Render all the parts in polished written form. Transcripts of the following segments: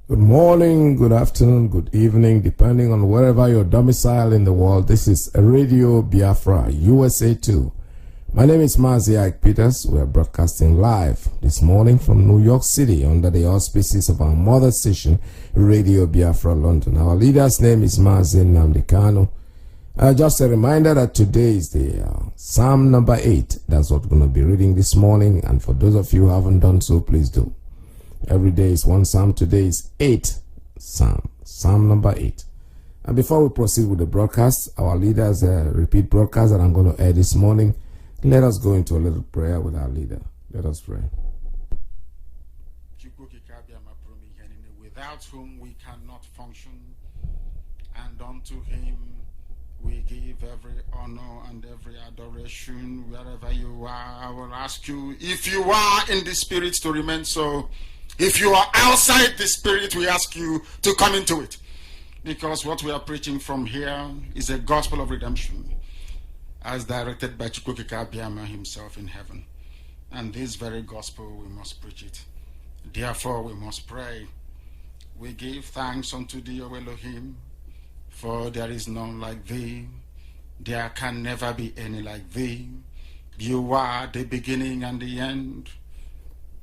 Good morning, good afternoon, good evening, depending on wherever you're domiciled in the world. This is Radio Biafra, USA 2. My name is Mazi Peters. We are broadcasting live this morning from New York City under the auspices of our mother station, Radio Biafra London. Our leader's name is Mazi Nnamdi Kanu. Just a reminder that today is the Psalm number 8. That's what we're going to be reading this morning. And for those of you who haven't done so, please do. Every day is one Psalm. Today is 8 Psalm. Psalm number 8. And before we proceed with the broadcast, our leader's repeat broadcast that I'm going to air this morning, let us go into a little prayer with our leader. Let us pray. Without whom we cannot function, and unto him we give every honor and every adoration. Wherever you are, I will ask you, if you are in the spirit, to remain so. If you are outside the spirit, we ask you to come into it. Because what we are preaching from here is a gospel of redemption, as directed by Chukwukika Abiyama himself in heaven. And this very gospel, we must preach it. Therefore, we must pray. We give thanks unto thee, O Elohim, for there is none like thee. There can never be any like thee. You are the beginning and the end.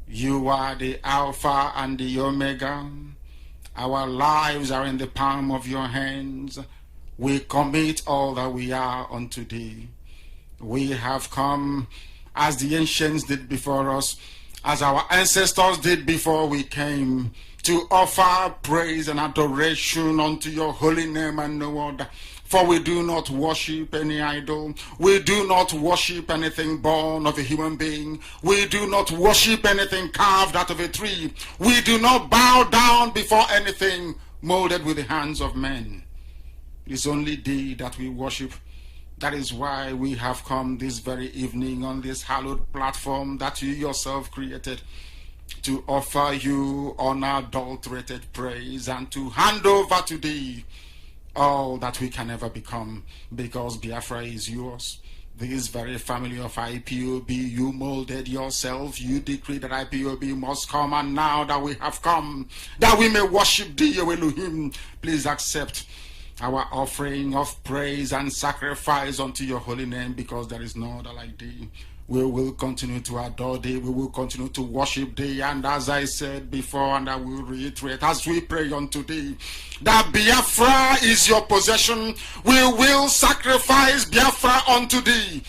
You are the Alpha and the Omega. Our lives are in the palm of your hands. We commit all that we are unto thee. We have come as the ancients did before us, as our ancestors did before we came, to offer praise and adoration unto your holy name and no other. For we do not worship any idol. We do not worship anything born of a human being. We do not worship anything carved out of a tree. We do not bow down before anything molded with the hands of men. It is only thee that we worship. That is why we have come this very evening on this hallowed platform that you yourself created, to offer you unadulterated praise and to hand over to thee all that we can ever become, because Biafra is yours. This very family of IPOB, you molded yourself. You decreed that IPOB must come, and now that we have come, that we may worship thee, O Elohim, please accept our offering of praise and sacrifice unto your holy name, because there is no other like thee. We will continue to adore thee. We will continue to worship thee. And as I said before, and I will reiterate, as we pray unto thee, that Biafra is your possession, we will sacrifice Biafra unto thee,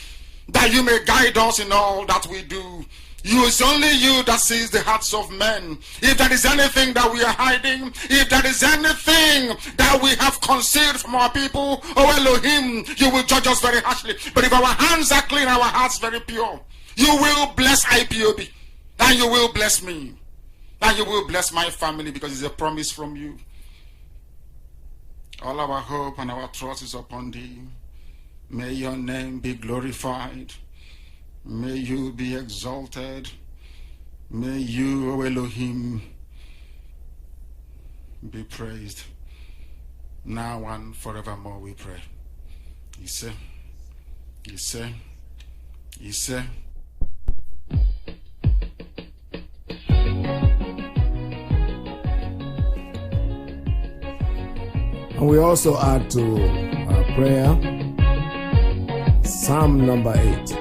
that you may guide us in all that we do. It's only you that sees the hearts of men. If there is anything that we are hiding, if there is anything that we have concealed from our people, oh Elohim, you will judge us very harshly. But if our hands are clean, our hearts very pure, you will bless IPOB, and you will bless me, and you will bless my family, because it's a promise from you. All our hope and our trust is upon thee. May your name be glorified. May you be exalted. May you, O Elohim, be praised. Now and forevermore we pray. Ise, Ise, Ise. And we also add to our prayer Psalm number 8.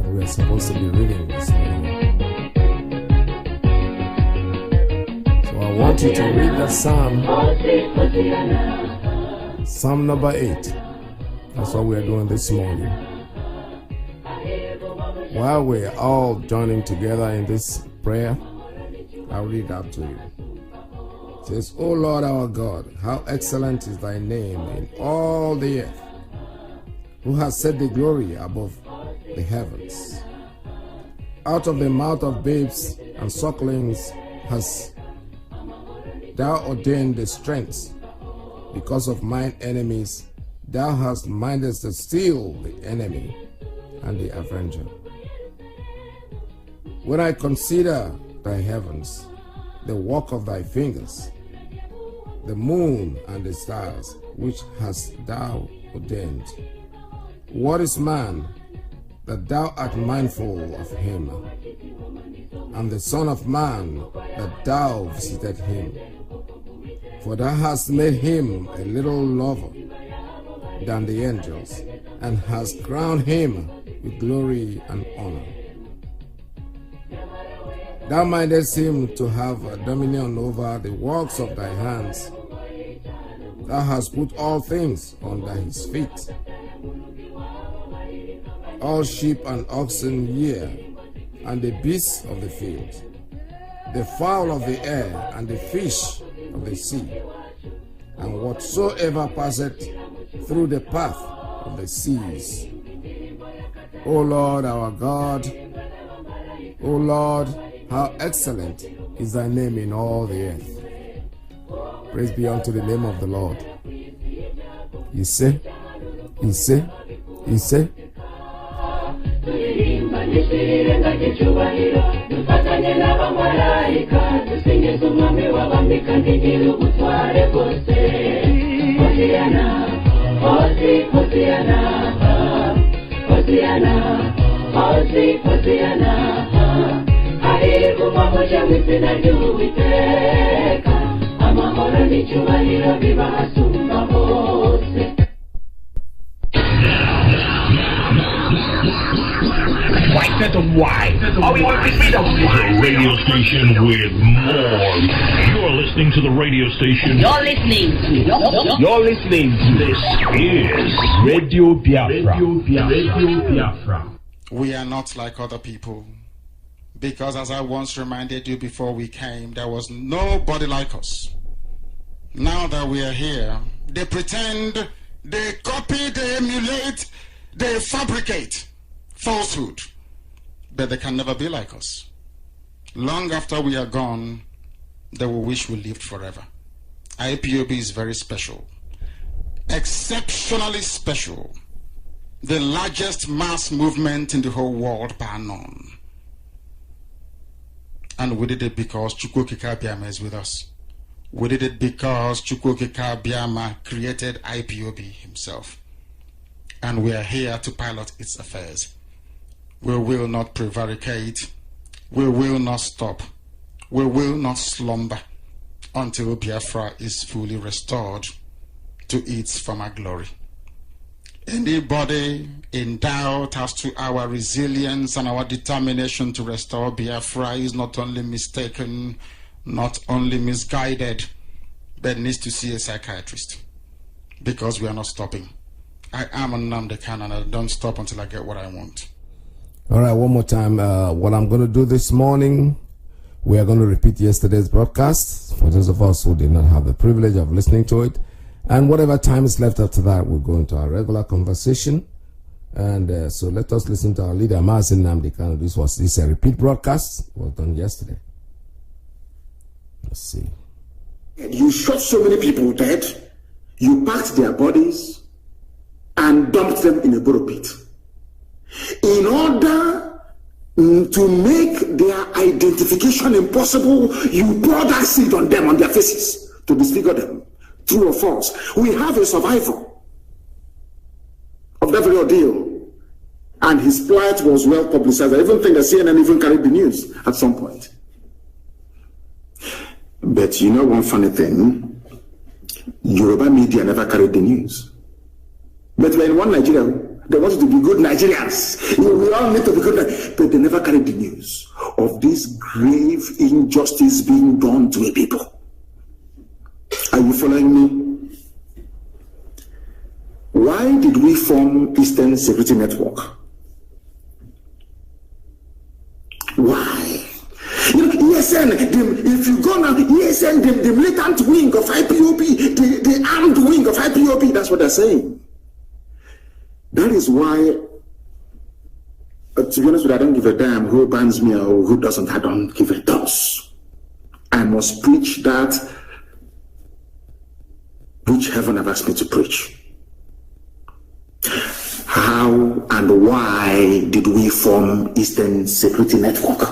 We're supposed to be reading this morning. So I want you to read the Psalm. Psalm number 8. That's what we're doing this morning. While we're all joining together in this prayer, I'll read out to you. It says, O Lord our God, how excellent is thy name in all the earth, who has set the glory above the heavens. Out of the mouth of babes and sucklings has thou ordained the strength. Because of mine enemies, thou hast minded to steal the enemy and the avenger. When I consider thy heavens, the work of thy fingers, the moon and the stars, which hast thou ordained, what is man that thou art mindful of him, and the Son of Man that thou visited him? For thou hast made him a little lower than the angels, and hast crowned him with glory and honor. Thou mindest him to have a dominion over the works of thy hands. Thou hast put all things under his feet. All sheep and oxen, yea, and the beasts of the field, the fowl of the air, and the fish of the sea, and whatsoever passeth through the path of the seas. O Lord our God, O Lord, how excellent is thy name in all the earth. Praise be unto the name of the Lord. He say. The radio station with more. You're listening to the radio station. You're listening to. This is Radio Biafra. Radio Biafra. We are not like other people. Because as I once reminded you before we came, there was nobody like us. Now that we are here, they pretend, they copy, they emulate, they fabricate falsehood. But they can never be like us. Long after we are gone, they will wish we lived forever. IPOB is very special. Exceptionally special. The largest mass movement in the whole world bar none. And we did it because Chukwokika Biama is with us. We did it because Chukwokika Biama created IPOB himself. And we are here to pilot its affairs. We will not prevaricate. We will not stop. We will not slumber until Biafra is fully restored to its former glory. Anybody in doubt as to our resilience and our determination to restore Biafra is not only mistaken, not only misguided, but needs to see a psychiatrist. Because we are not stopping. I am a Nnamdi Kanu and I don't stop until I get what I want. All right, one more time. What I'm going to do this morning, we are going to repeat yesterday's broadcast for those of us who did not have the privilege of listening to it. And whatever time is left after that, we'll go into our regular conversation. And so let us listen to our leader, Mazi Nnamdi Kanu. This is a repeat broadcast. It was done yesterday. Let's see. You shot so many people dead. You packed their bodies and dumped them in a borrow pit. In order to make their identification impossible, you poured acid on them, on their faces, to disfigure them. True or false? We have a survivor of that very ordeal, and his plight was well publicized. I even think that CNN even carried the news at some point. But you know one funny thing? Yoruba media never carried the news. But we're in one Nigeria. They wanted to be good Nigerians. We all need to be good, but they never carried the news of this grave injustice being done to a people. Are you following me? Why did we form Eastern Security Network? Why? You know, ESN, if you go now, ESN, the militant wing of IPOB, the armed wing of IPOB, that's what they're saying. That is why, to be honest with you, I don't give a damn who bans me or who doesn't. I don't give a toss. I must preach that which heaven have asked me to preach. How and why did we form Eastern Security Network?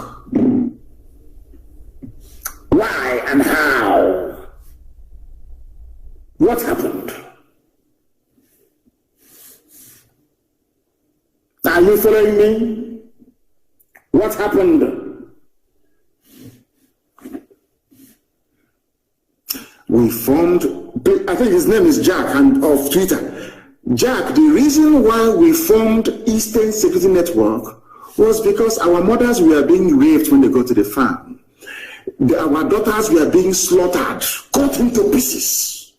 Why and how? What happened? Are you following me? What happened? We formed, I think his name is Jack and of Twitter. Jack, the reason why we formed Eastern Security Network was because our mothers were being raped when they go to the farm. Our daughters were being slaughtered, cut into pieces.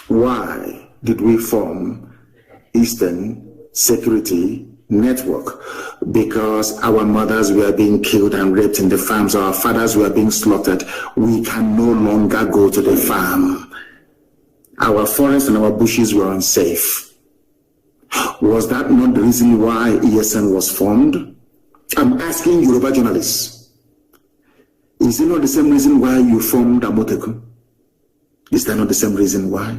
Why did we form Eastern Security Network? Because our mothers were being killed and raped in the farms, our fathers were being slaughtered. We can no longer go to the farm. Our forests and our bushes were unsafe. Was that not the reason why ESN was formed? I'm asking Yoruba journalists. Is it not the same reason why you formed Amoteku? Is that not the same reason why?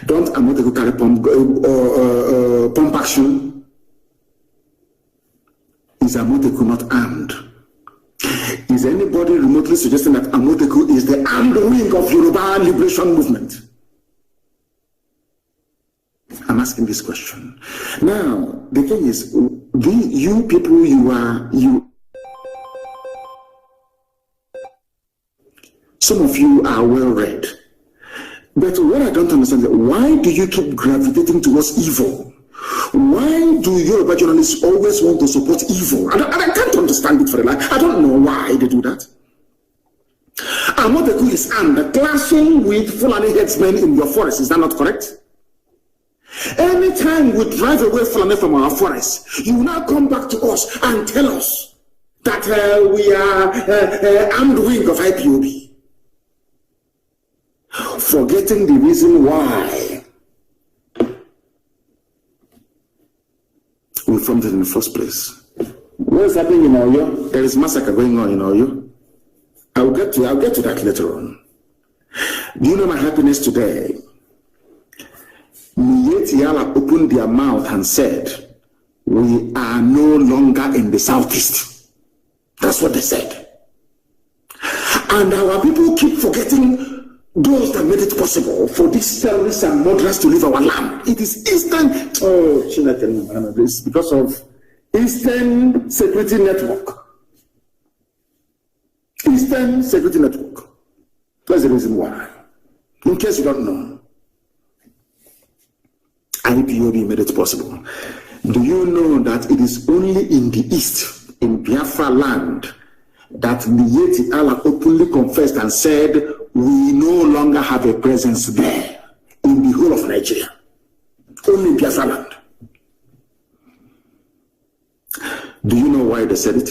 Don't Amoteku carry pump action? Is Amoteku not armed? Is anybody remotely suggesting that Amoteku is the armed wing of Yoruba liberation movement? I'm asking this question. Now, the thing is, you people, some of you are well read. But what I don't understand is, why do you keep gravitating towards evil? Why do Yoruba journalists always want to support evil? I can't understand it for a life. I don't know why they do that. Amoteku is armed, clashing with Fulani headsmen in your forest. Is that not correct? Anytime we drive away Fulani from our forest, you will now come back to us and tell us that we are armed wing of IPOB. Forgetting the reason why we formed it in the first place. What is happening in Oyo? There is massacre going on in Oyo. I'll get to that later on. Do you know my happiness today? Yala opened their mouth and said, we are no longer in the southeast. That's what they said. And our people keep forgetting those that made it possible for these terrorists and murderers to leave our land. It is Eastern, it's because of Eastern Security Network. Eastern Security Network. That's the reason why. In case you don't know, IPOB made it possible. Do you know that it is only in the East, in Biafra land, that Nyeti Allah openly confessed and said, we no longer have a presence there in the whole of Nigeria. Only Biafra land. Do you know why they said it?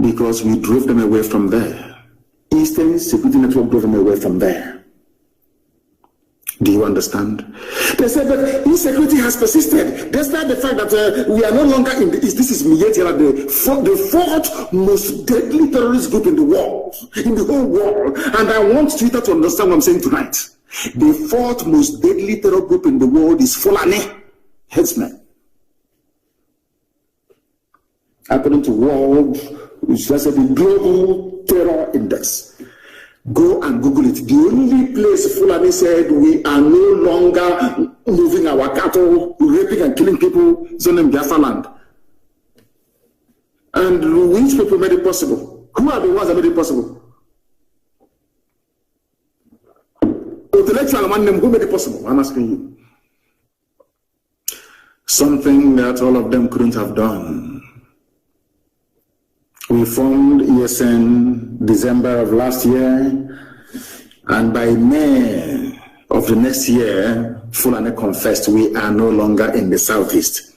Because we drove them away from there. Eastern Security Network drove them away from there. Do you understand? They said that insecurity has persisted, despite the fact that we are no longer in the East. This is Miyetia, the fourth most deadly terrorist group in the world, in the whole world. And I want Twitter to understand what I'm saying tonight. The fourth most deadly terror group in the world is Fulani headsmen. According to the Global Terror Index. Go and Google it. The only place Fulani said we are no longer moving our cattle, raping and killing people is in Biafra land. And which people made it possible? Who are the ones that made it possible? Intellectual man, who made it possible? I'm asking you. Something that all of them couldn't have done. We formed ESN December of last year, and by May of the next year, Fulani confessed we are no longer in the southeast.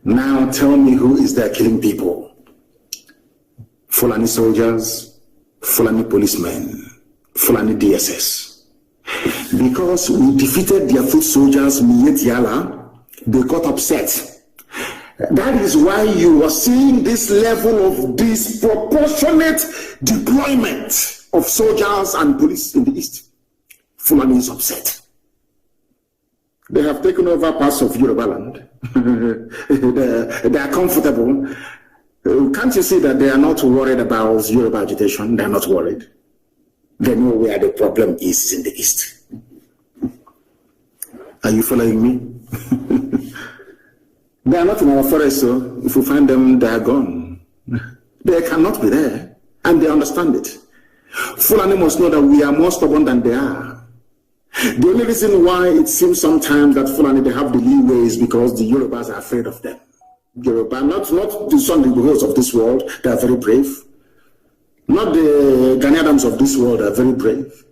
Now tell me who is there killing people? Fulani soldiers, Fulani policemen, Fulani DSS. Because we defeated their foot soldiers, Miyetia, they got upset. That is why you are seeing this level of disproportionate deployment of soldiers and police in the East. Fulani is upset. They have taken over parts of Yoruba land. They are comfortable. Can't you see that they are not worried about Yoruba agitation? They are not worried. They know where the problem is in the East. Are you following me? They are not in our forest, so if we find them, they are gone. They cannot be there. And they understand it. Fulani must know that we are more stubborn than they are. The only reason why it seems sometimes that Fulani, they have the leeway is because the Yorubas are afraid of them. Yoruba, not the Sunday Igbohos of this world, they are very brave. Not the Ghanaians of this world are very brave.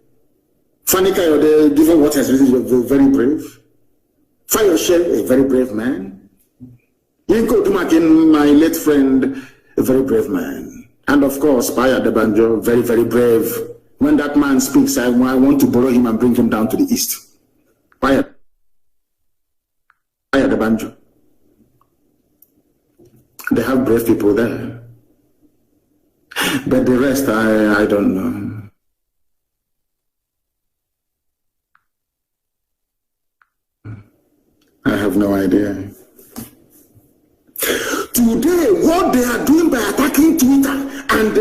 Fanika, the different waters, very brave. Fayoshe, a very brave man. Yinko Dumakin, my late friend, a very brave man. And of course, Paya de Banjo, very, very brave. When that man speaks, I want to borrow him and bring him down to the east. Paya de Banjo. They have brave people there. But the rest, I don't know. I have no idea. Today, what they are doing by attacking Twitter and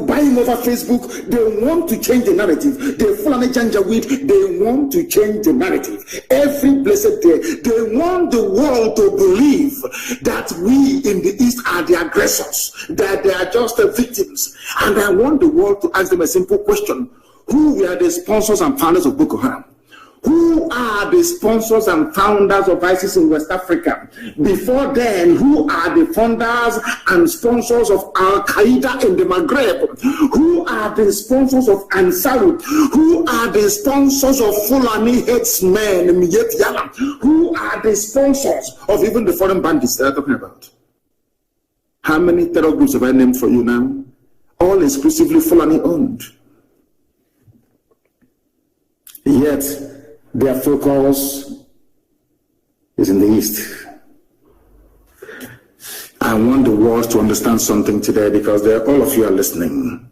buying over Facebook, they want to change the narrative. The Fulani Janjaweed, they want to change the narrative. Every blessed day, they want the world to believe that we in the East are the aggressors, that they are just the victims. And I want the world to ask them a simple question. Who were the sponsors and founders of Boko Haram? Who are the sponsors and founders of ISIS in West Africa? Before then, who are the founders and sponsors of Al-Qaeda in the Maghreb? Who are the sponsors of Ansarut? Who are the sponsors of Fulani headsmen in Miyet Yala? Who are the sponsors of even the foreign bandits that I'm talking about? How many terror groups have I named for you now? All exclusively Fulani owned. Yet, their focus is in the East. I want the world to understand something today because all of you are listening.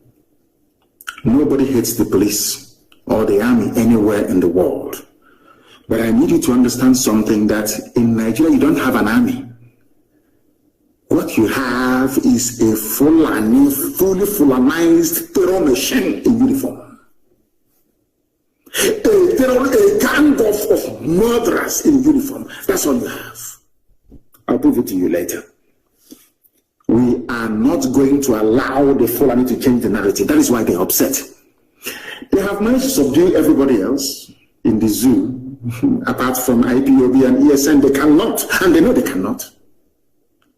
Nobody hates the police or the army anywhere in the world. But I need you to understand something, that in Nigeria you don't have an army. What you have is a fully Fulanized terror machine in uniform. A gang of murderers in uniform. That's all you have. I'll prove it to you later. We are not going to allow the Fulani to change the narrative. That is why they're upset. They have managed to subdue everybody else in the zoo, apart from IPOB and ESN. They cannot, and they know they cannot.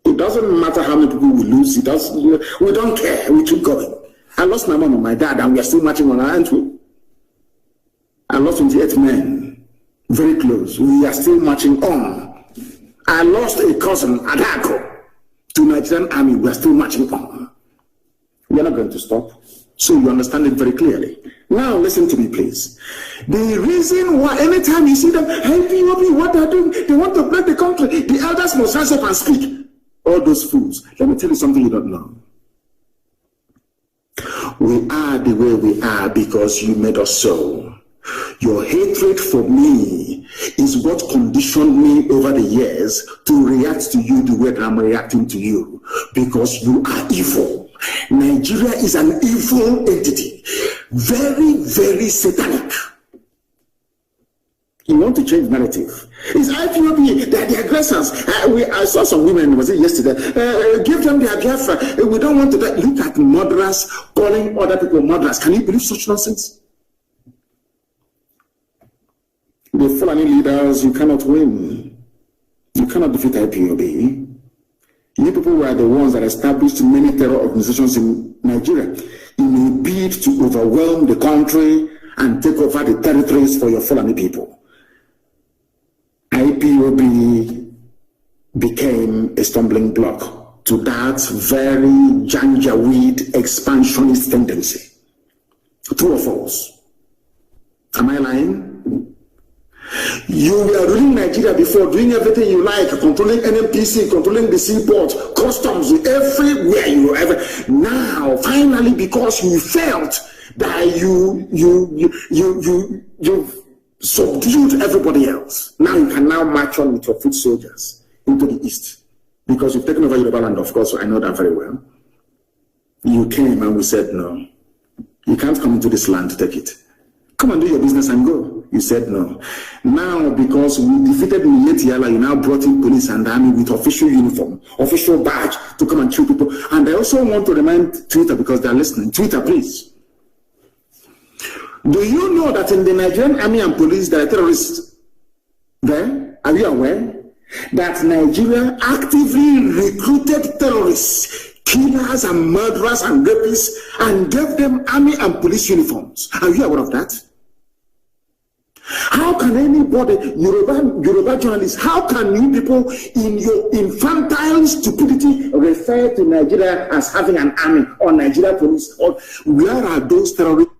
It doesn't matter how many people we lose. We don't care. We keep going. I lost my mom and my dad, and we are still marching on, aren't we? I lost 28 men, very close. We are still marching on. I lost a cousin, Adako, to Nigerian army. We are still marching on. We are not going to stop. So you understand it very clearly. Now listen to me, please. The reason why anytime you see them, IPOB, what they are doing, they want to break the country. The elders must rise up and speak. All those fools. Let me tell you something you don't know. We are the way we are because you made us so. Your hatred for me is what conditioned me over the years to react to you the way that I'm reacting to you, because you are evil. Nigeria is an evil entity, very, very satanic. You want to change narrative. It's IPOB, they're the aggressors. I saw some women, was it yesterday? Give them their Biafra. We don't want to die. Look at murderers calling other people murderers. Can you believe such nonsense? The Fulani leaders, you cannot win. You cannot defeat IPOB. You people were the ones that established many terror organizations in Nigeria in a bid to overwhelm the country and take over the territories for your Fulani people. IPOB became a stumbling block to that very Janjaweed expansionist tendency. True or false? Am I lying? You were ruling Nigeria before, doing everything you like, controlling NMPC, controlling the seaport, customs, everywhere you were ever. Now, finally, because you felt that you've subdued everybody else, now you can now march on with your foot soldiers into the east. Because you've taken over Yoruba land, of course, so I know that very well. You came and we said, no, you can't come into this land to take it. Come and do your business and go. You said no. Now, because we defeated Mietiala, you now brought in police and army with official uniform, official badge to come and shoot people. And I also want to remind Twitter, because they're listening. Twitter, please. Do you know that in the Nigerian army and police there are terrorists there? Are you aware that Nigeria actively recruited terrorists, killers and murderers and rapists, and gave them army and police uniforms? Are you aware of that? How can anybody, Yoruba journalists, how can you people in your infantile stupidity refer to Nigeria as having an army or Nigeria police? Or where are those terrorists?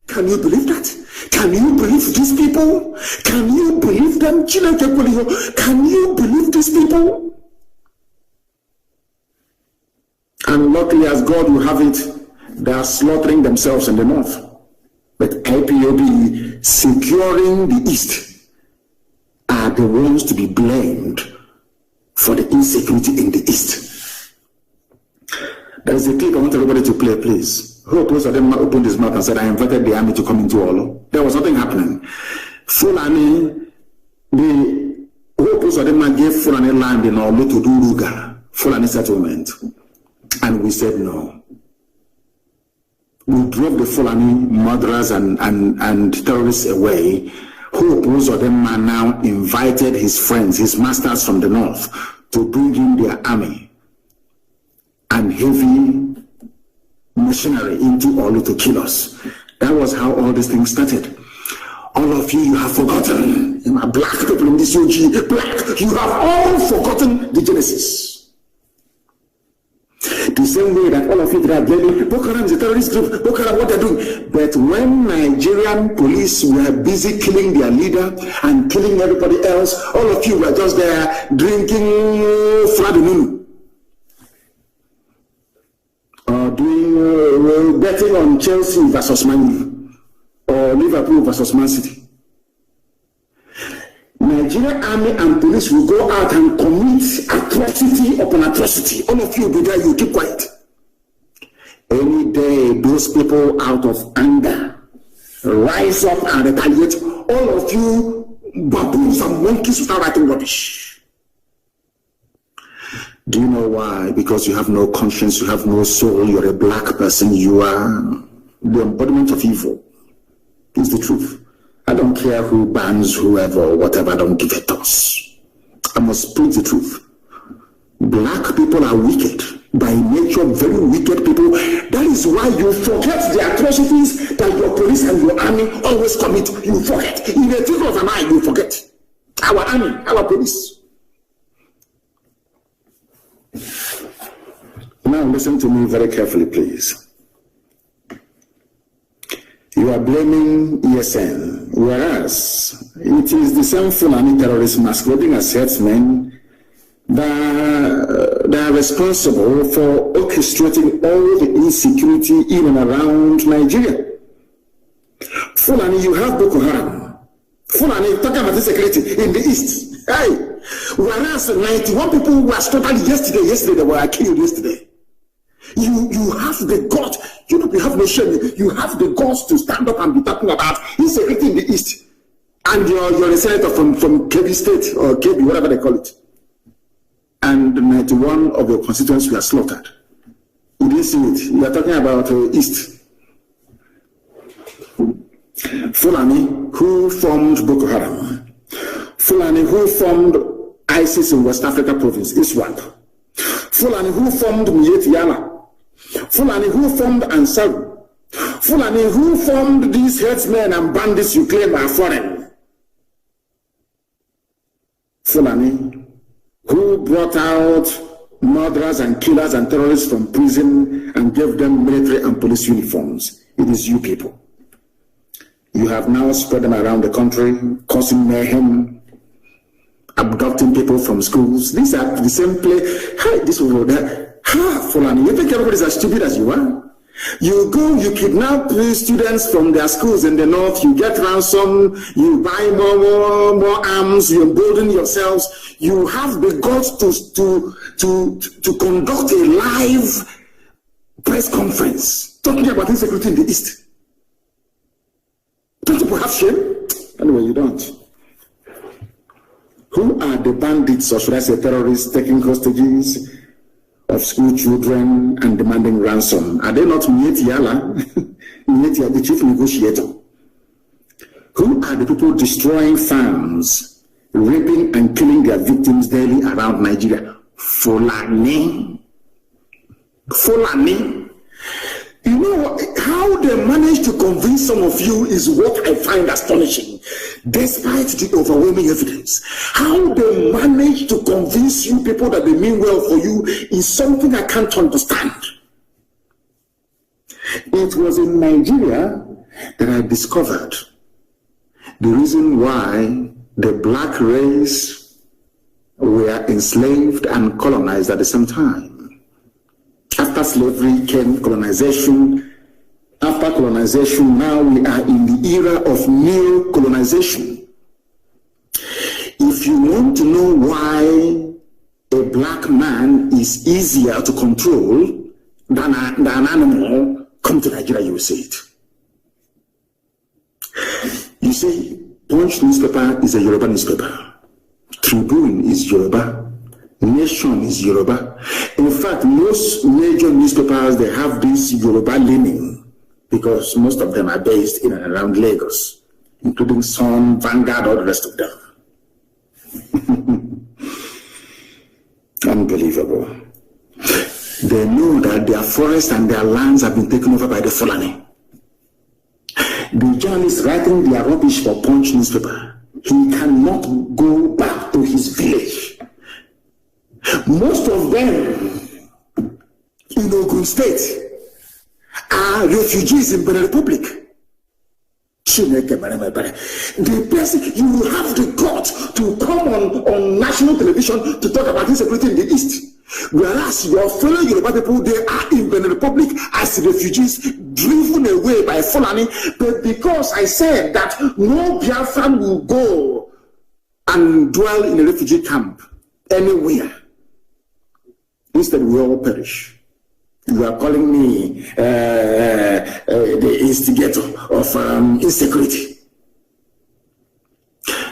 Can you believe that? Can you believe these people? Can you believe them? Can you believe these people? And luckily, as God will have it, they are slaughtering themselves in the north. But IPOB securing the east are the ones to be blamed for the insecurity in the east. There is a clip I want everybody to play, please. Hope most of them opened his mouth and said, I invited the army to come into Olo. There was nothing happening. Fulani, the Hope most of them gave Fulani land in Olo to do Ruga, Fulani settlement. And we said no. We drove the Fulani murderers and terrorists away. Hope most of them are now invited his friends, his masters from the north, to bring in their army and heavy machinery into Olu to kill us. That was how all these things started. All of you have forgotten. My black people in this UG, black, you have all forgotten the Genesis. The same way that all of you that are blaming Boko Haram is a terrorist group, Boko Haram, what they're doing. But when Nigerian police were busy killing their leader and killing everybody else, all of you were just there drinking Fladununu. Doing betting on Chelsea versus Man U or Liverpool versus Man City. Nigerian army and police will go out and commit atrocity upon atrocity. All of you will be there, you keep quiet. Any day, those people out of anger rise up and retaliate. All of you baboons and monkeys will start writing rubbish. Do you know why? Because you have no conscience, you have no soul, you're a black person, you are the embodiment of evil. It's the truth. I don't care who bans whoever or whatever, I don't give a toss. I must speak the truth. Black people are wicked. By nature, very wicked people. That is why you forget the atrocities that your police and your army always commit. You forget. In the twinkle of an eye, you forget. Our army, our police. Now listen to me very carefully, please. You are blaming ESN, whereas it is the same Fulani terrorists masquerading as herdsmen that are responsible for orchestrating all the insecurity in and around Nigeria. Fulani, you have Boko Haram. Fulani, talking about insecurity in the east. Hey, whereas 91 people were slaughtered yesterday they were killed yesterday. You have the guts, you have no shame, you have the guts to stand up and be talking about insecurity in the east. And you're a senator from Kebbi State, or Kebbi, whatever they call it. And 91 of your constituents were slaughtered. You didn't see it. You are talking about east. Fulani, who formed Boko Haram. Fulani, who formed ISIS in West Africa province, ISWAP. Fulani who formed Mietiala, Fulani who formed Ansaru, Fulani who formed these headsmen and bandits you claim are foreign. Fulani who brought out murderers and killers and terrorists from prison and gave them military and police uniforms. It is you people. You have now spread them around the country, causing mayhem, abducting people from schools. These are the same place. Hi, this will go there. Ha, Fulani, you think everybody's as stupid as you are? You go, you kidnap students from their schools in the north, you get ransom, you buy more arms, you embolden yourselves, you have the guts to conduct a live press conference talking about insecurity in the East. Don't you have shame? Anyway, you don't. Who are the bandits, or should I say terrorists, taking hostages of school children and demanding ransom? Are they not Mietiala, Mietiala, the chief negotiator? Who are the people destroying farms, raping and killing their victims daily around Nigeria? Fulani. Fulani. You know, how they manage to convince some of you is what I find astonishing, despite the overwhelming evidence. How they manage to convince you people that they mean well for you is something I can't understand. It was in Nigeria that I discovered the reason why the black race were enslaved and colonized at the same time. After slavery came colonization. After colonization, now we are in the era of neo-colonization. If you want to know why a black man is easier to control than an animal, come to Nigeria, you will see it. You see, Punch newspaper is a Yoruba newspaper. Tribune is Yoruba. Nation is Yoruba. In fact, most major newspapers, they have this Yoruba leaning because most of them are based in and around Lagos, including Sun, Vanguard, all the rest of them. Unbelievable. They know that their forests and their lands have been taken over by the Fulani. The journalist writing their rubbish for Punch newspaper, he cannot go back to his village. Most of them in Ogun State are refugees in Benin Republic. The person, you will have the guts to come on national television to talk about insecurity in the East. Whereas your fellow Yoruba people, they are in Benin Republic as refugees, driven away by Fulani. But because I said that no Biafran will go and dwell in a refugee camp anywhere, instead we all perish. You are calling me the instigator of insecurity.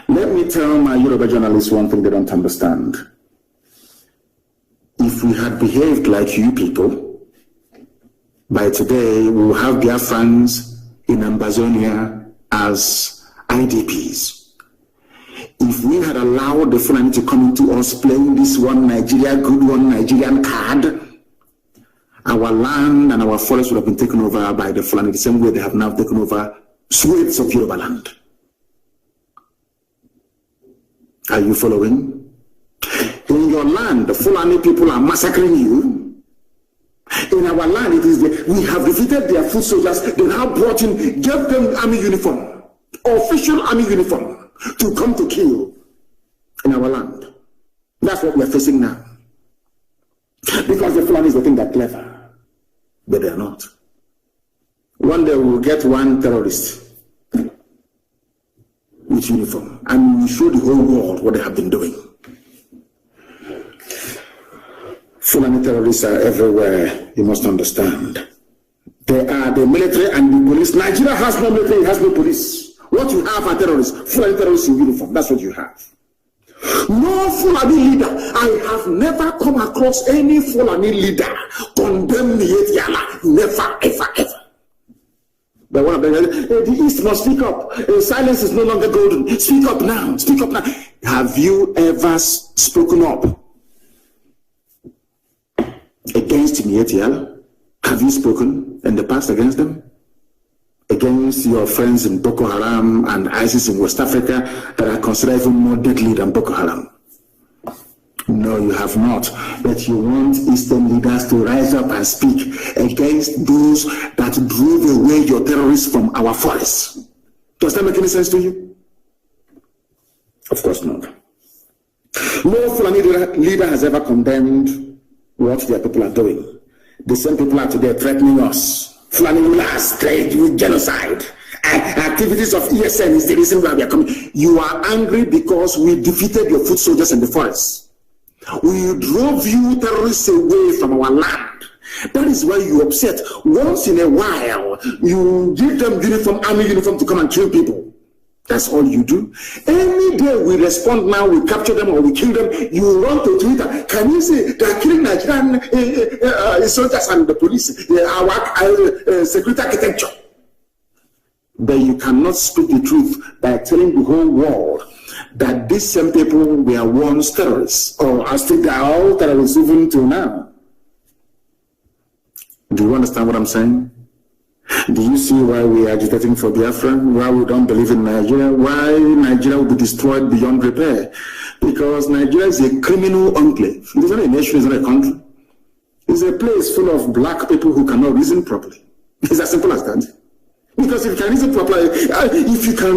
Let me tell my Yoruba journalists one thing they don't understand. If we had behaved like you people, by today we will have Biafrans in Ambazonia as IDPs. If we had allowed the Fulani to come into us playing this one Nigeria, good one Nigerian card, our land and our forests would have been taken over by the Fulani the same way they have now taken over swathes of Yoruba land. Are you following? In your land, the Fulani people are massacring you. In our land, it is we have defeated their foot soldiers. They now brought in, gave them army uniform, official army uniform, to come to kill in our land. That's what we are facing now. Because the Fulanis, they think they're clever, but they are not. One day we will get one terrorist with uniform, and we will show the whole world what they have been doing. Fulani terrorists are everywhere, you must understand. They are the military and the police. Nigeria has no military, it has no police. What you have are terrorists, Fulani terrorists in uniform. That's what you have. No Fulani leader. I have never come across any Fulani leader condemn Yala. Never, ever, ever. But one of them, the East must speak up. Silence is no longer golden. Speak up now. Speak up now. Have you ever spoken up? against Mietiala? Have you spoken in the past against them? Against your friends in Boko Haram and ISIS in West Africa that are considered even more deadly than Boko Haram? No, you have not. But you want Eastern leaders to rise up and speak against those that drove away your terrorists from our forests. Does that make any sense to you? Of course not. No Fulani leader has ever condemned what their people are doing. The same people are today threatening us. Fulani rulers trade with genocide. Activities of ESN is the reason why we are coming. You are angry because we defeated your foot soldiers in the forest. We drove you terrorists away from our land. That is why you're upset. Once in a while, you give them army uniform to come and kill people. That's all you do. Any day we respond now, we capture them or we kill them, you run to Twitter. Can you say they're killing Nigerian soldiers and the police, our security architecture? But you cannot speak the truth by telling the whole world that these same people were once terrorists, or I think they are all terrorists even till now. Do you understand what I'm saying? Do you see why we are agitating for Biafra? Why we don't believe in Nigeria? Why Nigeria will be destroyed beyond repair? Because Nigeria is a criminal enclave. It is not a nation, it's not a country. It's a place full of black people who cannot reason properly. It's as simple as that. Because if you can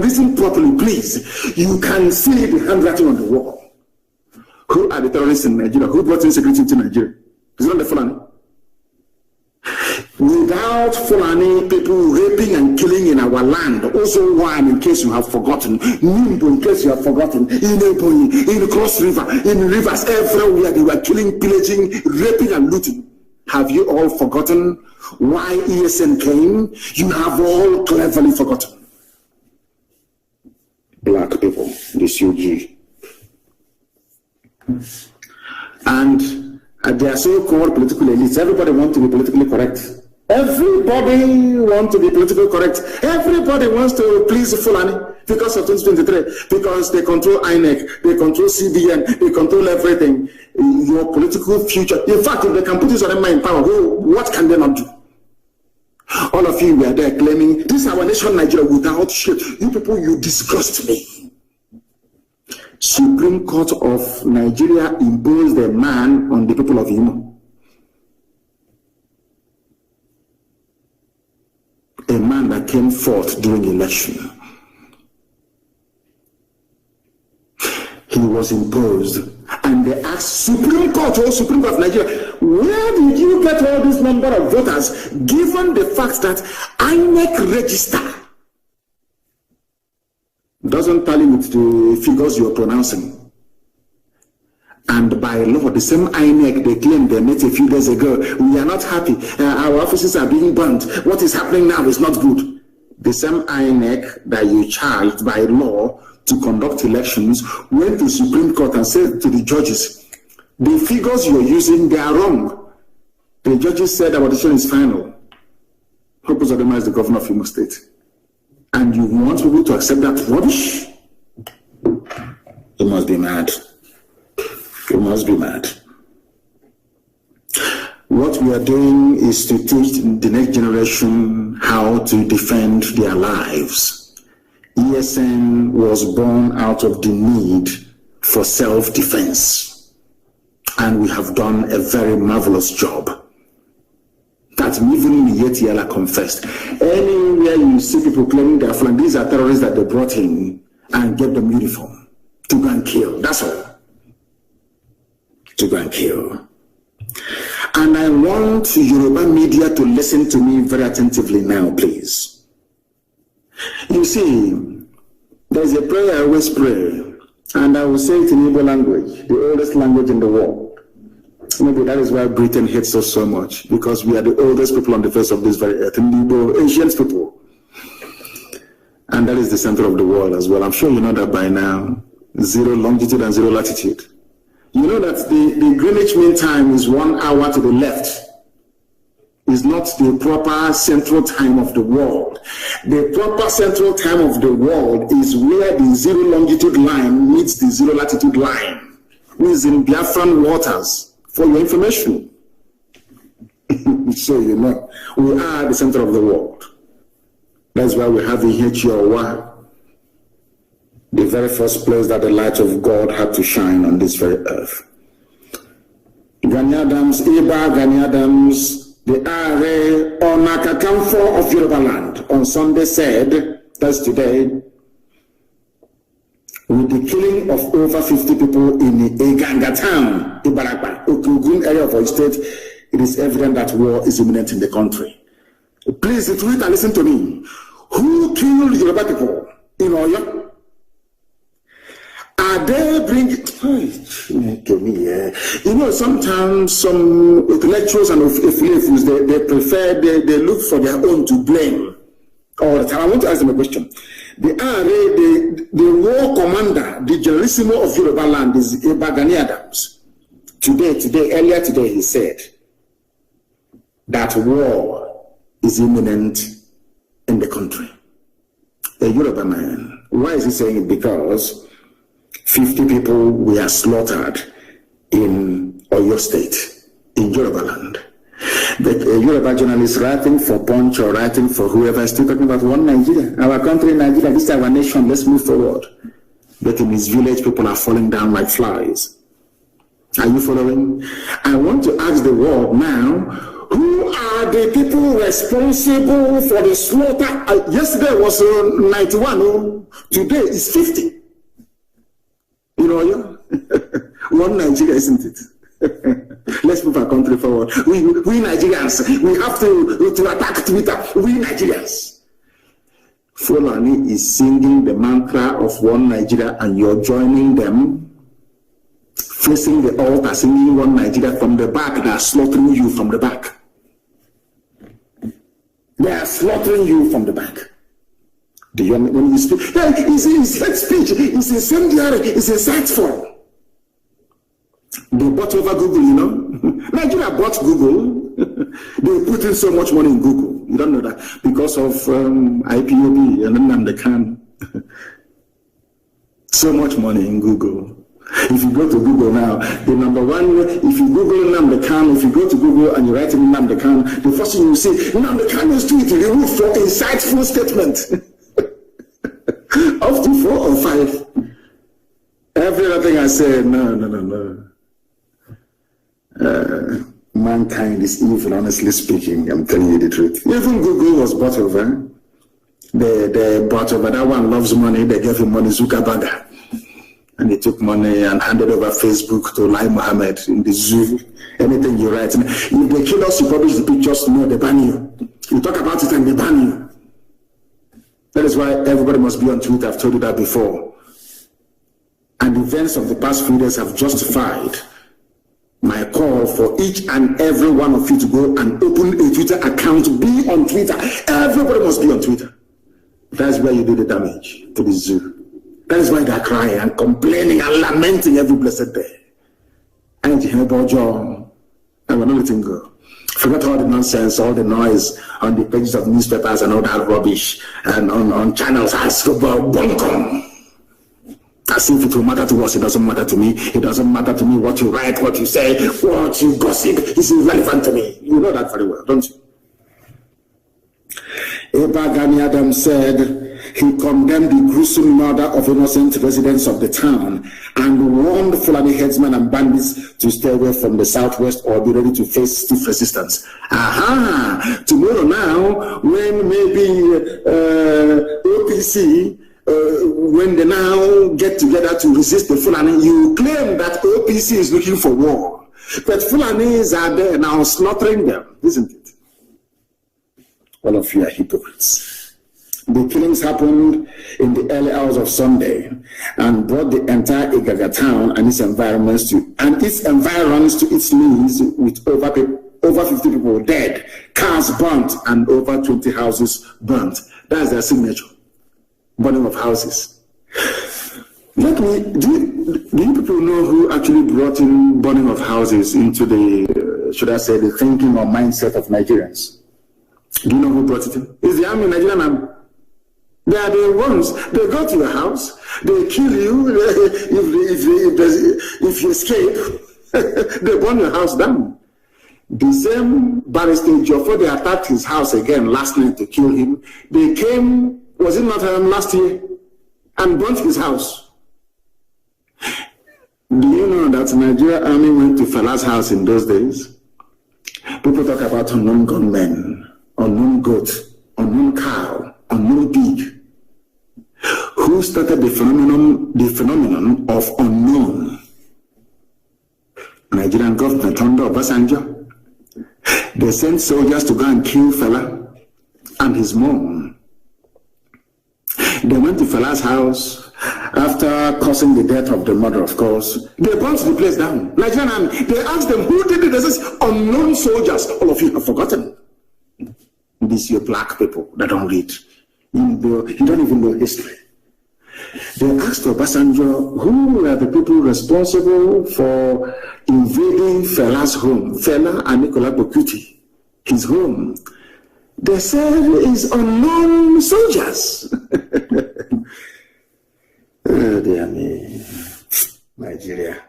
reason properly, please, you can see the handwriting on the wall. Who are the terrorists in Nigeria? Who brought insecurity into Nigeria? It's not the Fulani. Without Fulani people raping and killing in our land, also one, in case you have forgotten, Nimbo, in case you have forgotten, in Ebony, in Cross River, in rivers everywhere, they were killing, pillaging, raping and looting. Have you all forgotten why ESN came? You have all cleverly forgotten. Black people, this UG. And they are so-called political elites. Everybody wants to be politically correct. Everybody wants to be politically correct. Everybody wants to please Fulani because of 2023. Because they control INEC, they control CBN, they control everything. Your political future. In fact, if they can put this on in power, what can they not do? All of you were there claiming, this is our nation, Nigeria, without shit. You people, you disgust me. Supreme Court of Nigeria imposed a ban on the people of Imo. A man that came forth during election. He was imposed, and they asked Supreme Court of Nigeria, where did you get all this number of voters, given the fact that INEC register doesn't tally with the figures you're pronouncing? And by law, the same INEC they claimed they met a few days ago, we are not happy, our offices are being burnt, what is happening now is not good. The same INEC that you charged by law to conduct elections went to Supreme Court and said to the judges, the figures you're using, they are wrong. The judges said our decision is final. Hope Uzodinma is the governor of Imo State. And you want people to accept that rubbish? You must be mad. You must be mad. What we are doing is to teach the next generation how to defend their lives. ESN was born out of the need for self-defense. And we have done a very marvelous job. That even Mietiala confessed. Anywhere you see people claiming they're Fulani, these are terrorists that they brought in and gave them uniform to go and kill. That's all. To go and kill. And I want Yoruba media to listen to me very attentively now, please. You see, there's a prayer I always pray, and I will say it in Igbo language, the oldest language in the world. Maybe that is why Britain hates us so much, because we are the oldest people on the face of this very earth, Igbo, ancient people. And that is the center of the world as well. I'm sure you know that by now. 0 longitude and 0 latitude. You know that the Greenwich Mean Time is 1 hour to the left. Is not the proper central time of the world. The proper central time of the world is where the 0 longitude line meets the 0 latitude line, which is in Biafran waters, for your information. So you know, we are the center of the world. That's why we have Ihechiowa, the very first place that the light of God had to shine on this very earth. Gani Adams, Gani Adams, the Are Onakakamfo of Yoruba land on Sunday said, that's today, with the killing of over 50 people in Eganga town, Ibarapa, Okugun area of our state, it is evident that war is imminent in the country. Please tweet and listen to me. Who killed Yoruba people in Oyo? Are they bringing? You know, sometimes some intellectuals and affiliates they prefer they look for their own to blame all the time. I want to ask them a question. The war commander, the generalissimo of Yoruba land is Gani Adams. Earlier today, he said that war is imminent in the country. A Yoruba man. Why is he saying it? Because 50 people were slaughtered in Oyo State, in Yoruba land. The Yoruba journalist writing for Punch or writing for whoever is still talking about one Nigeria. Our country, Nigeria, this is our nation, let's move forward. But in his village, people are falling down like flies. Are you following? I want to ask the world now, who are the people responsible for the slaughter? Yesterday was 91, today is 50. You know, one Nigeria, isn't it? Let's move our country forward. We Nigerians, we have to attack Twitter. We Nigerians. Fulani is singing the mantra of one Nigeria, and you're joining them, facing the altar, singing one Nigeria from the back. They are slaughtering you from the back. They are slaughtering you from the back. When you speak, it's hate speech, it's incendiary, it's insightful. They bought over Google, you know. Nigeria bought Google. They put in so much money in Google. You don't know that because of IPOB and Nnamdi Kanu. So much money in Google. If you go to Google now, the number one, if you Google Nnamdi Kanu, if you go to Google and you write in Nnamdi Kanu, the first thing you see, Nnamdi Kanu's tweet removed for insightful statement. Up to 4 or 5. Every other thing I say, no. Mankind is evil, honestly speaking. I'm telling you the truth. Even Google was bought over. They bought over. That one loves money. They gave him money, Zuckerberg. And they took money and handed over Facebook to Lai Mohammed in the zoo. Anything you write. If they kill us, you publish the pictures, no, they ban you. You talk about it and they ban you. That is why everybody must be on Twitter. I've told you that before. And the events of the past few days have justified my call for each and every one of you to go and open a Twitter account, be on Twitter. Everybody must be on Twitter. That's where you do the damage to the zoo. That is why they're crying and complaining and lamenting every blessed day. And you hear about John, and we're not letting go. Forget all the nonsense, all the noise on the pages of newspapers and all that rubbish, and on channels as about bunkum. As if it will matter to us. It doesn't matter to me. It doesn't matter to me what you write, what you say, what you gossip. It's irrelevant to me. You know that very well, don't you? Gani Adams said he condemned the gruesome murder of innocent residents of the town and warned Fulani headsmen and bandits to stay away from the southwest or be ready to face stiff resistance. Tomorrow now, when maybe OPC, when they now get together to resist the Fulani, you claim that OPC is looking for war. But Fulanis are there now slaughtering them, isn't it? All of you are hypocrites. The killings happened in the early hours of Sunday and brought the entire Igaga town and its environs to its knees, with over 50 people dead, cars burnt, and over 20 houses burnt. That's their signature. Burning of houses. Do you people know who actually brought in burning of houses into the, should I say, the thinking or mindset of Nigerians? Do you know who brought it in? It's the army, Nigerian army. They are the ones. They go to your house, they kill you. If you escape, they burn your house down. The same barrister, before they attacked his house again last night to kill him, they came, was it not last year, and burnt his house. Do you know that the Nigerian army went to Fela's house in those days? People talk about unknown gunmen, unknown goat, unknown cow, unknown pig. Who started the phenomenon of unknown? Nigerian government under Obasanjo. They sent soldiers to go and kill Fela and his mom. They went to Fela's house after causing the death of the mother, of course. They burnt the place down. Nigerian army. They asked them, who did it? They said, unknown soldiers. All of you have forgotten. These are black people that don't read. You don't even know history. They asked Obasanjo, who were the people responsible for invading Fela's home, Fela and Nicolas Bokuti, his home? They said it's unknown soldiers. Oh, dear me. Nigeria.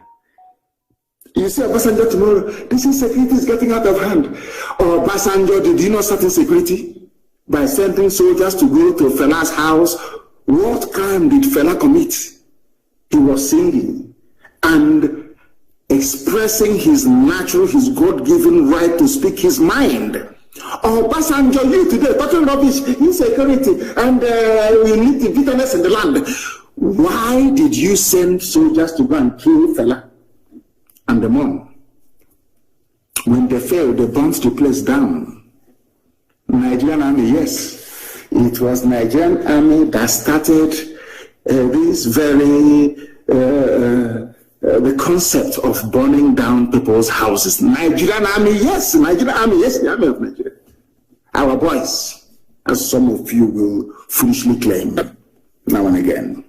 You see Obasanjo tomorrow, this insecurity is getting out of hand. Obasanjo, did you not start insecurity by sending soldiers to go to Fela's house? What crime did Fela commit? He was singing and expressing his natural, his God-given right to speak his mind. Obasanjo, you today talking rubbish, insecurity, and we need the bitterness in the land. Why did you send soldiers to go and kill Fela and the mom? When they failed, they burnt the place down. Nigerian army, yes. It was Nigerian army that started this very, the concept of burning down people's houses. Nigerian army, yes. Nigerian army, yes, the army of Nigeria. Our boys, as some of you will foolishly claim now and again.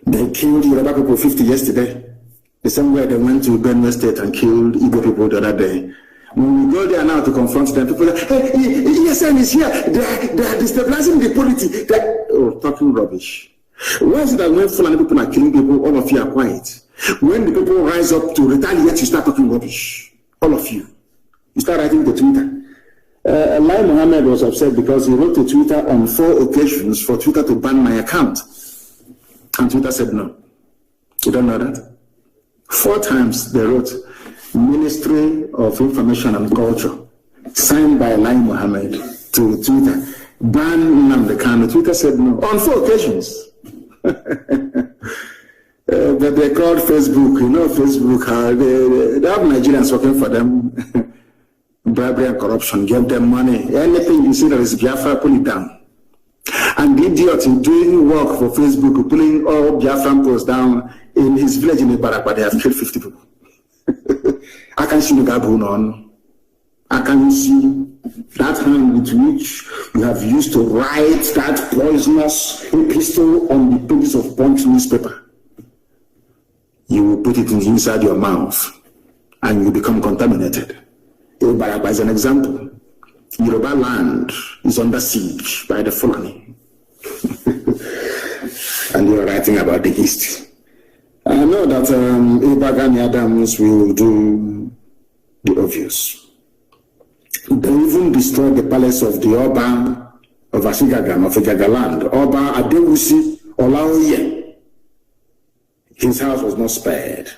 They killed Yoruba people 50 yesterday. The same way they went to Benue State and killed Igbo people the other day. When we go there now to confront them, people say, hey, ESN is here. They are destabilizing the polity. Talking rubbish. Why is it that when Fulani people are killing people, all of you are quiet? When the people rise up to retaliate, you start talking rubbish. All of you. You start writing to Twitter. Lai Mohammed was upset because he wrote to Twitter on 4 occasions for Twitter to ban my account. And Twitter said no. You don't know that? 4 times they wrote, Ministry of Information and Culture, signed by Lai Mohammed to Twitter, ban Nnamdi Kanu. Twitter said no on 4 occasions. But they called Facebook, you know, Facebook, they have Nigerians working for them. Bribery and corruption, give them money. Anything you see that is Biafra, pull it down. And the idiot in doing work for Facebook, pulling all Biafran posts down in his village in Ibarak, they have killed 50 people. I can see the Gabon on. I can see that hand with which you have used to write that poisonous epistle on the pages of Punch newspaper. You will put it inside your mouth and you become contaminated. Ibarak is an example. Yoruba land is under siege by the Fulani. And you're writing about the East. I know that Ibagani Adams will do the obvious. They even destroyed the palace of the Oba of Asigagan, of Igagaland, Oba Adewusi Olaoye. His house was not spared.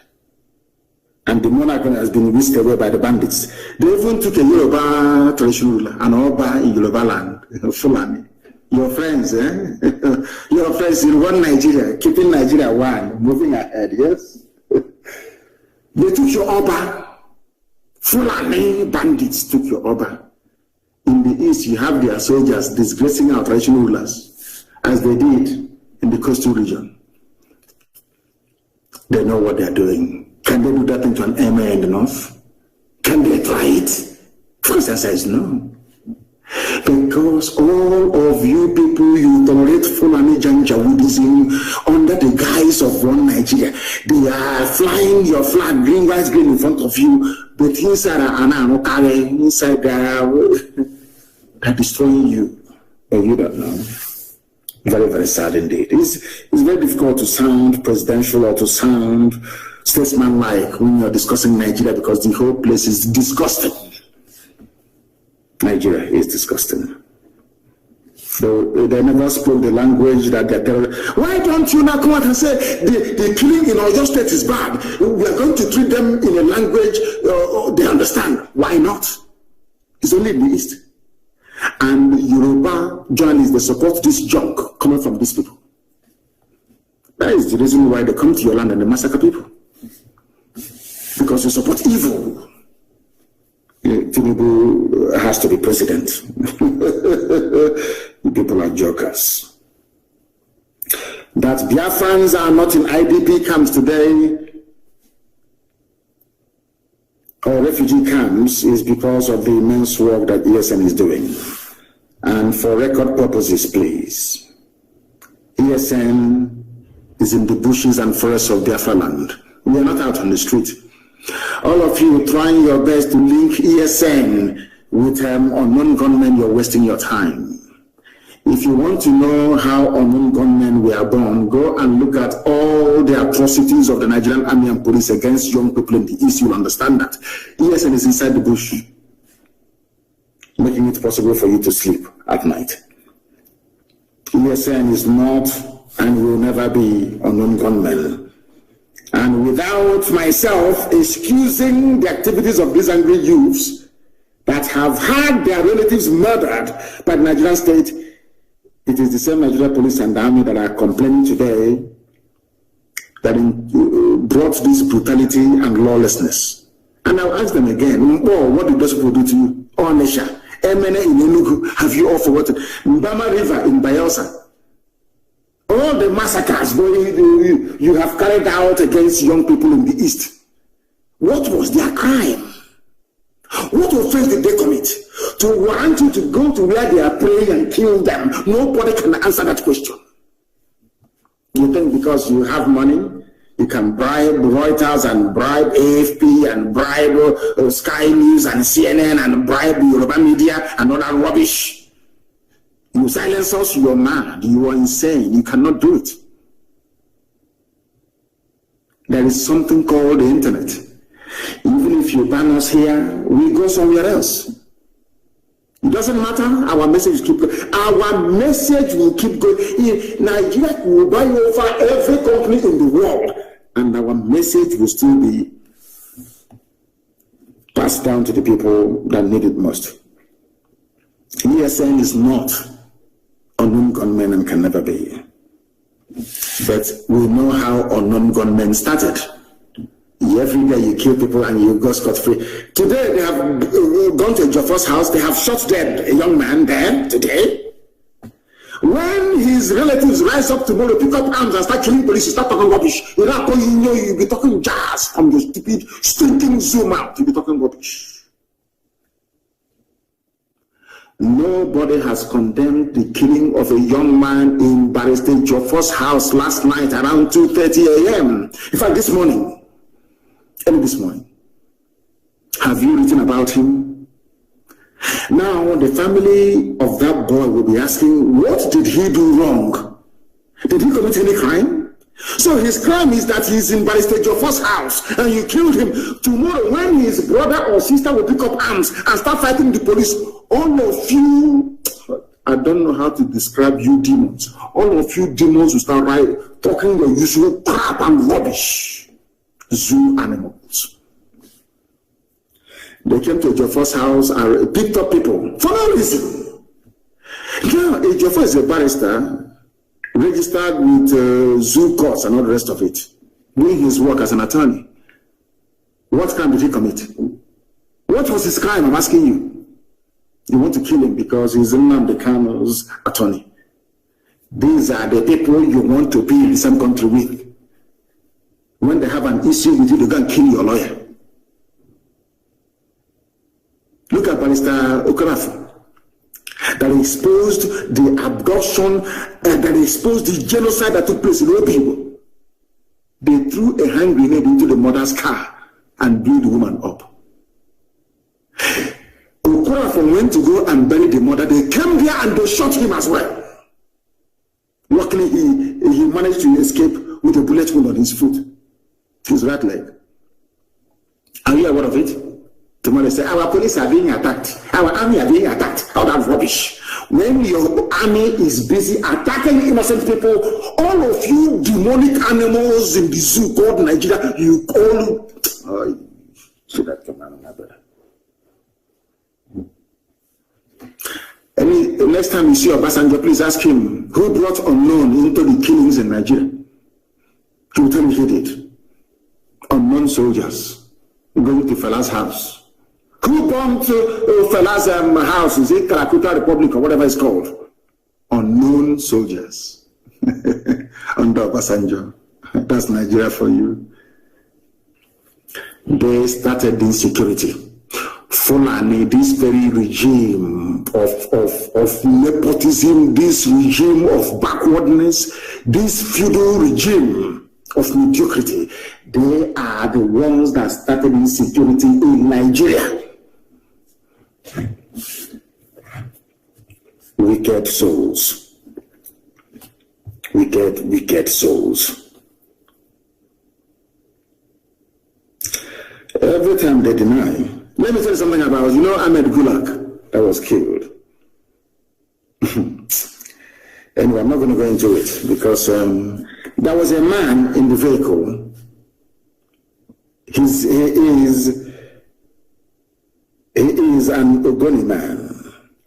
And the monarch has been whisked away by the bandits. They even took a Yoruba traditional ruler, an Oba in Yoruba land, Fulani. Your friends, Your friends in one Nigeria, keeping Nigeria one, moving ahead, yes? They took your Oba. Fulani bandits took your Oba. In the east, you have their soldiers disgracing our traditional rulers, as they did in the coastal region. They know what they're doing. Can they do that into an emir in the north? Can they try it? First answer is no. Because all of you people, you tolerate Fulani Janjaweedism under the guise of one Nigeria. They are flying your flag, green, white, green in front of you, but inside they're destroying you. And you don't know. Very, very sad indeed. It's very difficult to sound presidential or to sound statesman-like when you're discussing Nigeria, because the whole place is disgusting. Nigeria is disgusting. So they never spoke the language that they're telling. Why don't you now come out and say the killing in Oyo State is bad? We are going to treat them in a language they understand. Why not? It's only in the East. And Yoruba journalists, they support this junk coming from these people. That is the reason why they come to your land and they massacre people. Because you support evil. Tinubu has to be president. You people are jokers. That Biafrans are not in IDP camps today or refugee camps is because of the immense work that ESN is doing. And for record purposes, please, ESN is in the bushes and forests of Biafra land. We are not out on the street. All of you trying your best to link ESN with unknown gunmen, you're wasting your time. If you want to know how unknown gunmen were born, go and look at all the atrocities of the Nigerian army and police against young people in the East. You'll understand that. ESN is inside the bush, making it possible for you to sleep at night. ESN is not and will never be unknown gunmen. And without myself excusing the activities of these angry youths that have had their relatives murdered by the Nigerian state, it is the same Nigerian police and army that are complaining today that brought this brutality and lawlessness. And I'll ask them again, what did those people do to you? Onisha, Emene in Enugu, have you all forgotten? Mbama River in Bayelsa. All the massacres you have carried out against young people in the East. What was their crime? What offense did they commit to warrant you to go to where they are praying and kill them? Nobody can answer that question. You think because you have money, you can bribe Reuters and bribe AFP and bribe Sky News and CNN and bribe Yoruba media and all that rubbish. You silence us, you are mad, you are insane, you cannot do it. There is something called the internet. Even if you ban us here, we go somewhere else. It doesn't matter, our message keep going. Our message will keep going. Nigeria will buy over every company in the world, and our message will still be passed down to the people that need it most. ESN is not unknown gunmen and can never be. But we know how unknown gunmen started. Every day you kill people and you go scot-free. Today they have gone to Joffa's house, they have shot dead a young man there today. When his relatives rise up tomorrow, pick up arms and start killing police, you start talking rubbish. You'll be talking jazz from your stupid, stinking Zoom out. You'll be talking rubbish. Nobody has condemned the killing of a young man in Barrister Joffa's house last night around 2:30 a.m. In fact, this morning, early this morning. Have you written about him? Now, the family of that boy will be asking, what did he do wrong? Did he commit any crime? So his crime is that he's in Barrister Joffa's house and you killed him. Tomorrow, when his brother or sister will pick up arms and start fighting the police, all of you, I don't know how to describe you demons. All of you demons will start talking your usual crap and rubbish. Zoo animals. They came to Joffa's house and picked up people for no reason. Now, Joffa is a barrister, registered with zoo courts and all the rest of it, doing his work as an attorney. What crime did he commit? What was his crime? I'm asking you. You want to kill him because he's Nnamdi Kanu's attorney. These are the people you want to be in the same country with. When they have an issue with you, they go and kill your lawyer. Look at Barrister Okorafor, that exposed the abduction, that exposed the genocide that took place in Obibo. They threw a hand grenade into the mother's car and blew the woman up. Okorafor went to go and bury the mother. They came there and they shot him as well. Luckily, he managed to escape with a bullet wound on his foot. his right leg. Are you aware of it? Tomorrow they say, our police are being attacked. Our army are being attacked. All that rubbish. When your army is busy attacking innocent people, all of you demonic animals in the zoo called Nigeria, you all... Oh, see that come on, my brother. Next time you see Obasanjo, please ask him, who brought unknown into the killings in Nigeria? He will tell me he did. Unknown soldiers going to Fela's house. Who bombed Fela's house? Is it Calcutta Republic or whatever it's called? Unknown soldiers. Under Obasanjo. That's Nigeria for you. They started insecurity. Fulani, this very regime of nepotism, this regime of backwardness, this feudal regime of mediocrity, they are the ones that started insecurity in Nigeria. Wicked souls. Wicked souls. Every time they deny. Let me tell you something about, Ahmed Gulag that was killed. Anyway, I'm not going to go into it because there was a man in the vehicle. He is an Ogoni man.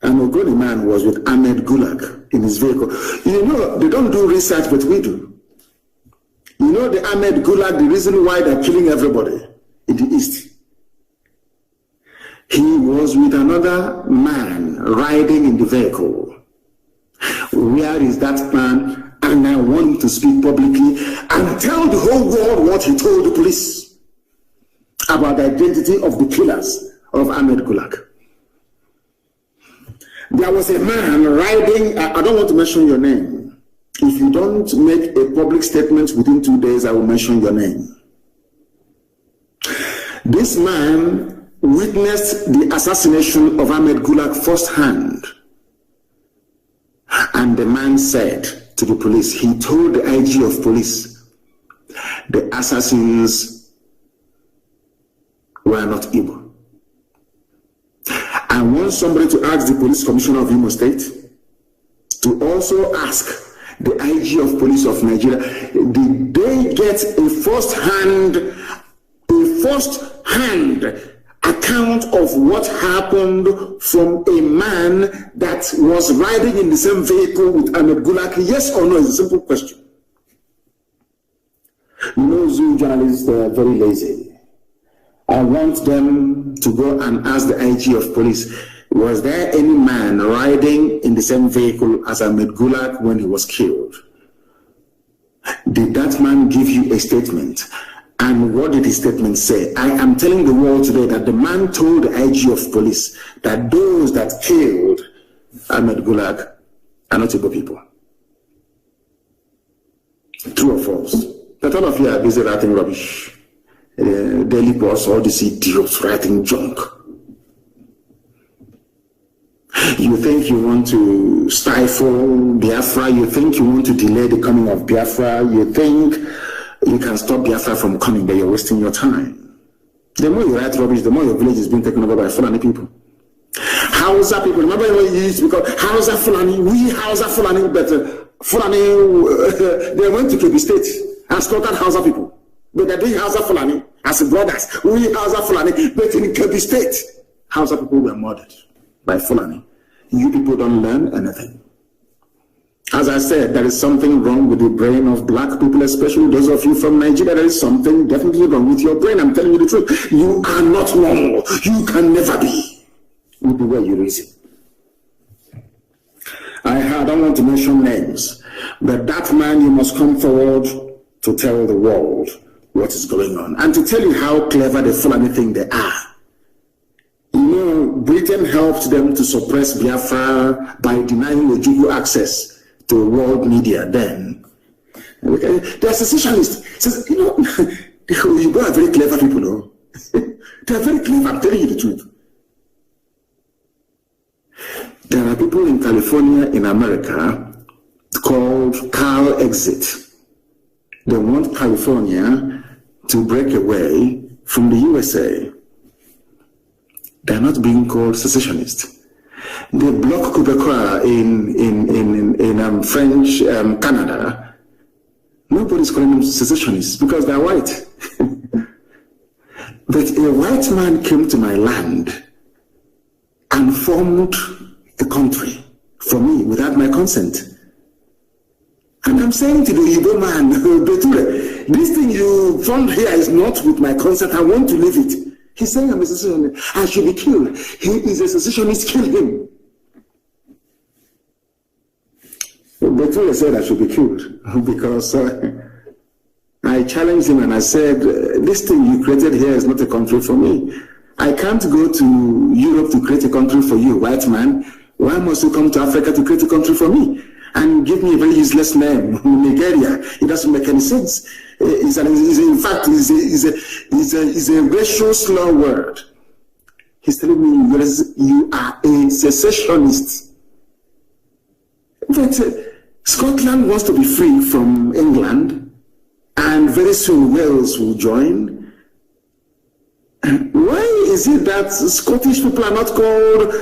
An Ogoni man was with Ahmed Gulag in his vehicle. They don't do research, but we do. The Ahmed Gulag, the reason why they're killing everybody in the East. He was with another man riding in the vehicle. Where is that man? And I want him to speak publicly and tell the whole world what he told the police about the identity of the killers of Ahmed Gulag. There was a man riding, I don't want to mention your name. If you don't make a public statement within 2 days, I will mention your name. This man witnessed the assassination of Ahmed Gulag firsthand. And the man said to the police, he told the IG of police, the assassins were not Igbo. I want somebody to ask the police commissioner of Imo State to also ask the IG of police of Nigeria, did they get a first-hand account of what happened from a man that was riding in the same vehicle with Ahmed Gulag? Yes or no? It's a simple question. Zoo journalists are very lazy. I want them to go and ask the IG of police, was there any man riding in the same vehicle as Ahmed Gulag when he was killed? Did that man give you a statement? And what did his statement say? I am telling the world today that the man told the IG of police that those that killed Ahmed Gulag are not Igbo people. True or false? That all of you are busy writing rubbish. Daily Post, all these idiots writing junk. You think you want to stifle Biafra, you think you want to delay the coming of Biafra, you think you can stop Biafra from coming, but you're wasting your time. The more you write rubbish, the more your village is being taken over by Fulani people. Hausa people, remember when you used to be called Hausa Fulani, we Hausa Fulani, but Fulani, they went to Kebbi State and slaughtered Hausa people. But they're doing Hausa Fulani as brothers. We Hausa Fulani, but in Kebbi State, Hausa people were murdered by Fulani. You people don't learn anything. As I said, there is something wrong with the brain of black people, especially those of you from Nigeria. There is something definitely wrong with your brain. I'm telling you the truth. You are not normal. You can never be with the way you reason. I don't want to mention names, but that man, you must come forward to tell the world what is going on and to tell you how clever the Fulani think they are. Britain helped them to suppress Biafra by denying Ojukwu access to world media then. They are secessionists. You are very clever people, though. They are very clever, I'm telling you the truth. There are people in California, in America, called Cal Exit. They want California to break away from the USA. They're not being called secessionists. The Bloc Québécois in French Canada, nobody's calling them secessionists because they're white. But a white man came to my land and formed a country for me without my consent. And I'm saying to the Igbo man, Beture, this thing you found here is not with my consent. I want to leave it. He's saying I'm a secessionist. I should be killed. He is a secessionist. Kill him. Beture said I should be killed because I challenged him and I said, this thing you created here is not a country for me. I can't go to Europe to create a country for you, white man. Why must you come to Africa to create a country for me? And give me a very useless name, Nigeria. It doesn't make any sense. In fact, it's a racial slur word. He's telling me you are a secessionist. But Scotland wants to be free from England, and very soon Wales will join. Why is it that Scottish people are not called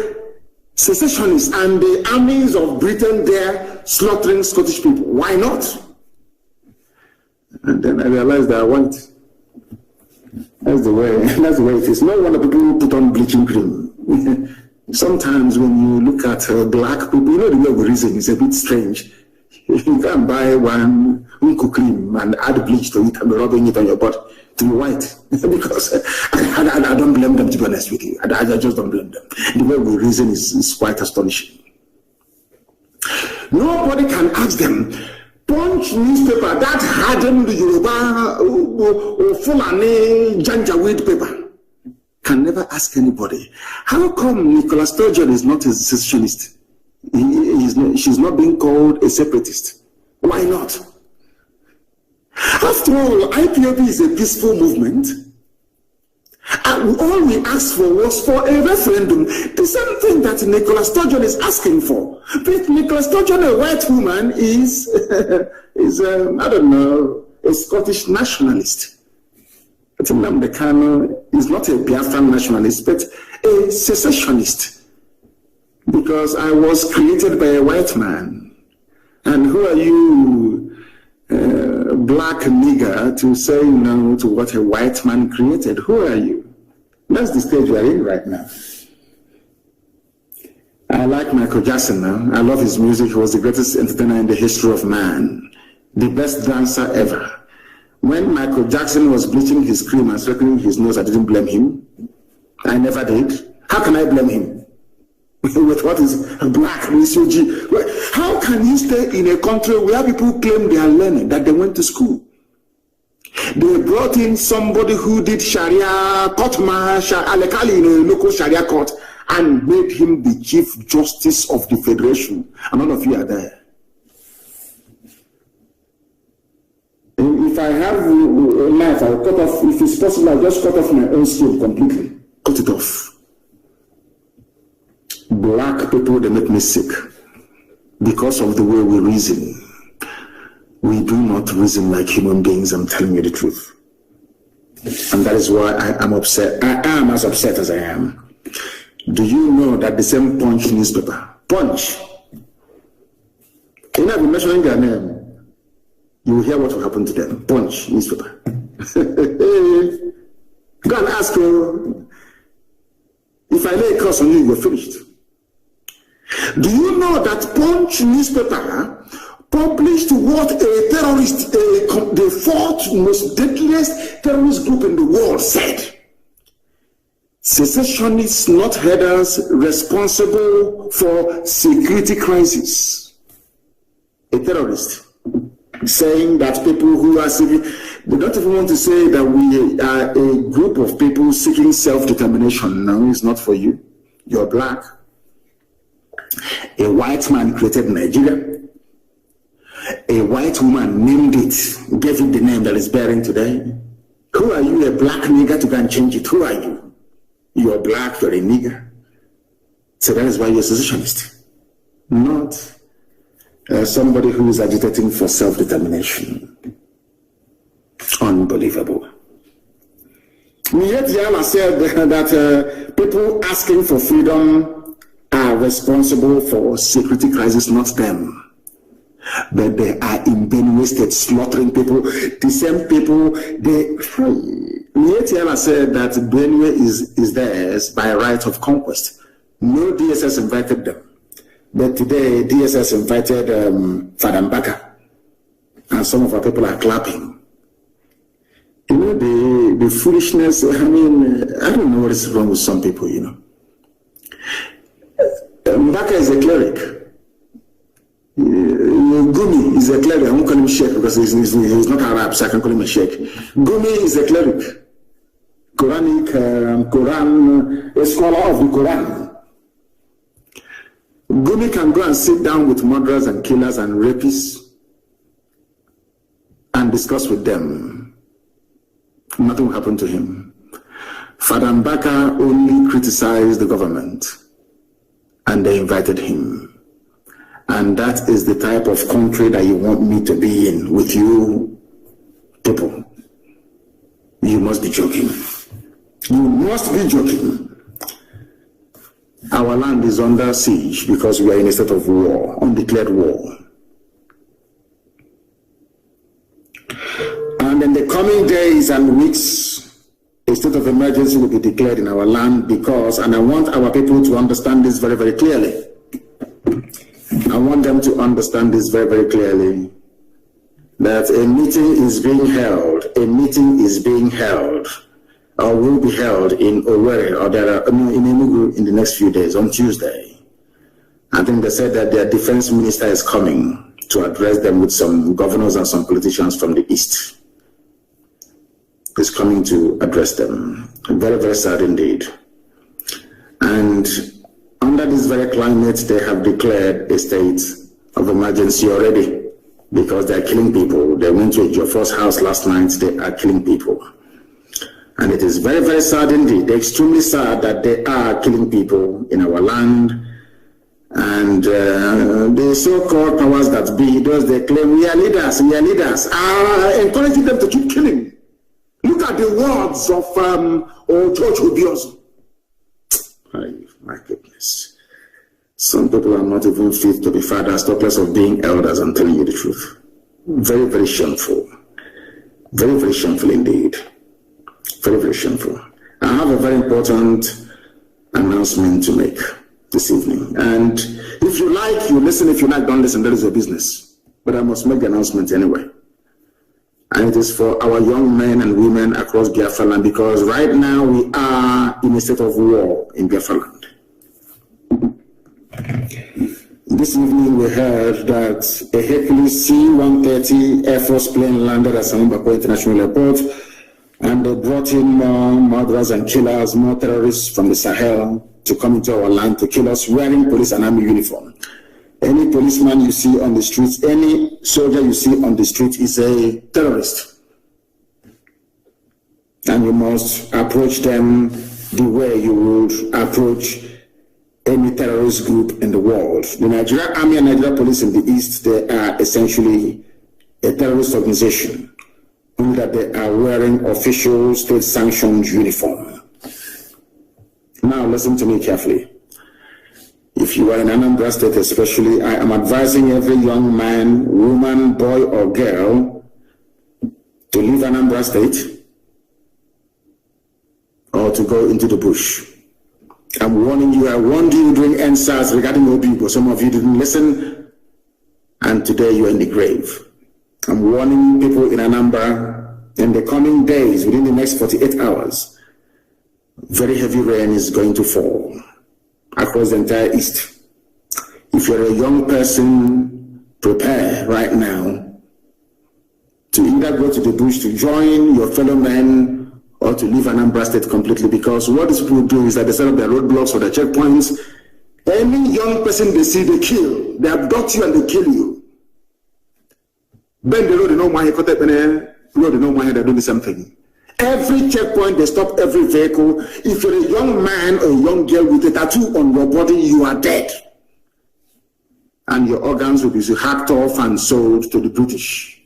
secessionists and the armies of Britain there slaughtering Scottish people? Why not? And then I realized that I want. That's the way it is. No wonder people put on bleaching cream. Sometimes when you look at black people, you know the way we reason is a bit strange. You can buy one unku cream and add bleach to it and be rubbing it on your body to be white. Because I don't blame them, to be honest with you. I just don't blame them. The way we reason is quite astonishing. Nobody can ask them, Punch newspaper, that hardened Yoruba or Fulani Janjaweed paper, can never ask anybody, how come Nicola Sturgeon is not a secessionist? She's not being called a separatist. Why not? After all, IPOB is a peaceful movement. And all we asked for was for a referendum. The same thing that Nicola Sturgeon is asking for. But Nicola Sturgeon, a white woman, is I don't know, a Scottish nationalist. But Nnamdi Kanu is not a Biafran nationalist, but a secessionist. Because I was created by a white man. And who are you, black nigger, to say no to what a white man created? Who are you? That's the stage we are in right now. I like Michael Jackson now. I love his music. He was the greatest entertainer in the history of man. The best dancer ever. When Michael Jackson was bleaching his cream and circling his nose, I didn't blame him. I never did. How can I blame him? With what is black refugee? How can you stay in a country where people claim they are learning, that they went to school? They brought in somebody who did Sharia court Alekali in a local Sharia court and made him the Chief Justice of the Federation. And none of you are there. If I have a knife, I'll cut off, if it's possible, I'll just cut off my own skin completely. Cut it off. Black people, they make me sick because of the way we reason. We do not reason like human beings, I'm telling you the truth. And that is why I am upset. I am as upset as I am. Do you know that the same Punch newspaper, Punch, when I've been mentioning their name, you will hear what will happen to them. Punch newspaper. Go and ask her. If I lay a curse on you, you're finished. Do you know that Punch newspaper published what a terrorist, the fourth most deadliest terrorist group in the world said? Secessionists, not headers, responsible for security crisis. A terrorist saying that people who are seeking, they don't even want to say that we are a group of people seeking self-determination. No, it's not for you. You're black. A white man created Nigeria. A white woman named it, gave it the name that is bearing today. Who are you, a black nigger, to go and change it? Who are you? You're black, you're a nigger. So that is why you're a secessionist. Not somebody who is agitating for self-determination. Unbelievable. Yetiala said that people asking for freedom are responsible for security crisis, not them. But they are in Benue State slaughtering people. The same people, Yetiala said that Benue is theirs by right of conquest. No DSS invited them. But today, DSS invited Father Mbaka. And some of our people are clapping. You know, the foolishness, I mean, I don't know what is wrong with some people, you know. Mbaka is a cleric. Gumi is a cleric. I won't call him Sheikh because he's not Arab, so I can call him a Sheikh. Gumi is a cleric. Quran, a scholar of the Quran. Gumi can go and sit down with murderers and killers and rapists and discuss with them. Nothing will happen to him. Father Mbaka only criticized the government and they invited him. And that is the type of country that you want me to be in with you people. You must be joking. You must be joking. Our land is under siege because we are in a state of war, undeclared war. And in the coming days and weeks, a state of emergency will be declared in our land because, and I want our people to understand this very, very clearly. I want them to understand this very, very clearly, that a meeting is being held, or will be held in Owerri, or in Enugu in the next few days, on Tuesday. I think they said that their defense minister is coming to address them with some governors and some politicians from the East. Is coming to address them. Very, very sad indeed. And under this very climate, they have declared a state of emergency already because they are killing people. They went to a Jofor's house last night. They are killing people. And it is very, very sad indeed. They're extremely sad that they are killing people in our land. And the so-called powers that be, those they claim, we are leaders, are encouraging them to keep killing. Look at the words of George Obiozo. My goodness. Some people are not even fit to be fathers, talk less of being elders. I'm telling you the truth. Very, very shameful. Very, very shameful indeed. Very, very shameful. I have a very important announcement to make this evening. And if you like, you listen. If you like, don't listen. That is your business. But I must make the announcement anyway. And it is for our young men and women across Biafra land, because right now we are in a state of war in Biafra land. This evening we heard that a Hercules C-130 Air Force plane landed at Sambako International Airport, and they brought in more murderers and killers, more terrorists from the Sahel to come into our land to kill us wearing police and army uniform. Any policeman you see on the streets, any soldier you see on the street is a terrorist. And you must approach them the way you would approach any terrorist group in the world. The Nigerian Army and Nigerian Police in the East, they are essentially a terrorist organization, only that they are wearing official state-sanctioned uniform. Now listen to me carefully. If you are in Anambra State especially, I am advising every young man, woman, boy or girl to leave Anambra State or to go into the bush. I'm warning you, I warned you during NSAS regarding Obibo. Some of you didn't listen, and today you are in the grave. I'm warning people in Anambra, in the coming days, within the next 48 hours, very heavy rain is going to fall across the entire East. If you're a young person, prepare right now to either go to the bush to join your fellow men or to leave Anambra State completely, because what these people do is that they set up their roadblocks or their checkpoints. Any young person they see, they kill. They abduct you and they kill you. Bend the road, they know why you cut up in there. Road, they know why they're doing the same thing. Every checkpoint, they stop every vehicle. If you're a young man or a young girl with a tattoo on your body, you are dead. And your organs will be hacked off and sold to the British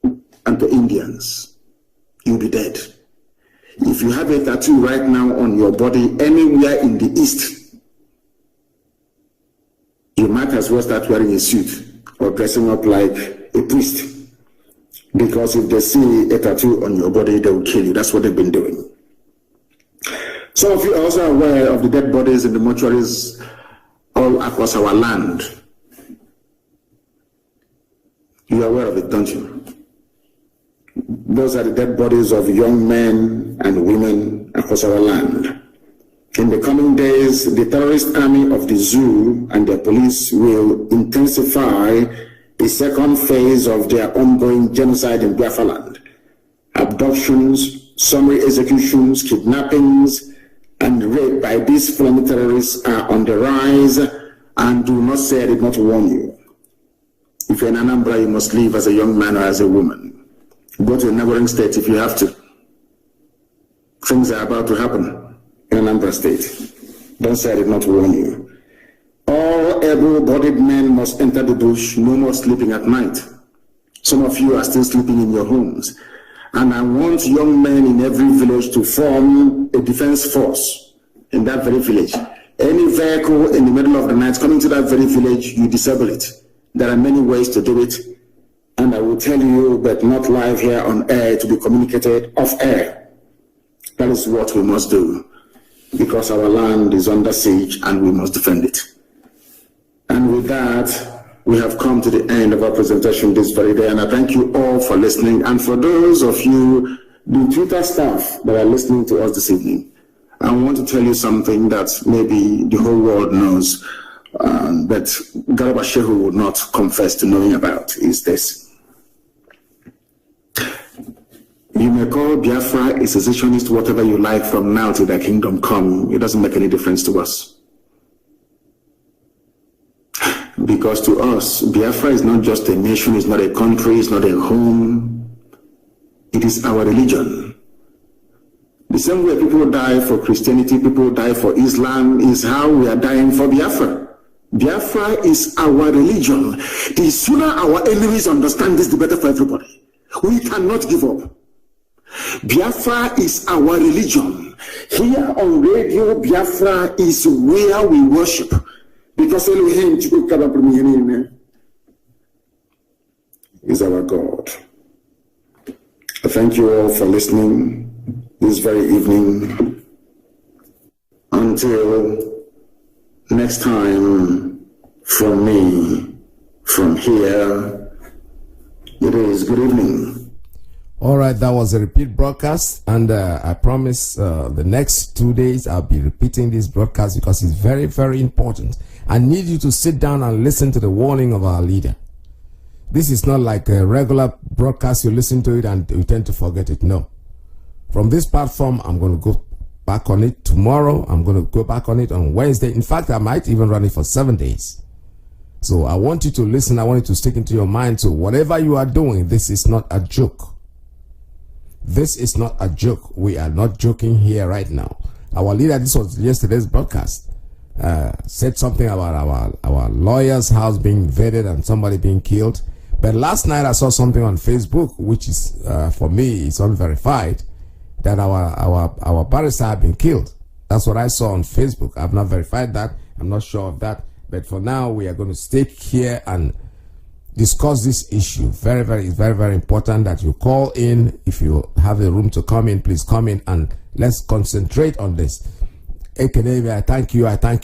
and to Indians. You'll be dead. If you have a tattoo right now on your body anywhere in the East, you might as well start wearing a suit or dressing up like a priest. Because if they see a tattoo on your body, they will kill you. That's what they've been doing. Some of you are also aware of the dead bodies in the mortuaries all across our land. You are aware of it, don't you? Those are the dead bodies of young men and women across our land. In the coming days, the terrorist army of the zoo and their police will intensify the second phase of their ongoing genocide in Biafra land. Abductions, summary executions, kidnappings, and rape by these Fulani terrorists are on the rise, and do not say I did not warn you. If you're in Anambra, you must leave as a young man or as a woman. Go to a neighboring state if you have to. Things are about to happen in Anambra state. Don't say I did not warn you. All able-bodied men must enter the bush, no more sleeping at night. Some of you are still sleeping in your homes. And I want young men in every village to form a defense force in that very village. Any vehicle in the middle of the night coming to that very village, you disable it. There are many ways to do it. And I will tell you, but not live here on air, to be communicated off air. That is what we must do. Because our land is under siege and we must defend it. And with that, we have come to the end of our presentation this very day. And I thank you all for listening. And for those of you, the Twitter staff that are listening to us this evening, I want to tell you something that maybe the whole world knows, but Garba Shehu would not confess to knowing about, is this. You may call Biafra a secessionist, whatever you like, from now till the kingdom come. It doesn't make any difference to us. Because to us, Biafra is not just a nation, it's not a country, it's not a home. It is our religion. The same way people die for Christianity, people die for Islam, is how we are dying for Biafra. Biafra is our religion. The sooner our enemies understand this, the better for everybody. We cannot give up. Biafra is our religion. Here on Radio Biafra is where we worship. Because Elohim is our God. I thank you all for listening this very evening. Until next time, from me, from here, it is good evening. All right, that was a repeat broadcast, and I promise the next 2 days I'll be repeating this broadcast because it's very, very important. I need you to sit down and listen to the warning of our leader. This is not like a regular broadcast. You listen to it and you tend to forget it. No. From this platform, I'm going to go back on it tomorrow. I'm going to go back on it on Wednesday. In fact, I might even run it for 7 days. So I want you to listen. I want you to stick into your mind. So whatever you are doing, this is not a joke. This is not a joke. We are not joking here right now. Our leader, this was yesterday's broadcast, said something about our lawyer's house being invaded and somebody being killed. But last night I saw something on Facebook, which is, for me, it's unverified, that our barrister had been killed. That's what I saw on Facebook. I've not verified that. I'm not sure of that. But for now, we are going to stay here and discuss this issue. It's very, very important that you call in. If you have a room to come in, please come in and let's concentrate on this. Ekenebe, I thank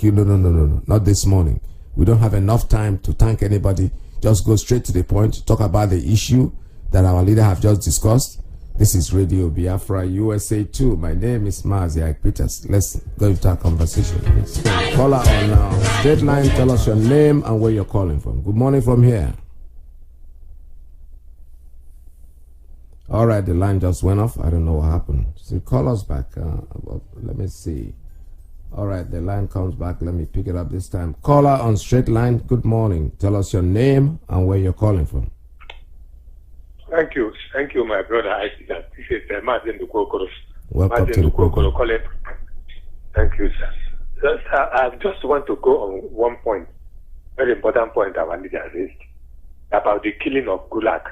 you. No, not this morning. We don't have enough time to thank anybody. Just go straight to the point, talk about the issue that our leader have just discussed. This is Radio Biafra USA 2. My name is Mazi Peters. Let's go into our conversation. Caller on straight line, tell us your name and where you're calling from. Good morning from here. All right, the line just went off. I don't know what happened. So call us back. Let me see. All right, the line comes back. Let me pick it up this time. Caller on straight line. Good morning. Tell us your name and where you're calling from. Thank you, my brother. This is Mazi Ndukokoro. Welcome to the program. Thank you, sir. I just want to go on one point, very important point our leader raised about the killing of Gulag.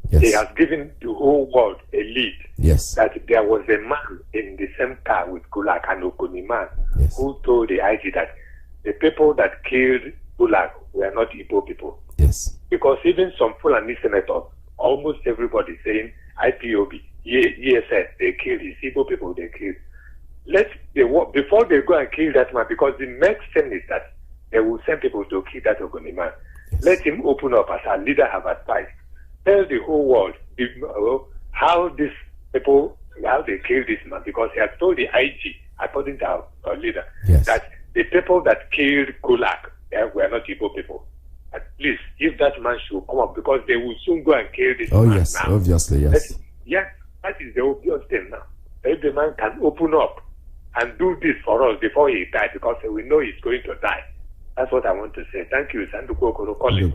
Yes. He has given the whole world a lead. Yes. That there was a man in the same car with Gulag, an Okuni man, Yes. who told the IG that the people that killed Gulag were not Igbo people. Yes. Because even some Fulani senators, almost everybody saying IPOB, ESN, they killed his Igbo people, they killed. Before they go and kill that man, because the next thing is that they will send people to kill that Ogoni man. Yes. Let him open up as our leader have advised. Tell the whole world how these people, how they killed this man, because he has told the IG, according to our leader, Yes. that the people that killed Gulag were not Igbo people. At least if that man should come up, because they will soon go and kill this man. Yes, now. obviously, yes. That is the obvious thing now. If the man can open up and do this for us before he dies, because we know he's going to die. That's what I want to say. Thank you, Sanduko Kolokoli.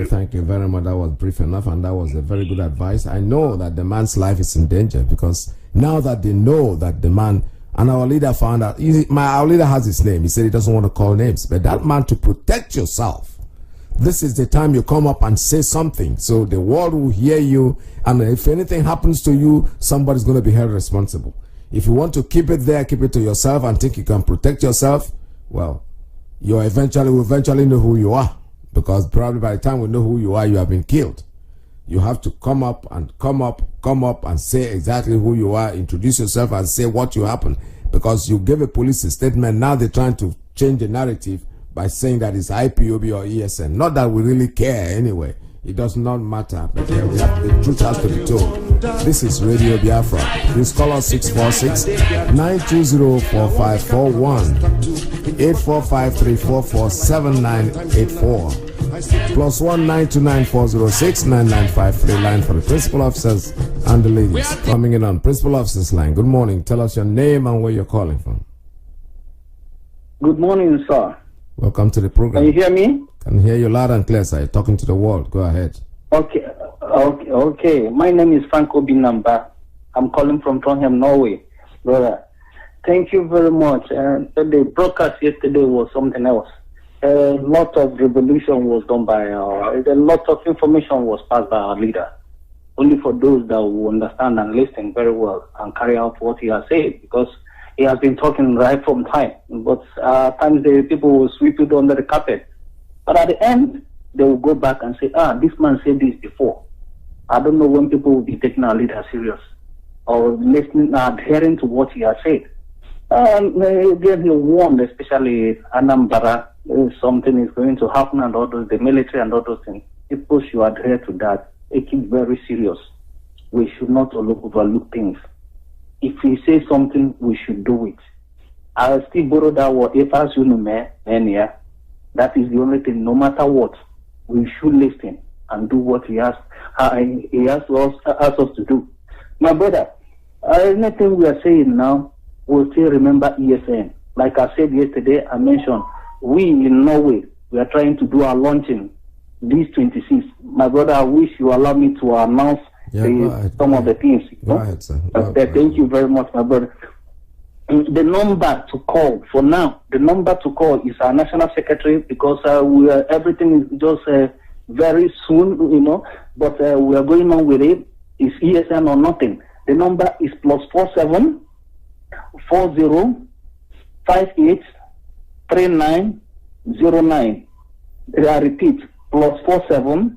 Thank you very much. That was brief enough, and that was a very good advice. I know that the man's life is in danger, because now that they know that the man, and our leader found out, our leader has his name. He said he doesn't want to call names, but that man, to protect yourself, this is the time you come up and say something, so the world will hear you, and if anything happens to you, somebody's going to be held responsible. If you want to keep it there, keep it to yourself and think you can protect yourself, well, you will eventually know who you are, because probably by the time we know who you are, you have been killed. You have to come up and say exactly who you are, introduce yourself and say what you happened, because you gave a police a statement. Now they're trying to change the narrative by saying that it's IPOB or ESN. Not that we really care anyway. It does not matter, but the truth has to be told. This is Radio Biafra. Please call us 646-920-4541, 845-344-7984, +1 929-406-9953, line for the principal officers and the ladies. Coming in on principal officers line. Good morning. Tell us your name and where you're calling from. Good morning, sir. Welcome to the program. Can you hear me? Can hear you loud and clear, sir. You're talking to the world. Go ahead. Okay. My name is Franco Binamba. I'm calling from Trondheim, Norway. Brother, thank you very much. The broadcast yesterday was something else. A lot of revolution was done by a lot of information was passed by our leader. Only for those that will understand and listen very well and carry out what he has said, because he has been talking right from time. But at times the people will sweep it under the carpet. But at the end, they will go back and say, this man said this before. I don't know when people will be taking our leader serious or listening, adhering to what he has said. Again, he warned, especially Anambra, something is going to happen and all those, the military and all those things. People should adhere to that. Take it very serious. We should not overlook things. If we say something, we should do it. I still borrow that word, if as you know, that is the only thing. No matter what, we should listen and do what he has asked us to do. My brother, anything we are saying now, we'll still remember ESN. Like I said yesterday, I mentioned, we in Norway, we are trying to do our launching this 26th. My brother, I wish you allow me to announce some of the things. Go ahead, sir. Thank you very much, my brother. The number to call for now, the number to call is our national secretary, because everything is just very soon, but we are going on with it. It's ESN or nothing. The number is +47 40 58 3909. I repeat, +47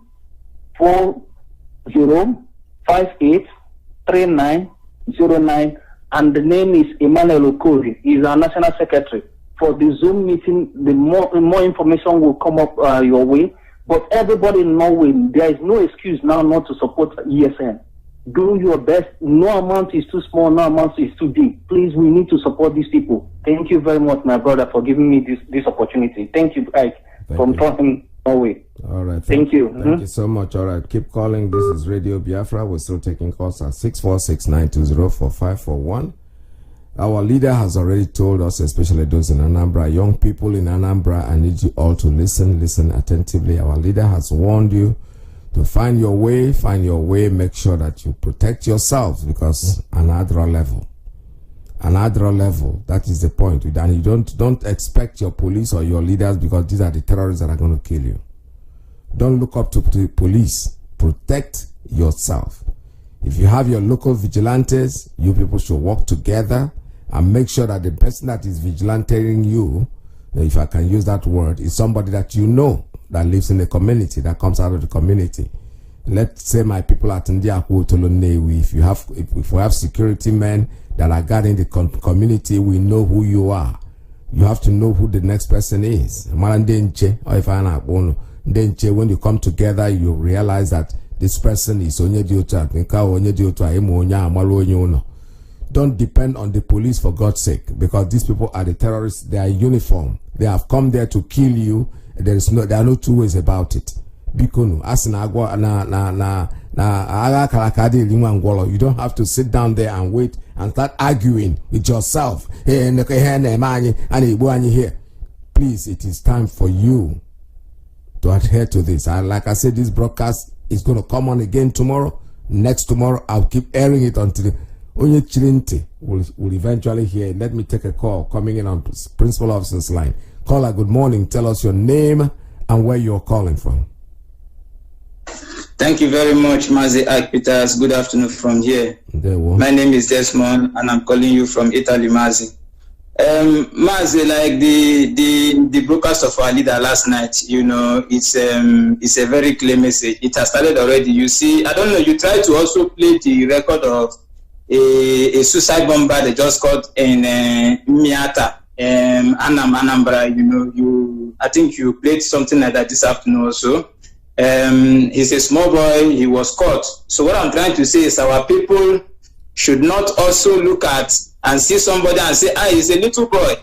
40 58 3909. And the name is Emmanuel Okori. He's our national secretary. For the Zoom meeting, the more information will come up your way. But everybody in Norway, there is no excuse now not to support ESN. Do your best. No amount is too small, no amount is too big. Please, we need to support these people. Thank you very much, my brother, for giving me this opportunity. Thank you, Ike, from Trondheim, Norway. All right. Thank you. Thank you so much. All right. Keep calling. This is Radio Biafra. We're still taking calls at 646-920-4541. Our leader has already told us, especially those in Anambra, young people in Anambra, I need you all to listen attentively. Our leader has warned you to find your way, make sure that you protect yourselves, because another level, that is the point. And you don't expect your police or your leaders, because these are the terrorists that are going to kill you. Don't look up to the police. protect yourself. If you have your local vigilantes, you people should work together and make sure that the person that is vigilanting you, if I can use that word, is somebody that you know that lives in the community, that comes out of the community. Let's say my people at Ndiaku Tolonewi, if we have security men that are guarding the community, we know who you are. You have to know who the next person is. Or if when you come together, you realize that this person is Don't depend on the police, for God's sake, because these people are the terrorists. They are uniform. They have come there to kill you. There are no two ways about it. Bikunu, you don't have to sit down there and wait and start arguing with yourself. Please, it is time for you to adhere to this. And like I said, this broadcast is going to come on again tomorrow. Next tomorrow, I'll keep airing it until Onye Chirinti will eventually hear. Let me take a call coming in on Principal Officer's line. Caller, good morning. Tell us your name and where you're calling from. Thank you very much, Mazi Peters. Good afternoon from here. My name is Desmond, and I'm calling you from Italy, Mazi. Mazi, like the broadcast of our leader last night, it's a very clear message. It has started already. You see, I don't know. You try to also play the record of a suicide bomber they just caught in Miata, Anambra. I think you played something like that this afternoon also. He's a small boy, he was caught. So what I'm trying to say is our people should not also look at and see somebody and say, he's a little boy.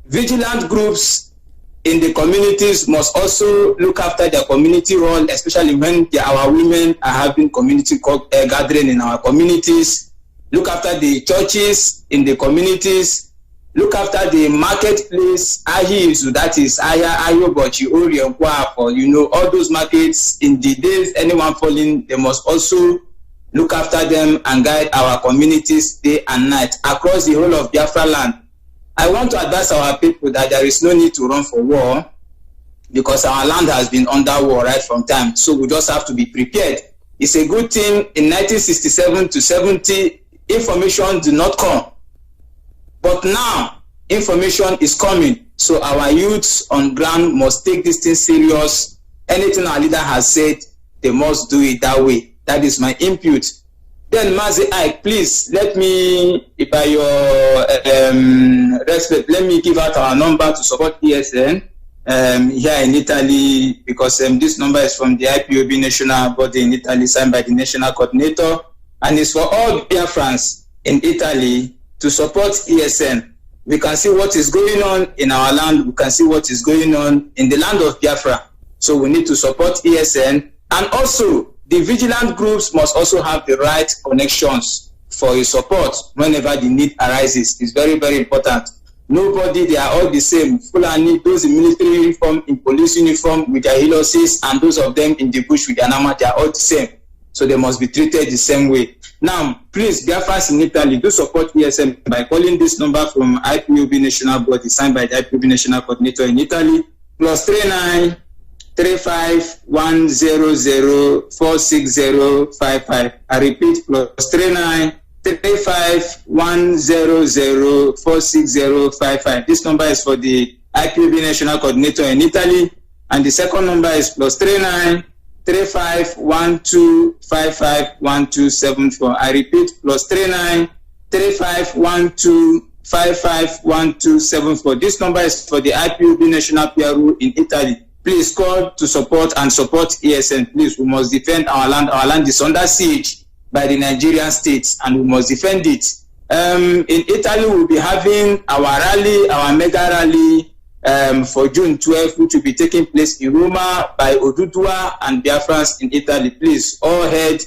Vigilant groups in the communities must also look after their community role, especially when our women are having community gathering in our communities. Look after the churches in the communities. Look after the marketplace, that is Ayobochi, Orient, all those markets. In the days anyone falling, they must also look after them and guide our communities day and night across the whole of Biafra land. I want to advise our people that there is no need to run for war because our land has been under war right from time. So we just have to be prepared. It's a good thing in 1967 to 70, information did not come. But now, information is coming. So our youths on ground must take this thing serious. Anything our leader has said, they must do it that way. That is my input. Then, Mazi Ike, please, let me, by your respect, let me give out our number to support ESN here in Italy, because this number is from the IPOB national body in Italy, signed by the national coordinator, and it's for all Biafrans in Italy to support ESN. We can see what is going on in our land. We can see what is going on in the land of Biafra. So we need to support ESN. And also, the vigilant groups must also have the right connections for your support whenever the need arises. It's very, very important. Nobody, they are all the same. Fulani, those in military uniform, in police uniform with their hiloses, and those of them in the bush with their nama, they are all the same. So they must be treated the same way. Now, please, Biafrans in Italy, do support ESN by calling this number from IPOB National Body, signed by the IPOB National Coordinator in Italy, +39 35 100 460 55. I repeat, +39 35 100 460 55. This number is for the IPOB National Coordinator in Italy, and the second number is +39 35 12 55 1274. I repeat, +39 35 12 55 1274. This number is for the IPOB National PRO in Italy. Please call to support ESN. Please, we must defend our land. Our land is under siege by the Nigerian states, and we must defend it. In Italy, we'll be having our rally, our mega rally for June 12th, which will be taking place in Roma by Oduduwa and Biafrans in Italy. Please, all head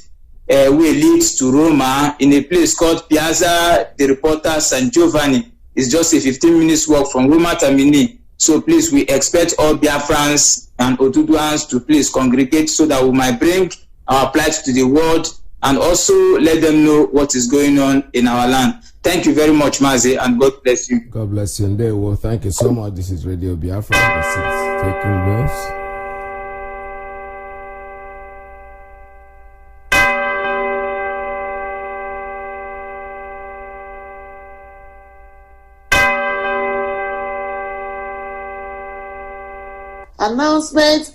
way leads to Roma in a place called Piazza de Reporta San Giovanni. It's just a 15 minutes walk from Roma Termini. So please, we expect all Biafrans and Oduduans to please congregate so that we might bring our plight to the world and also let them know what is going on in our land. Thank you very much, Mazi, and God bless you. God bless you. And well, thank you so much. This is Radio Biafra. This is taking waves. Announcement.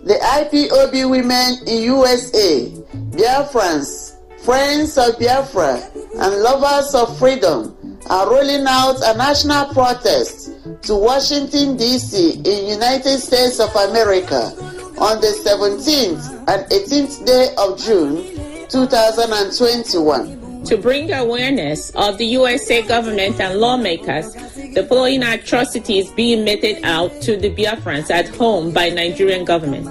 The IPOB women in USA, Biafrans, friends of Biafra, and lovers of freedom are rolling out a national protest to Washington, D.C. in United States of America on the 17th and 18th day of June 2021. To bring awareness of the USA government and lawmakers, the following atrocities being meted out to the Biafrans at home by Nigerian government.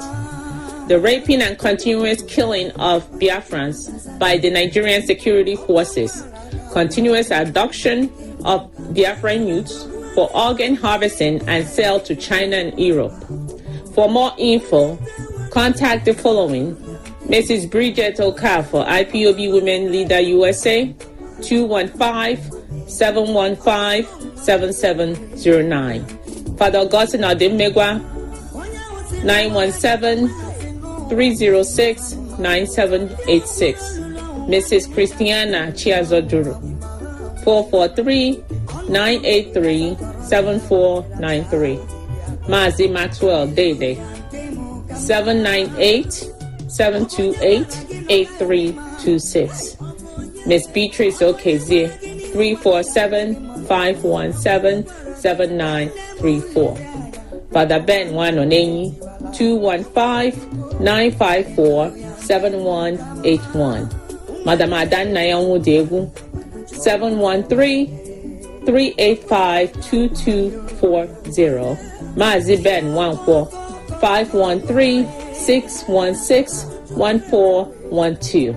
The raping and continuous killing of Biafrans by the Nigerian security forces. Continuous abduction of Biafran youths for organ harvesting and sale to China and Europe. For more info, contact the following: Mrs. Bridget Okafor, IPOB Women Leader USA, 215-715-7709. Father Augustine Ademegwa, 917-306-9786. Mrs. Christiana Chiazoduro, 443-983-7493. Mazi Maxwell Dede, 798-728-8326. Miss Beatrice Okezie, 347-517-7934. Father Ben Wanoneni, 215-954-7181. Madam Adan Nayanwu Degu, 713-385-2240. Mazi Ben Wankwo, 513-616-1412.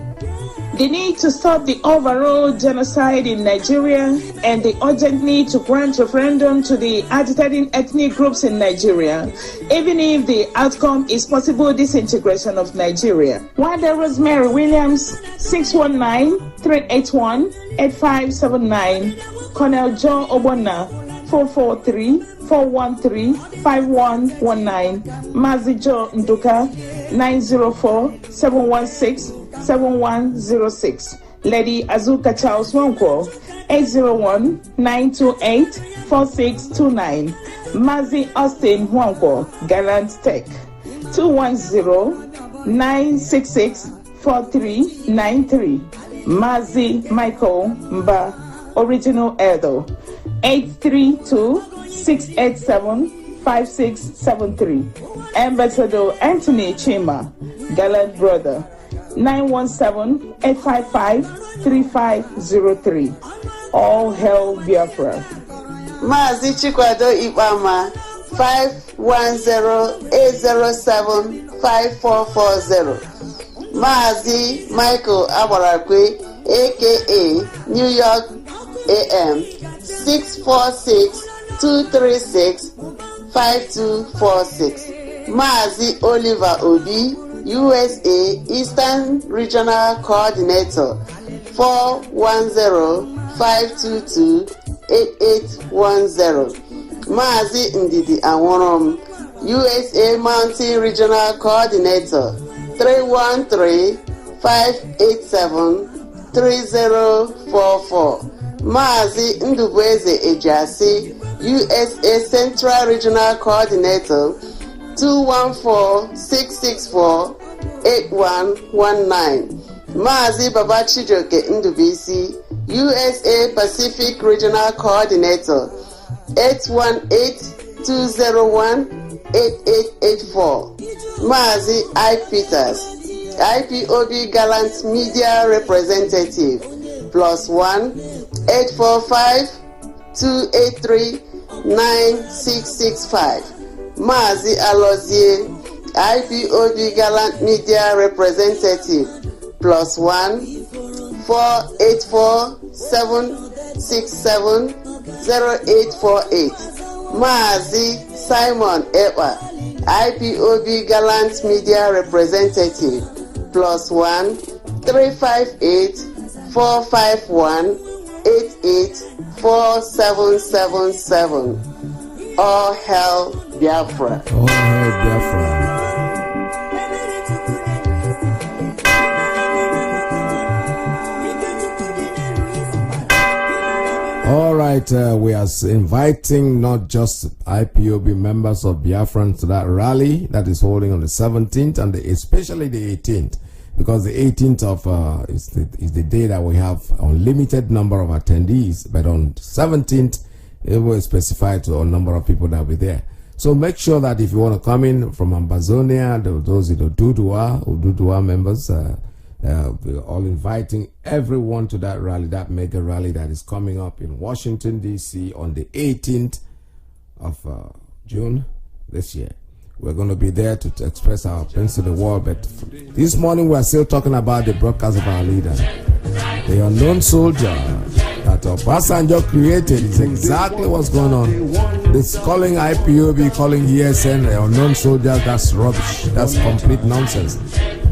The need to stop the overall genocide in Nigeria and the urgent need to grant referendum to the agitating ethnic groups in Nigeria, even if the outcome is possible disintegration of Nigeria. Wanda Rosemary Williams, 619-381-8579. Colonel John Obona, 443-413-5119. Mazi Joe Nduka, 904-716-7106. Lady Azuka Charles Wonko, 801-928-4629. Mazi Austin Wonko, Gallant Tech, 210-966-4393. Mazi Michael Mba, Original Edo, 832-687-5673. Ambassador Anthony Chima, Gallant Brother, 917-855-3503. All hail Biafra. Mazi Chikwado Ipama, 510-807-5440. Mazi Michael Abarakwe, aka New York AM, 646-236-5246. Mazi Oliver Obi, USA Eastern Regional Coordinator, 410-522-8810. Mazi Ndidi Anworom, USA Mountain Regional Coordinator, 313-587-3044. Mazi Ndubweze Ejasi, USA Central Regional Coordinator, 214-664-8119. Mazi Babachijoke Ndubisi, USA Pacific Regional Coordinator, 818-201-8884. Mazi I. Peters, IPOB Gallant Media Representative, +1 845-283-9665. Mazi Alozie, IPOB Gallant Media Representative, +1 484-767-0848. Mazi Simon Ewa, IPOB Gallant Media Representative, +1 358-451-884777. All hail Biafra. All hail Biafra. All right, we are inviting not just IPOB members of Biafrans to that rally that is holding on the 17th and especially the 18th, because the 18th of is the day that we have unlimited number of attendees, but on 17th it will specify to a number of people that will be there. So make sure that if you want to come in from Ambazonia, those Ududua members, we're all inviting everyone to that rally, that mega rally that is coming up in Washington, D.C. on the 18th of June this year. We're going to be there to express our opinions to the world. But this morning we're still talking about the broadcast of our leader. The unknown soldier that Obasanjo created is exactly what's going on. This calling IPOB, calling ESN, the unknown soldier, that's rubbish. That's complete nonsense.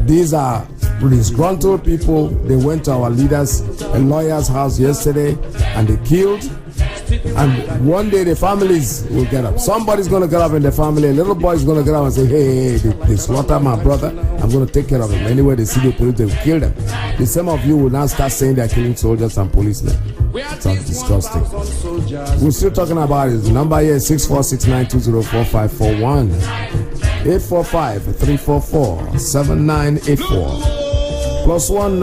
These are disgruntled people. They went to our leaders, a lawyer's house yesterday, and they killed. And one day the families will get up. Somebody's going to get up in the family. A little boy is going to get up and say, hey, they slaughtered my brother. I'm going to take care of him. Anyway, they see the police, they will kill them. The same of you will now start saying they're killing soldiers and policemen. It's disgusting. We're still talking about it. The number here is 64692045541. 845-344-7984. +1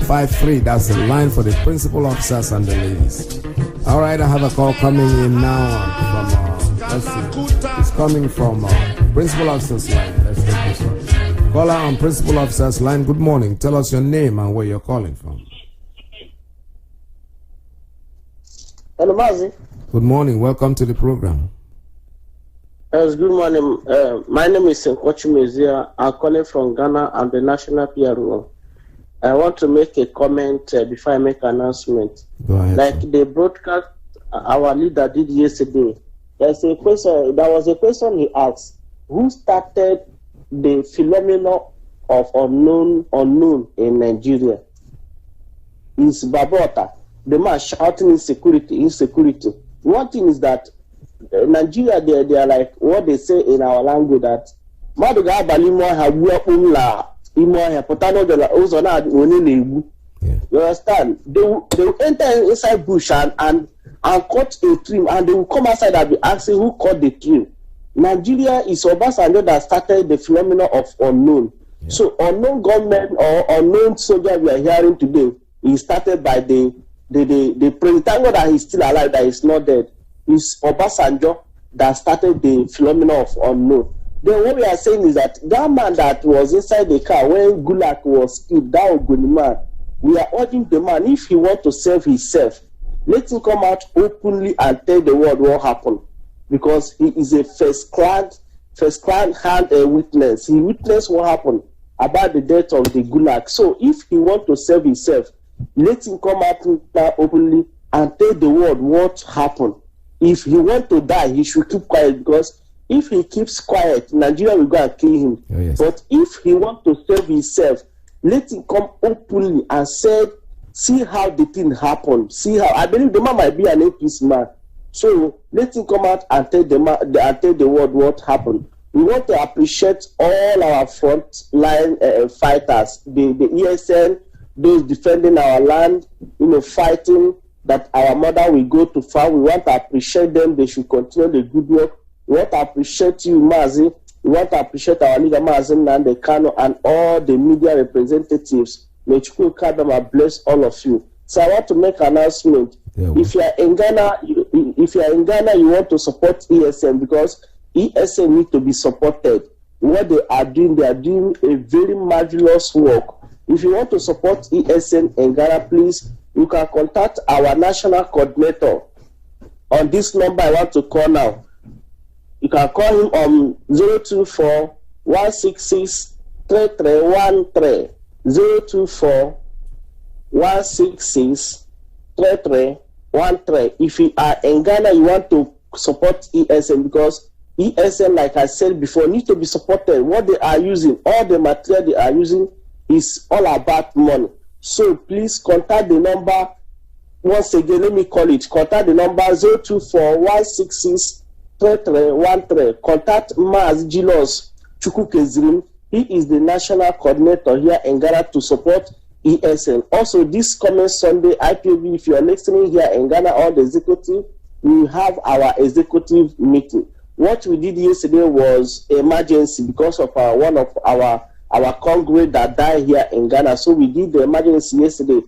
929-406-99353. That's the line for the principal officers and the ladies. All right, I have a call coming in now from, let's see. It's coming from principal officers line. Let's take this one. Caller on principal officers line. Good morning. Tell us your name and where you're calling from. Hello, Mazi. Good morning. Welcome to the program. Yes, good morning. My name is Nkochi Mezia. I'm calling from Ghana. I'm the national PRO. I want to make a comment before I make an announcement. Go ahead. Like the broadcast our leader did yesterday, there was a question he asked: who started the phenomenon of unknown in Nigeria? It's Babota, the man shouting insecurity. One thing is that Nigeria, they are like what they say in our language, that you understand? They will enter inside bush and cut a tree, and they will come outside and be asking who cut the tree. Nigeria is Obasanjo that started the phenomenon of unknown. Yeah. So unknown government or unknown soldier we are hearing today is started by the president. Thank God that he's still alive, that he's not dead. It's Obasanjo that started the phenomenon of unknown. Then what we are saying is that man that was inside the car when Gulag was killed, that Ogoni man, we are urging the man, if he wants to save himself, let him come out openly and tell the world what happened. Because he is a first class hand witness. He witnessed what happened about the death of the Gulag. So if he wants to save himself, let him come out openly and tell the world what happened. If he wants to die, he should keep quiet, because if he keeps quiet, Nigeria will go and kill him. Oh, yes. But if he wants to save himself, let him come openly and say, see how the thing happened. See how, I believe the man might be an APC man. So let him come out and tell the world what happened. We want to appreciate all our front line fighters, the ESN, those defending our land, fighting that our mother will go to far. We want to appreciate them. They should continue the good work. We want to appreciate you, Mazi. We want to appreciate our leader, Mazi, Nnamdi, Kanu, and all the media representatives. May Chukwu Kadama bless all of you. So I want to make an announcement. Yeah, if you are in Ghana, you want to support ESN, because ESN need to be supported. What they are doing a very marvelous work. If you want to support ESN in Ghana, please, you can contact our national coordinator on this number I want to call now. You can call him on 024-166-3313. 024-166-3313. If you are in Ghana, you want to support ESN, because ESN, like I said before, needs to be supported. What they are using, all the material they are using, is all about money. So please contact the number. Once again, let me call it. Contact the number 024-166-3313. Contact Mazi Jilos Chukwukezrim. He is the national coordinator here in Ghana to support ESN. Also, this coming Sunday, IPOB, if you are listening here in Ghana, all the executive, we have our executive meeting. What we did yesterday was emergency because of one of our congregate that died here in Ghana. So we did the emergency yesterday.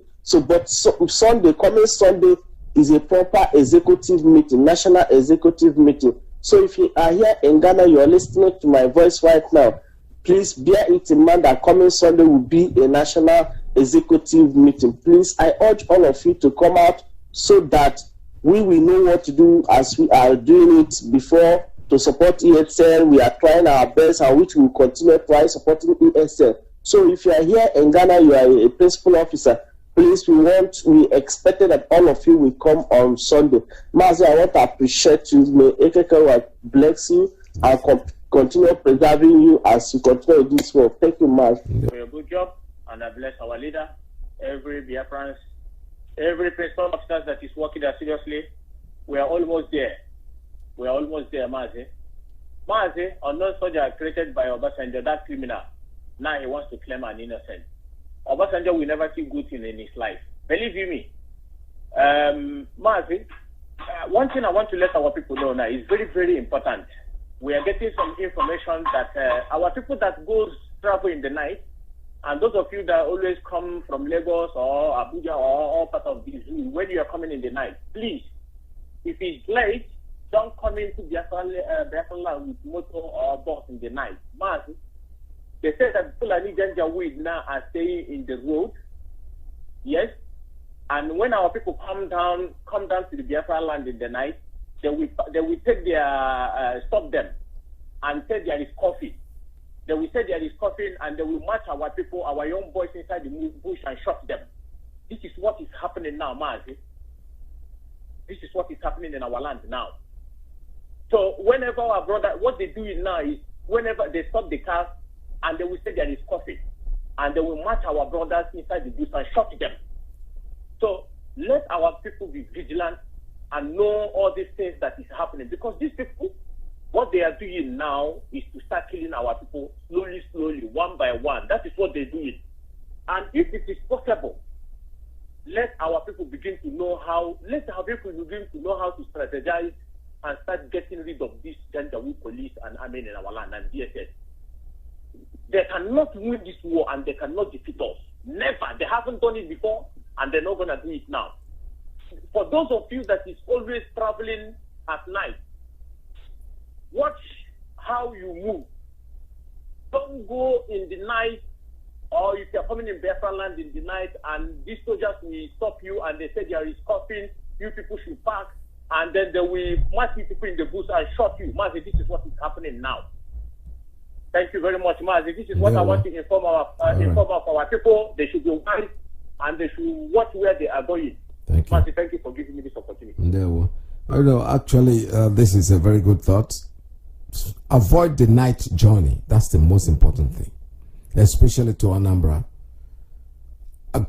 But Sunday, coming Sunday, is a proper executive meeting, national executive meeting. So if you are here in Ghana, you are listening to my voice right now, please bear it in mind that coming Sunday will be a national executive meeting. Please, I urge all of you to come out so that we will know what to do as we are doing it before to support ESL. We are trying our best, and which we will continue trying supporting ESL. So if you are here in Ghana, you are a principal officer, please, we expected that all of you will come on Sunday. Mazi, I want to appreciate you. May Ekeke bless you and continue preserving you as you continue this work. Thank you, Mazi. For your good job, and I bless our leader, every Biafrans, every principal officer that is working there seriously. We are almost there. We are almost there, Mazi. Mazi, unknown soldier created by Obasanjo, that criminal. Now he wants to claim an innocent. Obasanjo will never see good thing in his life. Believe you me. Mazi, one thing I want to let our people know now is very, very important. We are getting some information that our people that travel in the night, and those of you that always come from Lagos or Abuja or all part of this, when you are coming in the night, please, if it's late, don't come into Biafra land with motor or bus in the night. Mazi, they say that Fulani Janjaweed now are staying in the road. Yes. And when our people come down to the Biafra land in the night, they will take their stop them and say there is coffee. They will say there is coffee, and they will march our people, our young boys inside the bush and shot them. This is what is happening now, Mazi. This is what is happening in our land now. So whenever our brother, what they do now is whenever they stop the cars, and they will say there is coffee, and they will march our brothers inside the bush and shot them. So let our people be vigilant and know all these things that is happening, because these people, what they are doing now is to start killing our people slowly, one by one. That is what they're doing. And if it is possible, let our people begin to know how to strategize and start getting rid of this Janjaweed police and army in our land and DSS. They cannot win this war, and they cannot defeat us. Never. They haven't done it before, and they're not going to do it now. For those of you that is always traveling at night, watch how you move. Don't go in the night, or if you're coming in Biafra land in the night, and these soldiers will stop you, and they say there is coffin, you people should park, and then they will march you people in the bush and shot you. Mazi, this is what is happening now. Thank you very much, Mazi. This is what I want to inform our people. They should be wise, and they should watch where they are going. Thank you. Mazi, thank you for giving me this opportunity. Actually, this is a very good thought. Avoid the night journey. That's the most important thing, especially to Anambra.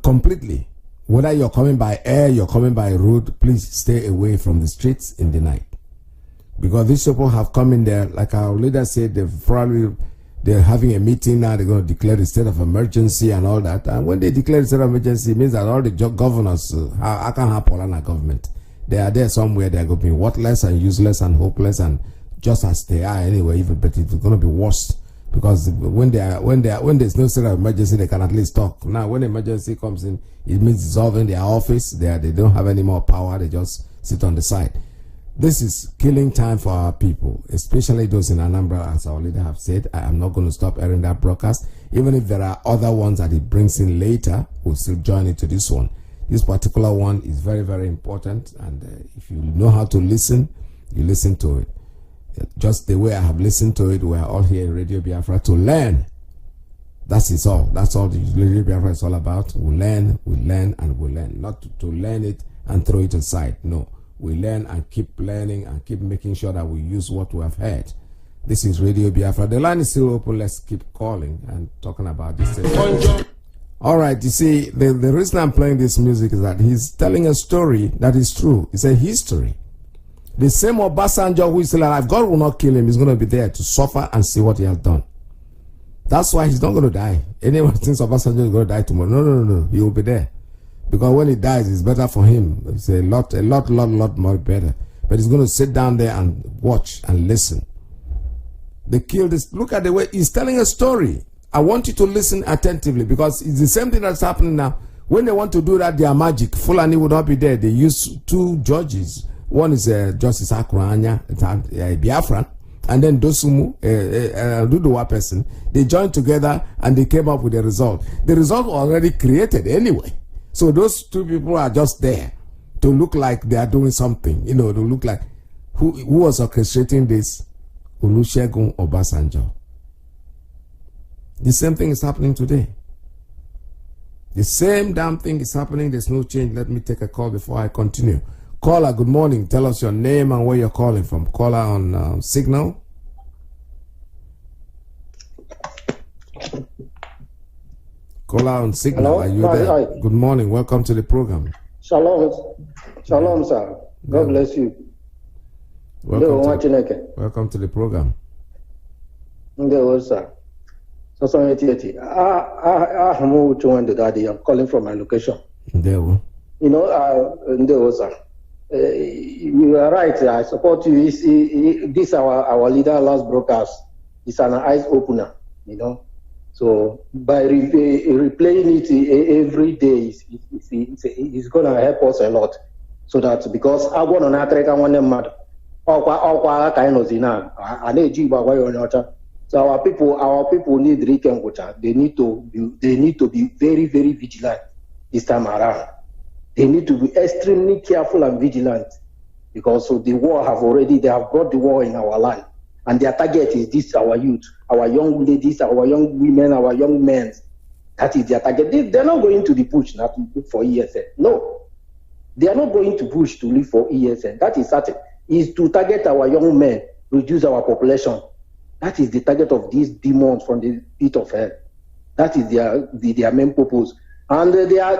Completely. Whether you're coming by air, you're coming by road, please stay away from the streets in the night. Because these people have come in there, like our leader said, they're having a meeting now, they're going to declare a state of emergency and all that. And when they declare a state of emergency, it means that all the governors, I can't have Polana government. They are there somewhere, they're going to be worthless and useless and hopeless, and just as they are anyway, even better, it's going to be worse. Because when there's no state of emergency, they can at least talk. Now, when emergency comes in, it means dissolving their office. They don't have any more power. They just sit on the side. This is killing time for our people, especially those in Anambra, as our leader have said. I am not going to stop airing that broadcast. Even if there are other ones that it brings in later, we'll still join into this one. This particular one is very, very important. And if you know how to listen, you listen to it. Just the way I have listened to it, we are all here in Radio Biafra to learn. That's it all. That's all the Radio Biafra is all about. We learn, and we learn. Not to learn it and throw it aside. No. We learn and keep learning and keep making sure that we use what we have heard. This is Radio Biafra. The line is still open. Let's keep calling and talking about this. All right. You see, the reason I'm playing this music is that he's telling a story that is true. It's a history. The same Obasanjo who is still alive, God will not kill him. He's going to be there to suffer and see what he has done. That's why he's not going to die. Anyone thinks Obasanjo is going to die tomorrow. No. He will be there. Because when he dies, it's better for him. It's a lot more better. But he's going to sit down there and watch and listen. They killed this. Look at the way he's telling a story. I want you to listen attentively because it's the same thing that's happening now. When they want to do that, they are magic. Fulani will not be there. They use 2 judges. One is Justice Akuranya, Biafran, and then Dosumu, Duduwa person. They joined together and they came up with a result. The result was already created anyway. So those 2 people are just there to look like they are doing something. To look like who was orchestrating this? Olusegun Obasanjo. The same thing is happening today. The same damn thing is happening. There's no change. Let me take a call before I continue. Caller, good morning. Tell us your name and where you're calling from. Caller on Signal. Caller on Signal. Hello? Are you there? Hi. Good morning. Welcome to the program. Shalom, sir. God bless you. Welcome to the program. Sir. I'm calling from my location. Sir. You are right. I support you. This our leader last broadcast is an eye opener. So by replaying it every day, it's gonna help us a lot. So that because I want to track one mad, so our people need Rikengucha. They need to be very, very vigilant this time around. They need to be extremely careful and vigilant because so the war they have brought the war in our land. And their target is this, our youth, our young ladies, our young women, our young men. That is their target. They're not going to the bush not to look for ESN. No. They are not going to bush to look for ESN. That is certain. Is to target our young men, reduce our population. That is the target of these demons from the pit of hell. That is their main purpose. And they are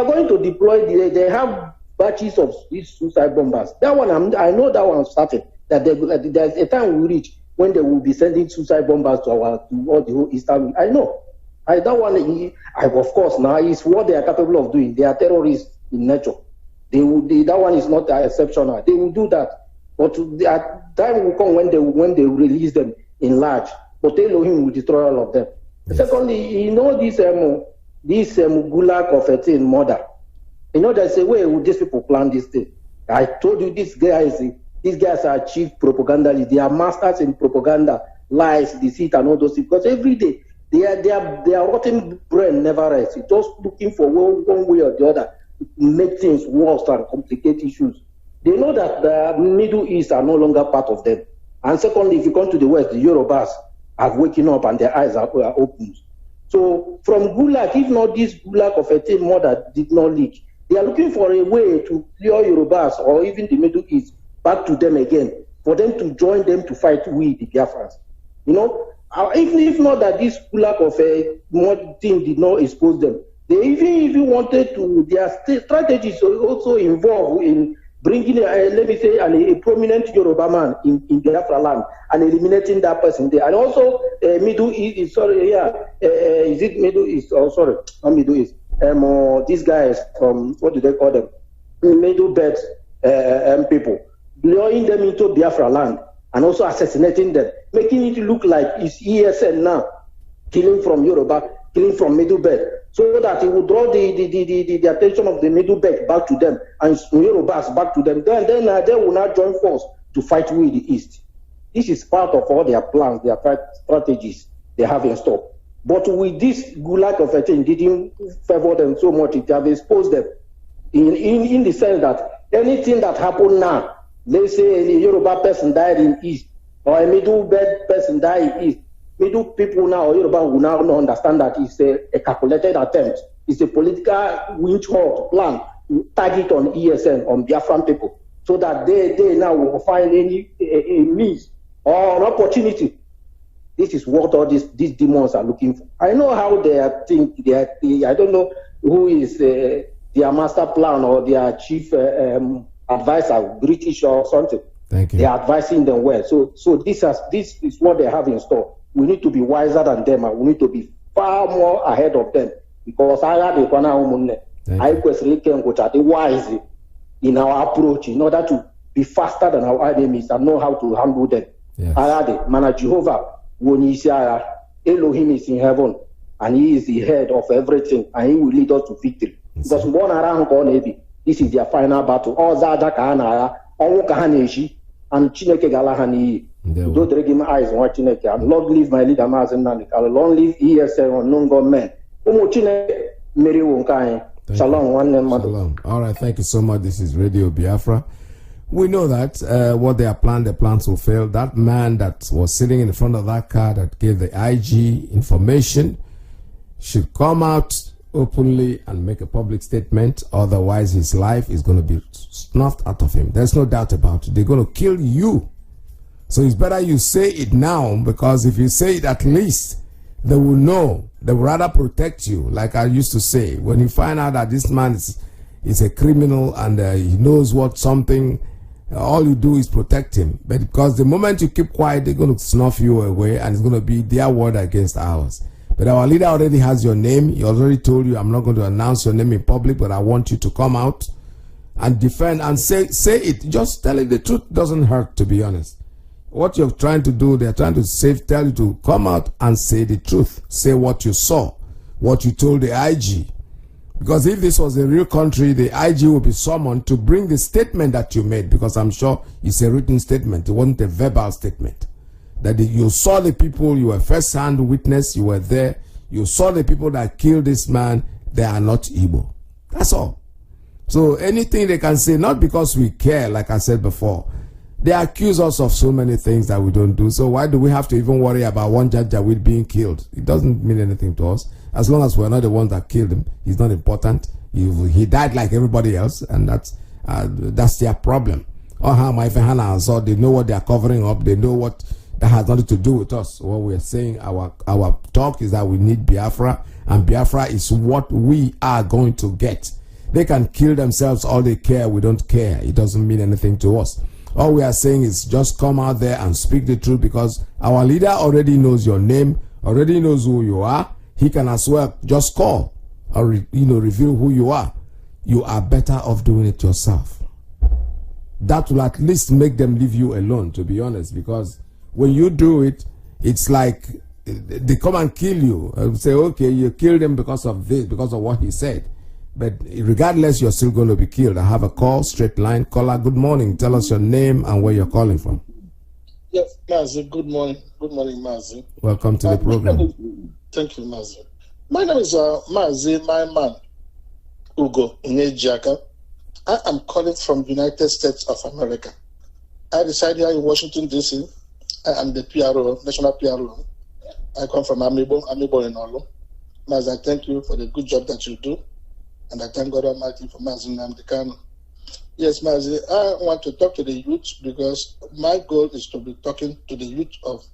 going to deploy, they have batches of these suicide bombers. That one, I know that one started. That there's a time we reach when they will be sending suicide bombers to all the whole Eastern. I know. That one, of course, now is what they are capable of doing. They are terrorists in nature. That one is not exceptional. They will do that. But the time will come when they release them in large. But Elohim will destroy all of them. Yes. Secondly, this gulag of a teen murder. There's a way these people plan this thing. I told you these guys are chief propagandists. They are masters in propaganda, lies, deceit, and all those things. Because every day their rotten brain never rests. It's just looking for one way or the other to make things worse and complicate issues. They know that the Middle East are no longer part of them. And secondly, if you come to the West, the Yorubas have waken up and their eyes are opened. So from Gulag, if not this Gulag of a teen murder did not leak, they are looking for a way to clear Yorubas or even the Middle East back to them again, for them to join them to fight with the Biafrans. Even if not that this Gulag of a thing did not expose them, they even wanted to, their strategies also involved in bringing, let me say, a prominent Yoruba man in Biafra land and eliminating that person there. And also, Middle East, is it Middle East? Oh, sorry, not Middle East. These guys from, what do they call them? Middle Belt people, luring them into Biafra land and also assassinating them, making it look like it's ESN now, killing from Yoruba, killing from Middle Belt, so that it will draw the attention of the Middle Belt back to them and Yorubas back to them. Then they will not join force to fight with the East. This is part of all their plans, their strategies they have in store. But with this gulag of a thing, didn't favor them so much. It have exposed them in the sense that anything that happened now, let's say a Yoruba person died in East or a Middle Belt person died in East, Middle people now or Yoruba will now understand that it's a calculated attempt. It's a political winch hunt plan to target on ESN, on Biafran people, so that they now will find any a means or an opportunity. This is what all these demons are looking for. I know how they think. I don't know who is their master plan or their chief advisor, British or something. Thank you. They are advising them well. So this is what they have in store. We need to be wiser than them, and we need to be far more ahead of them, because I be wise in our approach in order to be faster than our enemies and know how to handle them. Yes. Mana Jehovah, Elohim is in heaven, and he is the head of everything, and he will lead us to victory. Because this is their final battle. All Zada Kahana, all Kahaneshi, and Chineke Galahani. Don't drag him eyes on Chineke. And Lord, leave my leader Mazi Nnamdi. Long live ESL on non-God men. Shalom, one name. Shalom. All right, thank you so much. This is Radio Biafra. We know that what they are planned, the plans will fail. That man that was sitting in front of that car that gave the IG information should come out openly and make a public statement. Otherwise, his life is going to be snuffed out of him. There's no doubt about it. They're going to kill you. So it's better you say it now, because if you say it, at least they will know. They will rather protect you. Like I used to say, when you find out that this man is a criminal and he knows what something, all you do is protect him. But because the moment you keep quiet, they're going to snuff you away, and it's going to be their word against ours. But our leader already has your name. He already told you, I'm not going to announce your name in public, but I want you to come out and defend and say it. Just telling the truth doesn't hurt, to be honest. What you're trying to do, they're trying to tell you to come out and say the truth. Say what you saw, what you told the IG. Because if this was a real country, the IG would be summoned to bring the statement that you made, because I'm sure it's a written statement. It wasn't a verbal statement. That you saw the people, you were first-hand witness, you were there, you saw the people that killed this man, they are not Igbo. That's all. So anything they can say, not because we care, like I said before. They accuse us of so many things that we don't do. So why do we have to even worry about one Janjaweed being killed? It doesn't mean anything to us. As long as we're not the ones that killed him, he's not important. He died like everybody else, and that's their problem. So they know what they are covering up. They know what that has nothing to do with us. What we are saying, our talk is that we need Biafra, and Biafra is what we are going to get. They can kill themselves all they care. We don't care. It doesn't mean anything to us. All we are saying is just come out there and speak the truth, because our leader already knows your name, already knows who you are. He can as well just call or reveal who you are. You are better off doing it yourself. That will at least make them leave you alone, to be honest, because when you do it, it's like they come and kill you and say, okay, you killed him because of this, because of what he said. But regardless, you're still going to be killed. I have a call, straight line. Caller, good morning. Tell us your name and where you're calling from. Yes, Mazi, good morning. Good morning, Mazi. Welcome to the program. Thank you, Mazi. My name is Mazi, my man, Ugo Njaka. I am calling from United States of America. I reside here in Washington, D.C. I am the PRO, National PRO. I come from Amibo in Olu. Mazi, I thank you for the good job that you do. And I thank God Almighty for Mazi Nnamdi Kanu. Yes, Mazi, I want to talk to the youth, because my goal is to be talking to the youth of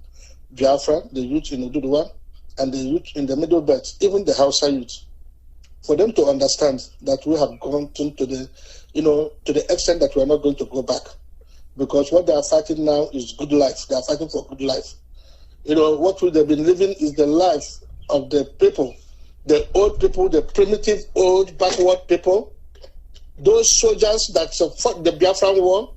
Biafra, the youth in Ududua, and the youth in the Middle Belt, even the Hausa youth, for them to understand that we have gone to the extent that we are not going to go back. Because what they are fighting now is good life. They are fighting for good life. What they've been living is the life of the people, the old people, the primitive, old, backward people, those soldiers that fought the Biafran war,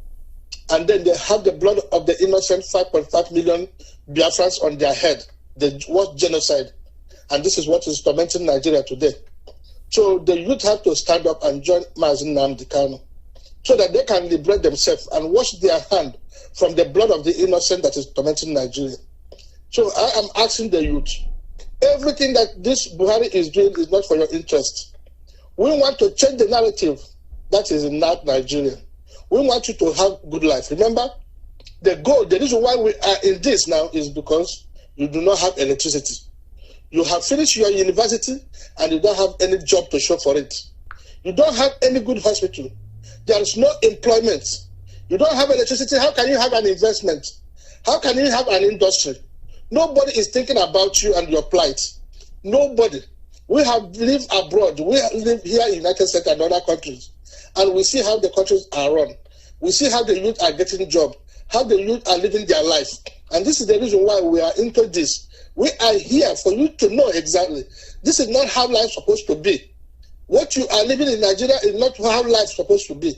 and then they have the blood of the innocent 5.5 million Biafrans on their head. The worst genocide. And this is what is tormenting Nigeria today. So the youth have to stand up and join Mazi Nnamdi Kanu, so that they can liberate themselves and wash their hand from the blood of the innocent that is tormenting Nigeria. So I am asking the youth, everything that this Buhari is doing is not for your interest. We want to change the narrative that is in Nigeria. We want you to have good life. Remember, the reason why we are in this now is because you do not have electricity. You have finished your university and you don't have any job to show for it. You don't have any good hospital. There is no employment. You don't have electricity. How can you have an investment? How can you have an industry? Nobody is thinking about you and your plight. Nobody. We have lived abroad. We live here in the United States and other countries. And we see how the countries are run. We see how the youth are getting jobs. how the youth are living their life. And this is the reason why we are into this. We are here for you to know exactly. This is not how life is supposed to be. What you are living in Nigeria is not how life is supposed to be.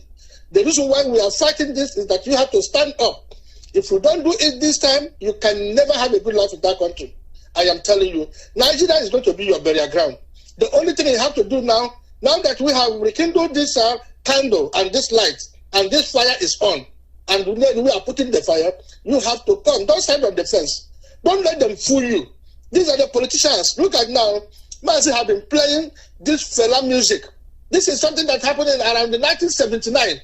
The reason why we are fighting this is that you have to stand up. If you don't do it this time, you can never have a good life in that country. I am telling you, Nigeria is going to be your burial ground. The only thing you have to do now that we have rekindled this candle and this light, and this fire is on, and we are putting the fire, you have to come. Don't stand on the fence. Don't let them fool you. These are the politicians. Look at now, Mazi have been playing this fella music. This is something that happened in around the 1979.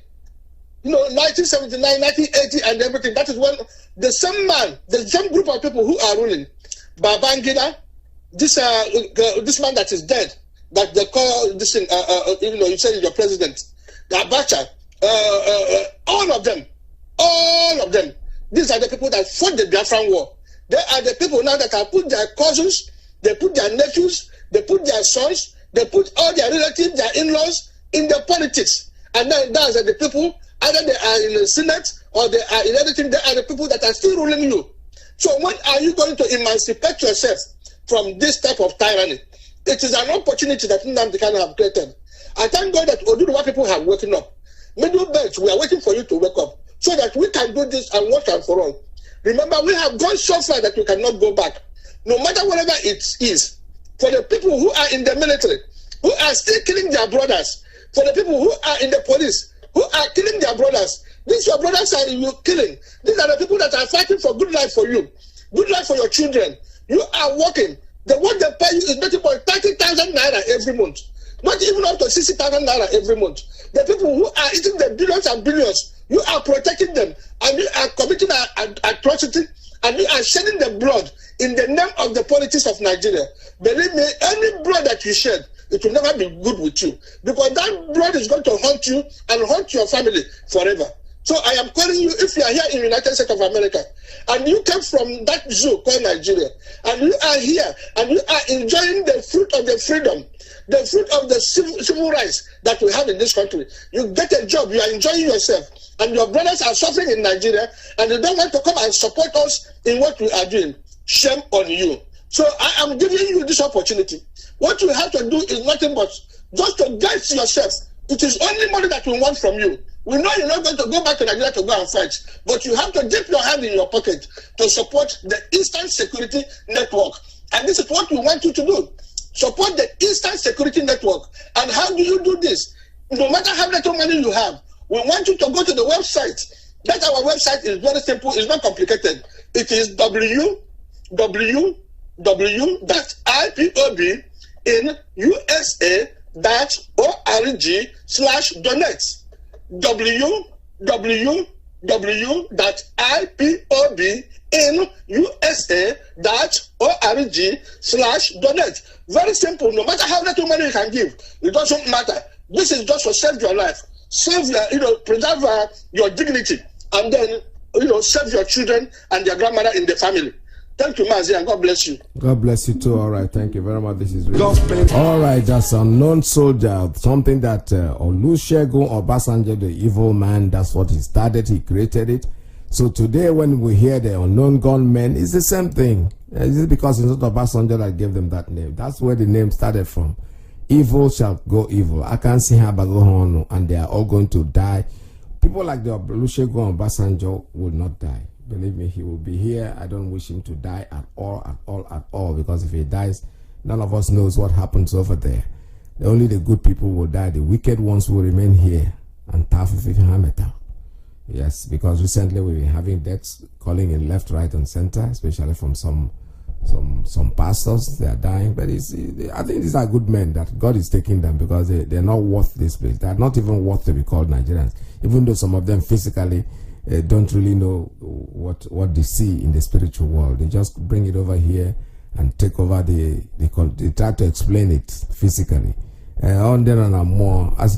1979, 1980 and everything. That is when the same man, the same group of people who are ruling, Babangida, this man that is dead, that they call this thing, you said your president, Abacha, all of them, these are the people that fought the Biafran war. They are the people now that have put their cousins, they put their nephews, they put their sons, they put all their relatives, their in-laws in the politics. And then those are the people, either they are in the Senate or they are in anything, they are the people that are still ruling you. So when are you going to emancipate yourself from this type of tyranny? It is an opportunity that Nnamdi Kanu have created. I thank God that Oduduwa people have woken up. Middle belt, we are waiting for you to wake up so that we can do this and once and for all. Remember, we have gone so far that we cannot go back. No matter whatever it is, for the people who are in the military, who are still killing their brothers, for the people who are in the police, who are killing their brothers, these your brothers are you killing. These are the people that are fighting for good life for you, good life for your children. You are working. The what they pay you is nothing but 30,000 naira every month. Not even up to 60,000 naira every month. The people who are eating the billions and billions, you are protecting them, and you are committing an atrocity, and you are shedding the blood in the name of the politics of Nigeria. Believe me, any blood that you shed, it will never be good with you, because that blood is going to haunt you and haunt your family forever. So I am calling you, if you are here in the United States of America, and you came from that zoo called Nigeria, and you are here, and you are enjoying the fruit of the freedom, the fruit of the civil rights that we have in this country. You get a job, you are enjoying yourself, and your brothers are suffering in Nigeria, and you don't want to come and support us in what we are doing. Shame on you. So I am giving you this opportunity. What you have to do is nothing but just to guide yourself. It is only money that we want from you. We know you're not going to go back to Nigeria to go and fight, but you have to dip your hand in your pocket to support the Instant Security Network. And this is what we want you to do. Support the Instant Security Network. And how do you do this? No matter how little money you have, we want you to go to the website. That our website is very simple. It's not complicated. It is www.ipobinUSA.org/donate. www.ipobinUSA.org/donate. Very simple. No matter how little money you can give, it doesn't matter. This is just to save your life, save your, preserve your dignity, and then save your children and their grandmother in the family. Thank you, Mazi, and God bless you. God bless you too. All right, thank you very much. This is really all right. That's unknown soldier, something that Olusegun Obasanjo, the evil man, that's what he started. He created it. So today, when we hear the unknown gunmen, it's the same thing. Is it because it's not Obasanjo that gave them that name? That's where the name started from. Evil shall go evil. I can see Habagohonu, and they are all going to die. People like the Olusegun Obasanjo will not die. Believe me, he will be here. I don't wish him to die at all, because if he dies, none of us knows what happens over there. Only the good people will die. The wicked ones will remain here. And yes, because recently we've been having deaths calling in left, right, and center, especially from some pastors. They are dying, but I think these are good men that God is taking them, because they're not worth this place. They're not even worth to be called Nigerians, even though some of them physically don't really know what they see in the spiritual world. They just bring it over here and take over they try to explain it physically. On there and more, as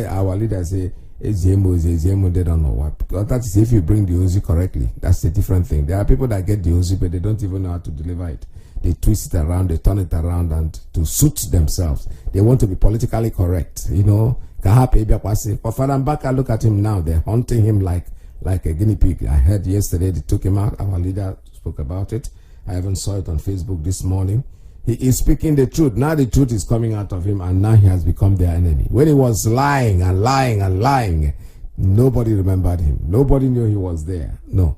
our leaders say, Ezemo, they don't know what. Because that is if you bring the Ozi correctly. That's a different thing. There are people that get the Ozi, but they don't even know how to deliver it. They twist it around, they turn it around, and to suit themselves. They want to be politically correct. Father Mbaka, look at him now. They're hunting him like like a guinea pig. I heard yesterday they took him out. Our leader spoke about it. I even saw it on Facebook this morning. He is speaking the truth. Now the truth is coming out of him, and now he has become their enemy. When he was lying and lying and lying, nobody remembered him. Nobody knew he was there. No.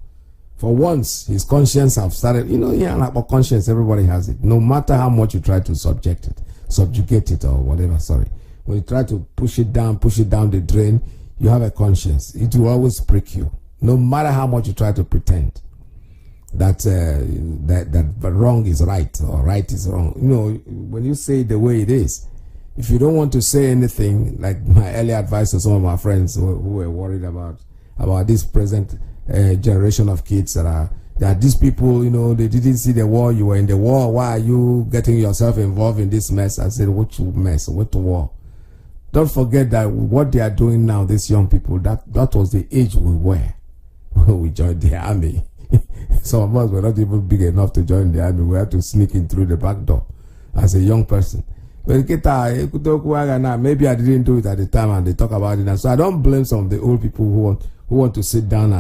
For once, his conscience have started. About conscience, everybody has it. No matter how much you try to subjugate it or whatever, When you try to push it down the drain, you have a conscience. It will always prick you. No matter how much you try to pretend that wrong is right or right is wrong. When you say it the way it is, if you don't want to say anything, like my earlier advice to some of my friends who were worried about this present generation of kids that these people, they didn't see the war, you were in the war, why are you getting yourself involved in this mess? I said, what mess? What war? Don't forget that what they are doing now, these young people, that was the age we were when we joined the army. Some of us were not even big enough to join the army. We had to sneak in through the back door as a young person. But maybe I didn't do it at the time, and they talk about it now. So I don't blame some of the old people who want to sit down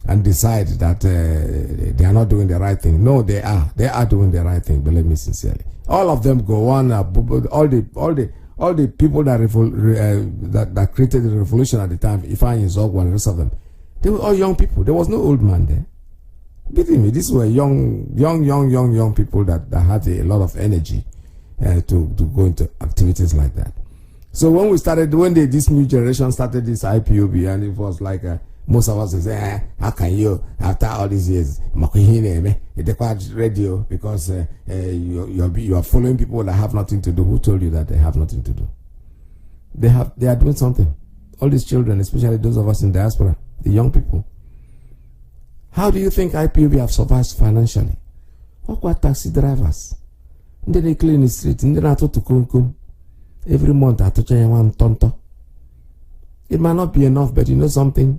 and decide that they are not doing the right thing. No, they are. They are doing the right thing. Believe me sincerely. All of them go on. All the people that created the revolution at the time, Ifeanyi Zogwa and the rest of them, they were all young people. There was no old man there. Believe me, these were young people that had a lot of energy to go into activities like that. So when this new generation started this IPOB, and it was like most of us say, how can you, after all these years, radio, because you are following people that have nothing to do. Who told you that they have nothing to do? They are doing something. All these children, especially those of us in diaspora, the young people. How do you think IPOB have survived financially? What taxi drivers? They clean the street. Every month I touch one tonto. It might not be enough, but you know something?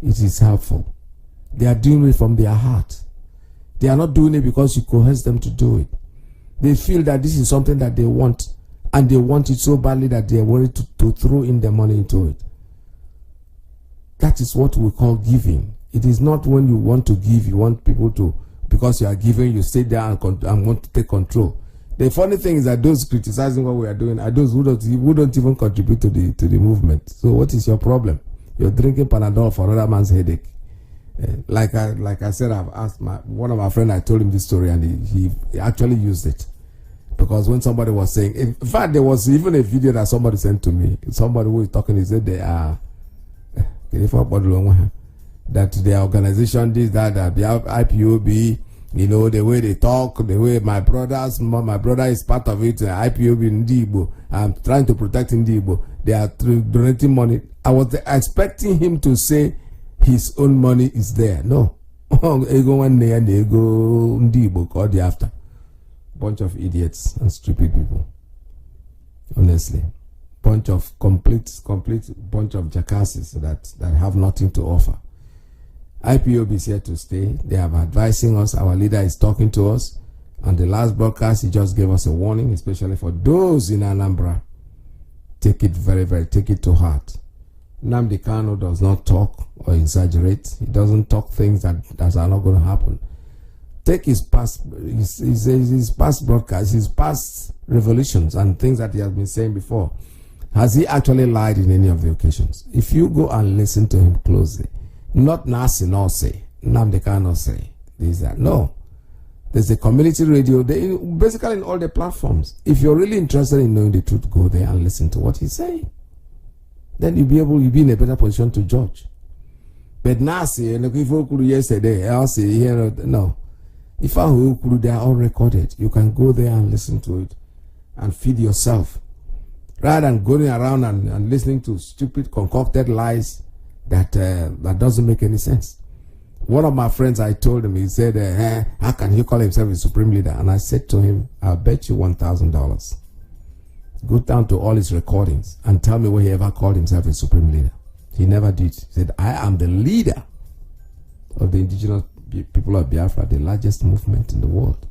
It is helpful. They are doing it from their heart. They are not doing it because you coerce them to do it. They feel that this is something that they want, and they want it so badly that they are worried to throw in the money into it. That is what we call giving. It is not when you want to give, you want people to, because you are giving, you stay there and want to take control. The funny thing is that those criticizing what we are doing are those who don't even contribute to the movement. So what is your problem? You're drinking Panadol for another man's headache. Like I said, I've asked one of my friends, I told him this story, and he actually used it. Because when somebody was saying, in fact, there was even a video that somebody sent to me. Somebody who is talking, he said they are, that their organization, this, that, the IPOB, the way they talk, the way my brother is part of it, IPOB Ndibo, I'm trying to protect Ndibo. They are donating money. I was expecting him to say his own money is there. No. Ego one day and ego Ndibo called the after. Bunch of idiots and stupid people. Honestly. Complete bunch of jackasses that have nothing to offer. IPOB is here to stay. They are advising us. Our leader is talking to us. On the last broadcast, he just gave us a warning, especially for those in Anambra. Take it take it to heart. Nnamdi Kanu does not talk or exaggerate. He doesn't talk things that are not going to happen. Take his past broadcasts, his past revolutions and things that he has been saying before. Has he actually lied in any of the occasions? If you go and listen to him closely, not Nasi nor say, Nnamdi Kanu say, this, that. No. There's a community radio, basically in all the platforms. If you're really interested in knowing the truth, go there and listen to what he's saying. Then you'll be in a better position to judge. But Nasi, yesterday, I'll say, no. If they are all recorded, you can go there and listen to it and feed yourself. Rather than going around and listening to stupid, concocted lies that doesn't make any sense. One of my friends, I told him, he said, how can he call himself a supreme leader? And I said to him, I'll bet you $1,000. Go down to all his recordings and tell me where he ever called himself a supreme leader. He never did. He said, I am the leader of the indigenous people of Biafra, the largest movement in the world.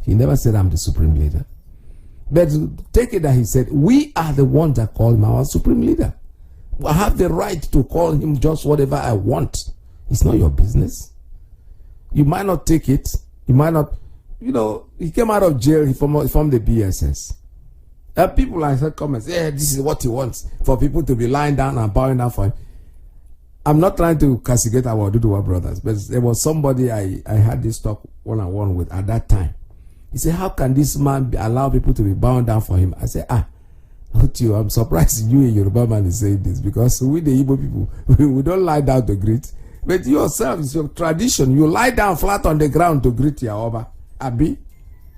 He never said, I'm the supreme leader. But take it that he said, we are the ones that call him our supreme leader. I have the right to call him just whatever I want. It's not your business. You might not take it. You might not, he came out of jail, he formed the BSS. People like that come and say, yeah, this is what he wants, for people to be lying down and bowing down for him. I'm not trying to castigate our Oduduwa brothers, but there was somebody I had this talk one-on-one with at that time. He said, how can this man allow people to be bowing down for him? I said, I'm surprised you, a Yoruba man, is saying this, because we, the Igbo people, we don't lie down to greet. But yourself, it's your tradition. You lie down flat on the ground to greet your Oba. Abi?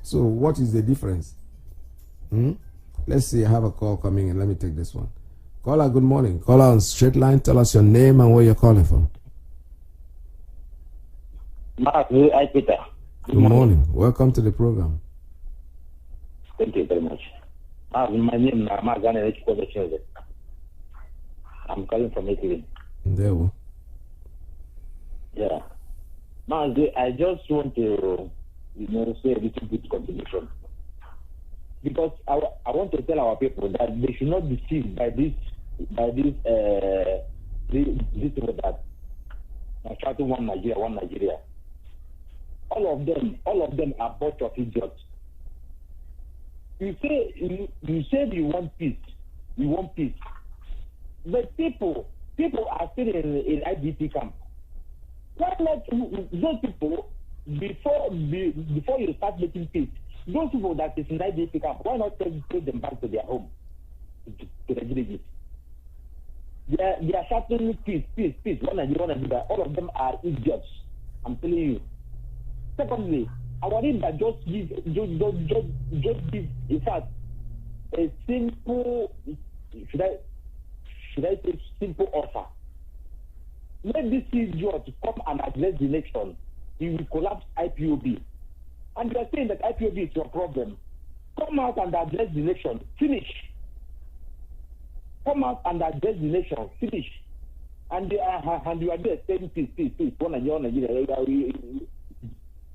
So what is the difference? Let's see, I have a call coming in. Let me take this one. Caller, good morning. Caller on straight line. Tell us your name and where you're calling from. Mazi, Peter. Good morning. Welcome to the program. Thank you very much. My name is Mazi. I'm calling from Italy. There we. Yeah. Mazi, I just want to, say a little bit contribution. Because I want to tell our people that they should not be deceived by this that are shouting one Nigeria. All of them are bunch of idiots. You said you want peace. But people are still in IDP camp. Why not those people, before you start making peace, those people that is in IDP camp, why not take them back to their home, to the villages? They are shouting peace. One Nigeria. All of them are idiots. I'm telling you. Secondly, our leader just give, in fact, a simple, should I say simple offer. Let this idiot come and address the nation. He will collapse IPOB. And you are saying that IPOB is your problem. Come out and address the nation. Finish. Come out and address the nation. Finish. And you are there saying peace. One Nigeria.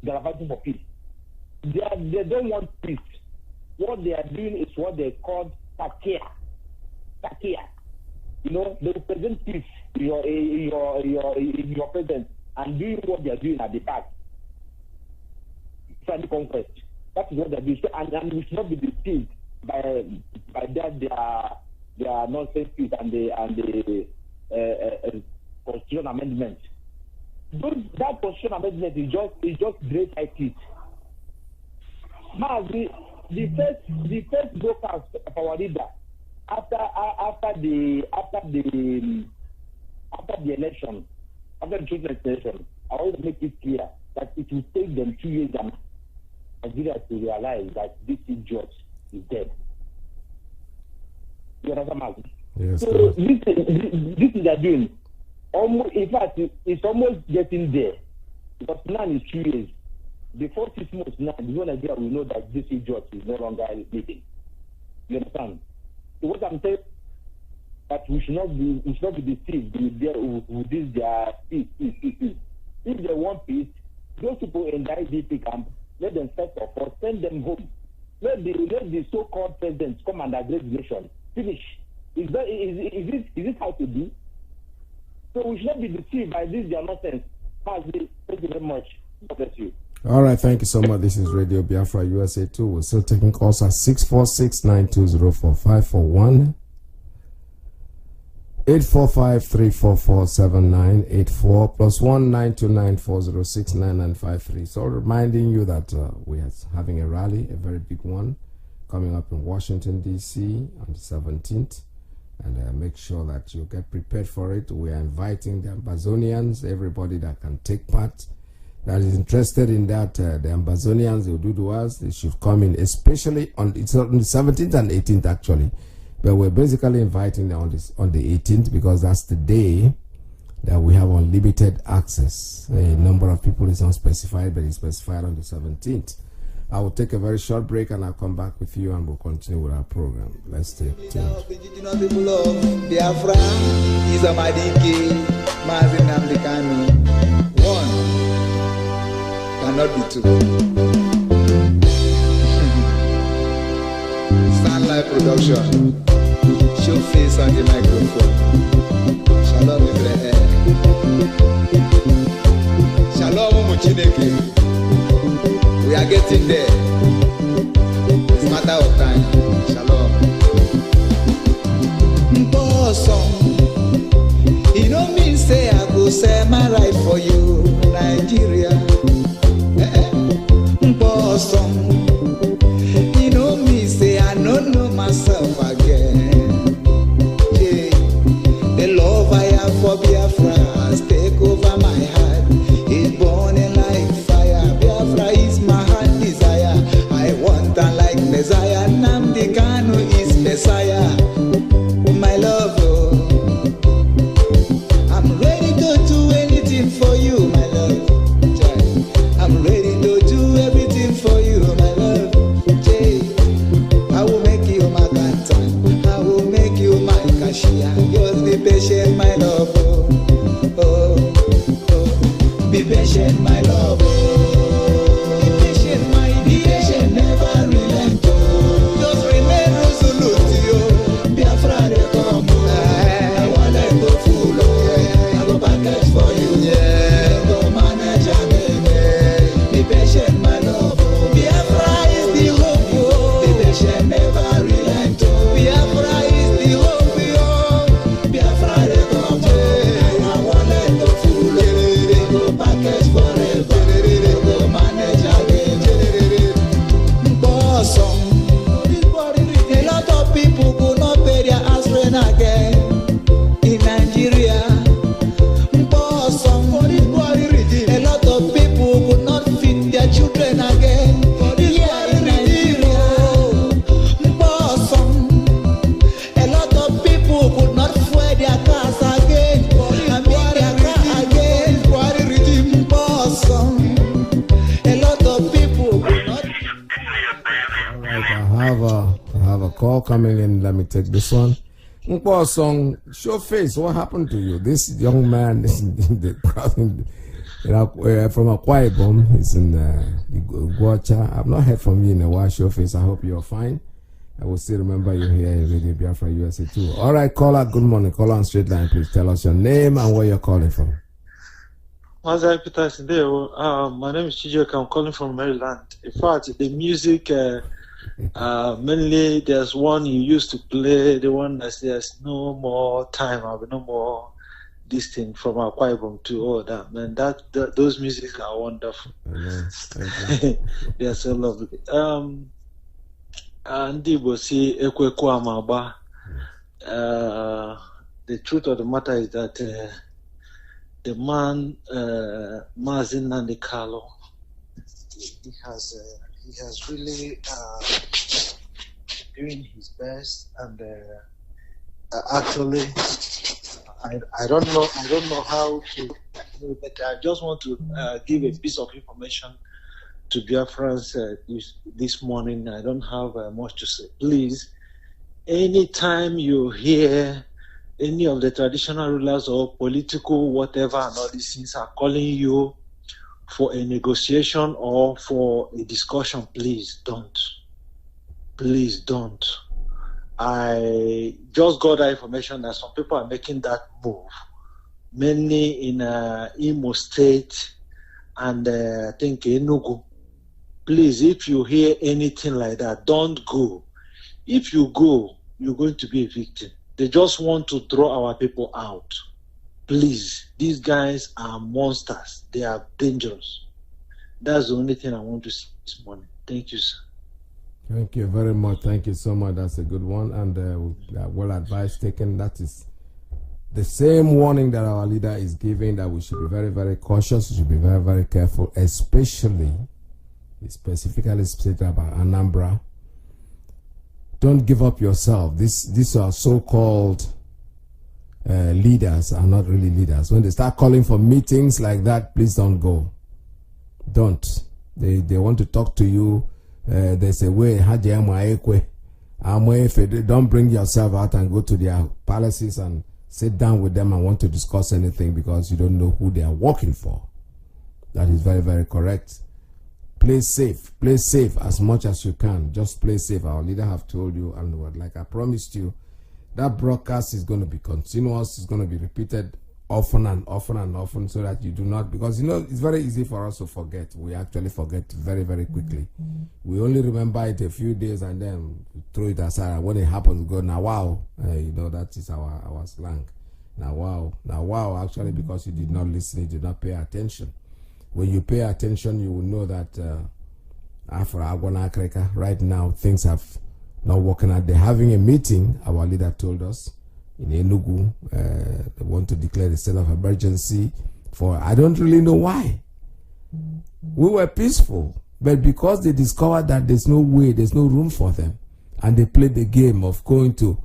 They are fighting for peace. They don't want peace. What they are doing is what they call takia. They present peace in your presence and doing what they are doing at the back. Trying to conquest. That is what they do. And we should not be deceived by their nonsense peace and the constitutional amendment. That constitutional amendment is just great IT. Mazi, the first broadcast of our leader after the election, after the chosen election, I want to make it clear that it will take them 2 years and Nigeria to realize that this idiot is dead. You understand, Mazi? Yes. So this is they're doing. In fact, it's almost getting there. Because now is 2 years. Before 6 months now, the whole Nigeria will know that this idiot is no longer living. You understand? So what I'm saying, that we should not be deceived with this their peace. If they want peace, those people in the IDP camp, let them first of all send them home. Let the so-called presidents come and address the nation. Finish. Is this how to do? So we should not be deceived by this their nonsense. Thank you very much. God bless you. All right, thank you so much. This is Radio Biafra USA 2. We're still taking calls at 646-920-4541, 845-344-7984, +1 929-406-9953. So reminding you that we are having a rally, a very big one, coming up in Washington, D.C. on the 17th. And make sure that you get prepared for it. We are inviting the Ambazonians, everybody that can take part, that is interested in that, the Ambazonians, the Oduduwas, they should come in, especially on the 17th and 18th actually. But we're basically inviting them on the 18th because that's the day that we have unlimited access. A number of people is unspecified, but it's specified on the 17th. I will take a very short break and I'll come back with you and we'll continue with our program. Let's take it. People of Biafra is a Madiki, Mazi, Nnamdi, Kanu. One cannot be two. Sunlight production. Show face on the microphone. Shalom Israel. Chineke. We are getting there. It's a matter of time. Shalom. Mposom, you know me say I go sell my life for you, Nigeria. Mposom, you know me say I don't know myself again. Yeah. The love I have for Biafra has take over my heart. It's burning like fire. Biafra is my heart desire. I want her like Messiah. Nnamdi Kanu is Messiah. My love, oh. I'm ready to do anything for you, my love. I'm ready to do everything for you, my love. I will make you my canton. I will make you my cashier. Just be patient, my love. Oh, oh, oh. Be patient, my love. Oh. Be patient, my dear. Be patient, never relent. Oh. Just remain resolute, yo. Biafra, they come. I want to go full. I go package for you. Yeah. Go manage and be patient, my love. Oh. Biafra is the hope. Oh. Be patient, never relent. Oh. Biafra is the hope. Yo. Biafra, they come. I want to go full. I go package forever. Go manage again. Bosom. A lot of people could not pay their house rent again in Nigeria. Bosom. A lot of people could not feed their children again here in Nigeria. Bosom. A lot of people could not fuel their cars again and buy their car again. Bosom. A lot of people could not. All right, I have a call coming in. Let me take this one. Song, show face. What happened to you? This young man is in the crowd from Akwa Ibom. He's in Guacha. I've not heard from you in a while. Show face. I hope you're fine. I will still remember you here in Radio Biafra USA too. All right, caller. Good morning. Call on straight line, please. Tell us your name and where you're calling from. Mazi Peters, my name is Chijioke. I'm calling from Maryland. In fact, the music, mainly there's one you used to play, the one that says no more time, no more this thing from Akwa Ibom to all that. Man, those music are wonderful. They are so lovely. Ndi Bosi Ekwekwa Maba. The truth of the matter is that the man, Mazi Nnamdi Kanu, he has really doing his best, and actually, I don't know how to, but I just want to give a piece of information to Biafrans this morning. I don't have much to say. Please, anytime you hear any of the traditional rulers or political whatever and all these things are calling you for a negotiation or for a discussion, please don't. Please don't. I just got that information that some people are making that move, mainly in Imo State and I think Enugu. Please, if you hear anything like that, don't go. If you go, you're going to be a victim. They just want to throw our people out. Please, these guys are monsters. They are dangerous. That's the only thing I want to say this morning. Thank you, sir. Thank you very much. Thank you so much. That's a good one, and well advised taken. That is the same warning that our leader is giving, that we should be very, very cautious. We should be very, very careful, especially, he specifically stated about Anambra. Don't give up yourself. These are so-called leaders are not really leaders. When they start calling for meetings like that, please don't go. Don't. They want to talk to you. There's a way. Don't bring yourself out and go to their palaces and sit down with them and want to discuss anything because you don't know who they are working for. That is very, very correct. Play safe. Play safe as much as you can. Just play safe. Our leader have told you, and like I promised you, that broadcast is going to be continuous. It's going to be repeated often and often and often, so that you do not, because you know it's very easy for us to forget. We actually forget very, very quickly. We only remember it a few days and then throw it aside. When it happens, go now wow. You know, that is our slang. Now wow. Actually, because you did not listen, you did not pay attention. When you pay attention, you will know that right now things have not working out. They're having a meeting. Our leader told us in Enugu, they want to declare the state of emergency for, I don't really know why. We were peaceful, but because they discovered that there's no way, there's no room for them, and they played the game of going to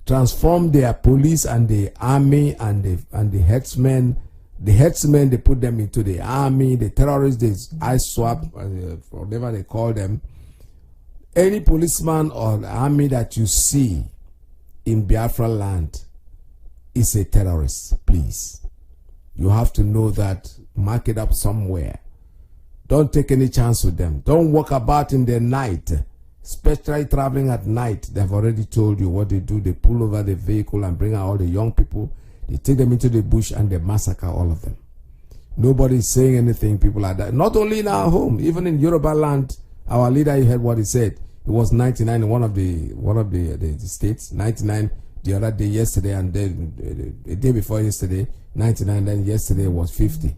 transform their police and the army and the headsmen. The headsmen, they put them into the army. The terrorists, they ice swap, whatever they call them. Any policeman or army that you see in Biafra land is a terrorist, please. You have to know that. Mark it up somewhere. Don't take any chance with them. Don't walk about in the night, especially traveling at night. They've already told you what they do. They pull over the vehicle and bring out all the young people. They take them into the bush and they massacre all of them. Nobody is saying anything. People are dying. Not only in our home, even in Yoruba land. Our leader, you heard what he said. It was 99 in one of the states, 99 the other day, yesterday, and then the day before yesterday, 99, then yesterday was 50.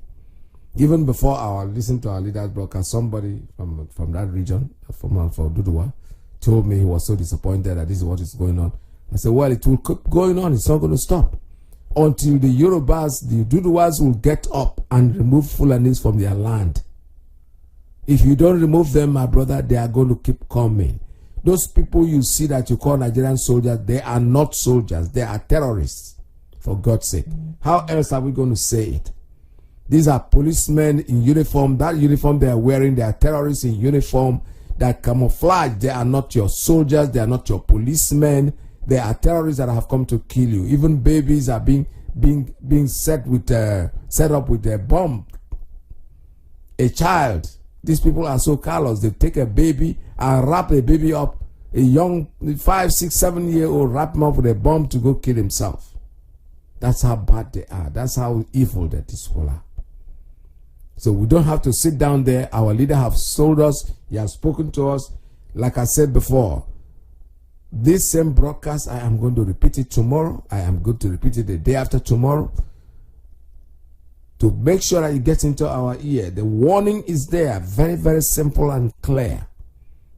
Even before listen to our leader's broadcast, somebody from that region, from Duduwa, told me he was so disappointed that this is what is going on. I said, well, it will keep going on. It's not going to stop until the Yorubas, the Duduwas will get up and remove Fulanis from their land. If you don't remove them, my brother, they are going to keep coming. Those people you see that you call Nigerian soldiers, they are not soldiers. They are terrorists, for God's sake. How else are we going to say it? These are policemen in uniform. That uniform they are wearing, they are terrorists in uniform that camouflage. They are not your soldiers. They are not your policemen. They are terrorists that have come to kill you. Even babies are being set up with a bomb. A child. These people are so callous. They take a baby and wrap a baby up, a young 5, 6, 7-year-old, wrap him up with a bomb to go kill himself. That's how bad they are. That's how evil that these people are. So we don't have to sit down there. Our leader has told us. He has spoken to us. Like I said before, this same broadcast, I am going to repeat it tomorrow. I am going to repeat it the day after tomorrow, to make sure that it gets into our ear. The warning is there, very, very simple and clear.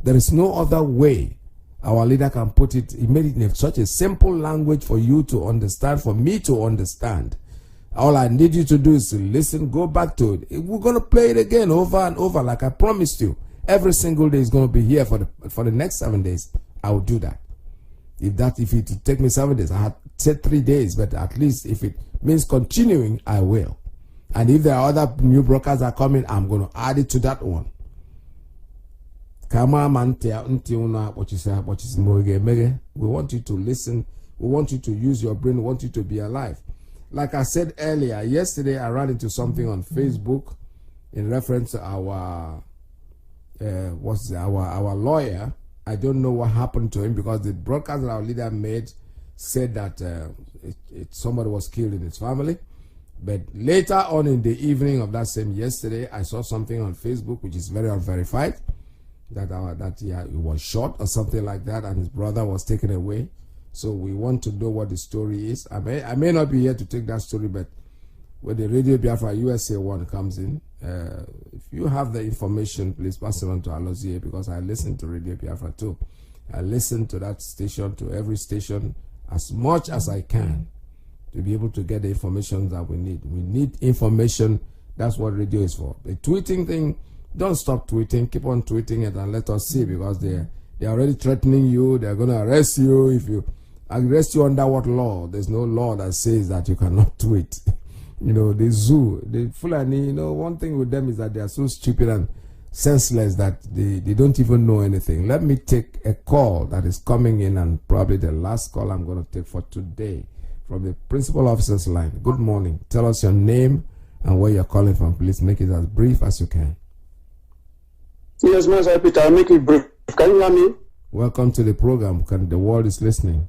There is no other way our leader can put it. He made it in such a simple language for you to understand, for me to understand. All I need you to do is to listen, go back to it. We're going to play it again over and over, like I promised you. Every single day is going to be here for the next 7 days. I will do that. If it take me 7 days, I had said 3 days, but at least if it means continuing, I will. And if there are other new broadcasts are coming, I'm going to add it to that one. We want you to listen. We want you to use your brain. We want you to be alive. Like I said earlier, yesterday I ran into something on Facebook in reference to our lawyer. I don't know what happened to him, because the broadcast that our leader made said that somebody was killed in his family. But later on in the evening of that same yesterday, I saw something on Facebook which is very unverified, that he was shot or something like that, and his brother was taken away. So we want to know what the story is. I may not be here to take that story, but when the Radio Biafra USA one comes in, if you have the information, please pass it on to Alozie, because I listen to Radio Biafra too. I listen to that station, to every station, as much as I can, to be able to get the information that we need. We need information. That's what radio is for. The tweeting thing, don't stop tweeting. Keep on tweeting it and let us see, because they're already threatening you. They're going to arrest you. If you arrest you under what law? There's no law that says that you cannot tweet. The zoo, the Fulani, one thing with them is that they are so stupid and senseless that they don't even know anything. Let me take a call that is coming in, and probably the last call I'm going to take for today, from the principal officer's line. Good morning. Tell us your name and where you're calling from. Please make it as brief as you can. Yes, Mr. Peter, I'll make it brief. Can you hear me? Welcome to the program. The world is listening.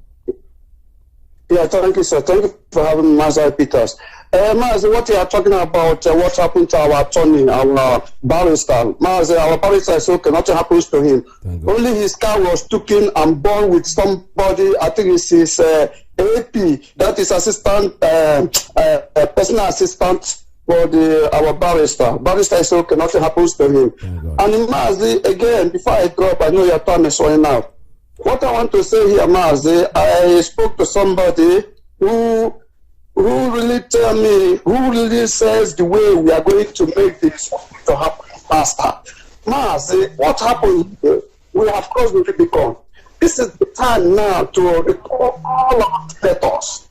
Yeah, thank you, sir. Thank you for having Mazi Peters. Mazi, what you are talking about, what happened to our attorney, our barrister. Mazi, our barrister is okay, nothing happens to him. Only his car was taken and born with somebody, I think it's his AP, that is assistant, personal assistant for our barrister. Barrister is okay, nothing happens to him. And Mazi, again, before I drop, I know your time is running out. What I want to say here, Mazi, I spoke to somebody who really tell me, who really says the way we are going to make this to happen faster. Mazi, what happened? We have crossed the Rubicon. This is the time now to recall all our letters.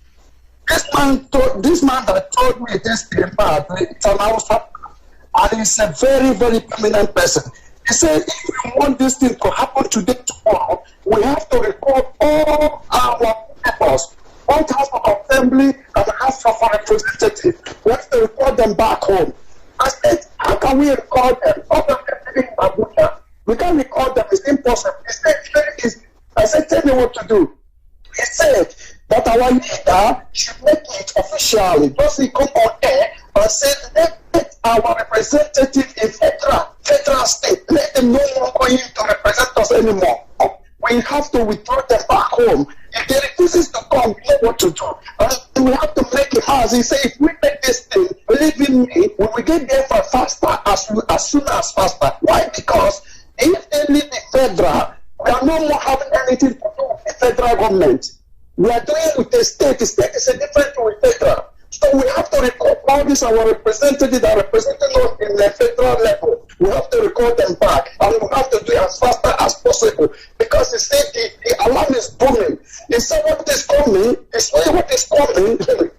This man that told me this thing, it's an outside, and he's a very, very prominent person. He said, if we want this thing to happen today, tomorrow, we have to record all our papers, both House of Assembly and House of Representatives. We have to record them back home. I said, how can we record them? All of them living in Abuja. We can't record them, it's impossible. He said, it's very easy. I said, tell me what to do. He said that our leader should make it officially. Just he come on air and say, let our representative in federal state, let them no more going to represent us anymore. We have to withdraw them back home. If they refuses to come, we know what to do. And we have to make it hard. He said, if we make this thing, believe in me, we will get there for faster, as soon as faster. Why? Because if they leave the federal, we are no more having anything to do with the federal government. We are doing with the state. The state is a different thing with federal. So we have to record all these our representatives that represent us in the federal level. We have to record them back, and we have to do it as fast as possible, because the state, the alarm is booming. If someone is coming, it's what is coming,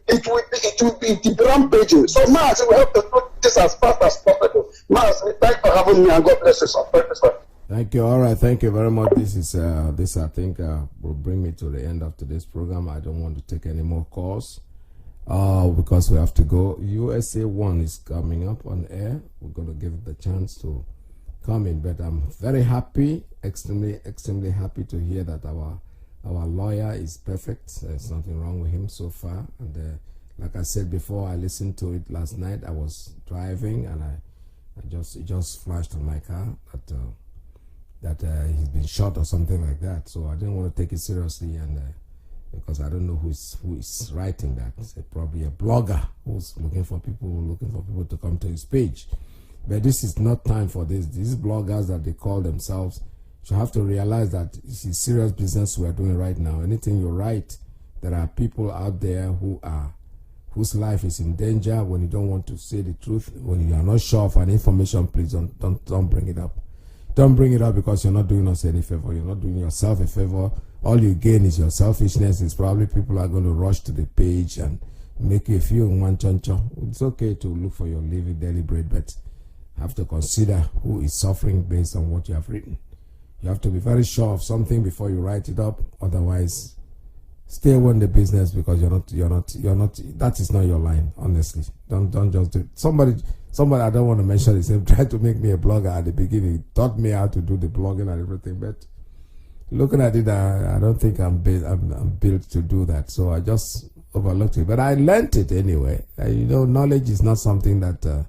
it will be the rampaging. So Mazi, we have to do this as fast as possible. Mazi, thank you for having me, and God bless you, sir. Thank you, sir. Thank you. All right. Thank you very much. This I think will bring me to the end of today's program. I don't want to take any more calls because we have to go. USA 1 is coming up on air. We're going to give it the chance to come in. But I'm very happy, extremely happy to hear that our lawyer is perfect. There's nothing wrong with him so far. And like I said before, I listened to it last night. I was driving, and it just flashed on my car that he's been shot or something like that. So I didn't want to take it seriously, and because I don't know who is writing that. It's probably a blogger who's looking for people to come to his page. But this is not time for this. These bloggers that they call themselves should have to realize that this is serious business we are doing right now. Anything you write, there are people out there whose life is in danger. When you don't want to say the truth, when you are not sure of an information, please don't bring it up. Don't bring it up, because you're not doing us any favor. You're not doing yourself a favor. All you gain is your selfishness. It's probably people are going to rush to the page and make you feel one choncho. It's okay to look for your living daily bread, but have to consider who is suffering based on what you have written. You have to be very sure of something before you write it up. Otherwise, stay away in the business, because you're not. That is not your line. Honestly, don't just do it. Somebody, I don't want to mention his name, tried to make me a blogger at the beginning. Taught me how to do the blogging and everything, but looking at it, I don't think I'm built to do that. So I just overlooked it. But I learned it anyway. Knowledge is not something that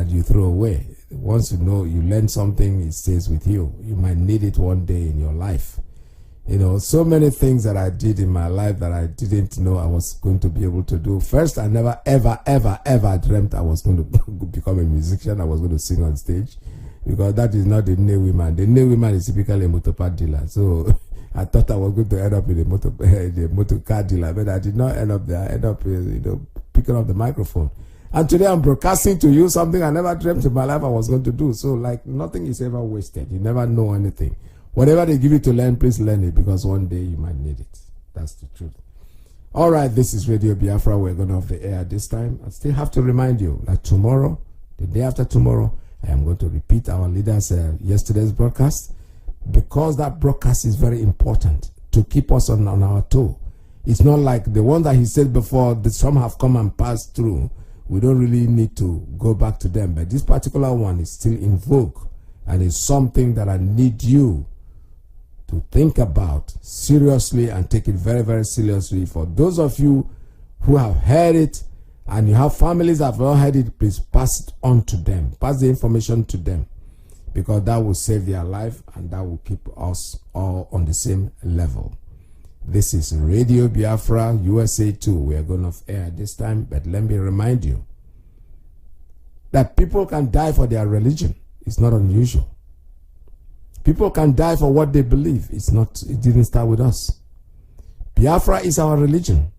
you throw away. Once you learn something, it stays with you. You might need it one day in your life. So many things that I did in my life that I didn't know I was going to be able to do. First, I never, ever dreamt I was going to become a musician. I was going to sing on stage, because that is not the new woman. The new woman is typically a motor car dealer. So I thought I was going to end up in the motor car dealer, but I did not end up there. I ended up, picking up the microphone. And today I'm broadcasting to you something I never dreamt in my life I was going to do. So nothing is ever wasted. You never know anything. Whatever they give you to learn, please learn it, because one day you might need it. That's the truth. All right, this is Radio Biafra. We're going off the air this time. I still have to remind you that tomorrow, the day after tomorrow, I am going to repeat our leaders' yesterday's broadcast, because that broadcast is very important to keep us on our toe. It's not like the one that he said before, that some have come and passed through. We don't really need to go back to them. But this particular one is still in vogue, and it's something that I need you to think about seriously and take it very, very seriously. For those of you who have heard it and you have families that have not heard it, please pass it on to them. Pass the information to them, because that will save their life and that will keep us all on the same level. This is Radio Biafra USA 2. We are going off air this time, but let me remind you that people can die for their religion. It's not unusual. People can die for what they believe. It didn't start with us. Biafra is our religion.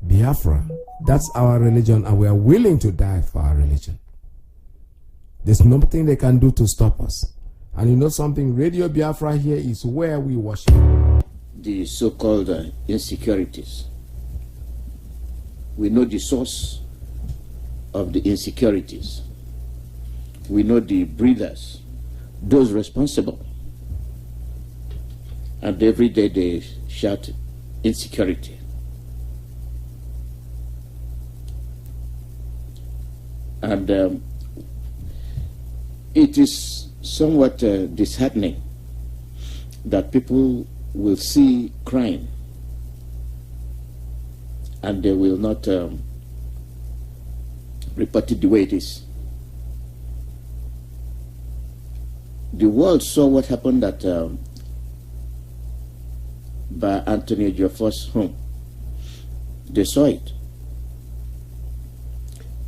Biafra, that's our religion, and we are willing to die for our religion. There's nothing they can do to stop us. And you know something? Radio Biafra here is where we worship. The so-called insecurities. We know the source of the insecurities. We know the breeders, those responsible. And every day they shout insecurity. And it is somewhat disheartening that people will see crime and they will not report it the way it is. The world saw what happened at by Anthony Ejiofor's home. They saw it.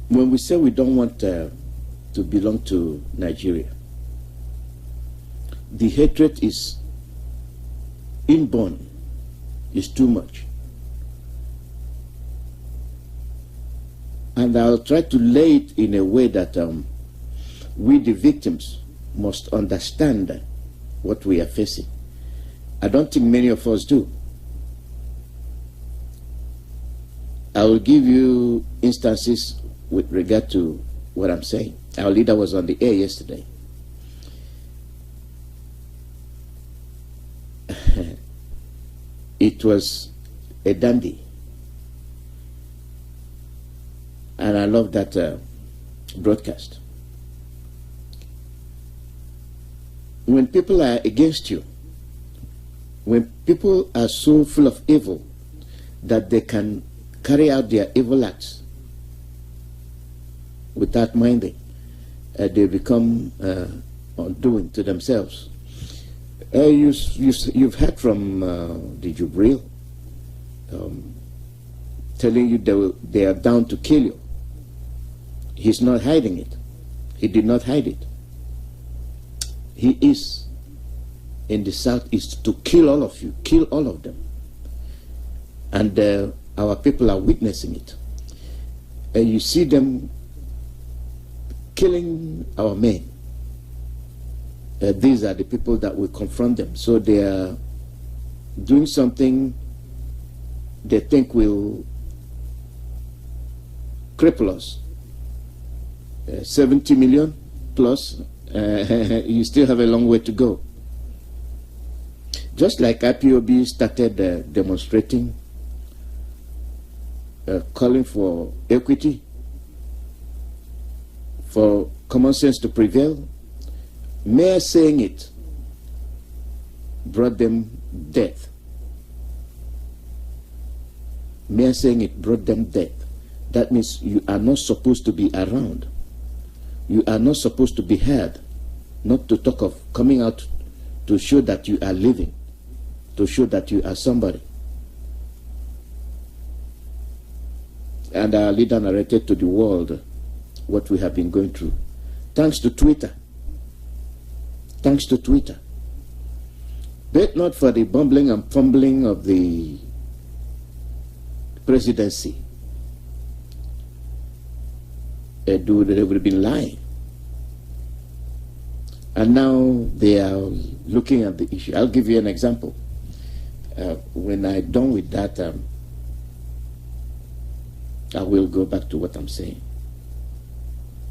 When we say we don't want to belong to Nigeria, the hatred is inborn, is too much. And I'll try to lay it in a way that we, the victims, must understand what we are facing. I don't think many of us do. I will give you instances with regard to what I'm saying. Our leader was on the air yesterday. It was a dandy. And I love that broadcast. When people are against you, when people are so full of evil that they can carry out their evil acts without minding, they become undoing to themselves. You've heard from the Jubril telling you they are down to kill you. He's not hiding it. He did not hide it. He is in the southeast to kill all of you, kill all of them. And our people are witnessing it. And you see them killing our men. These are the people that will confront them. So they are doing something they think will cripple us. 70 million plus, you still have a long way to go. Just like IPOB started demonstrating, calling for equity, for common sense to prevail, mere saying it brought them death. Mere saying it brought them death. That means you are not supposed to be around. You are not supposed to be heard, not to talk of coming out to show that you are living, to show that you are somebody. And our leader narrated to the world what we have been going through. Thanks to Twitter. Thanks to Twitter. But not for the bumbling and fumbling of the presidency. They would have been lying. And now they are looking at the issue. I'll give you an example. When I'm done with that, I will go back to what I'm saying.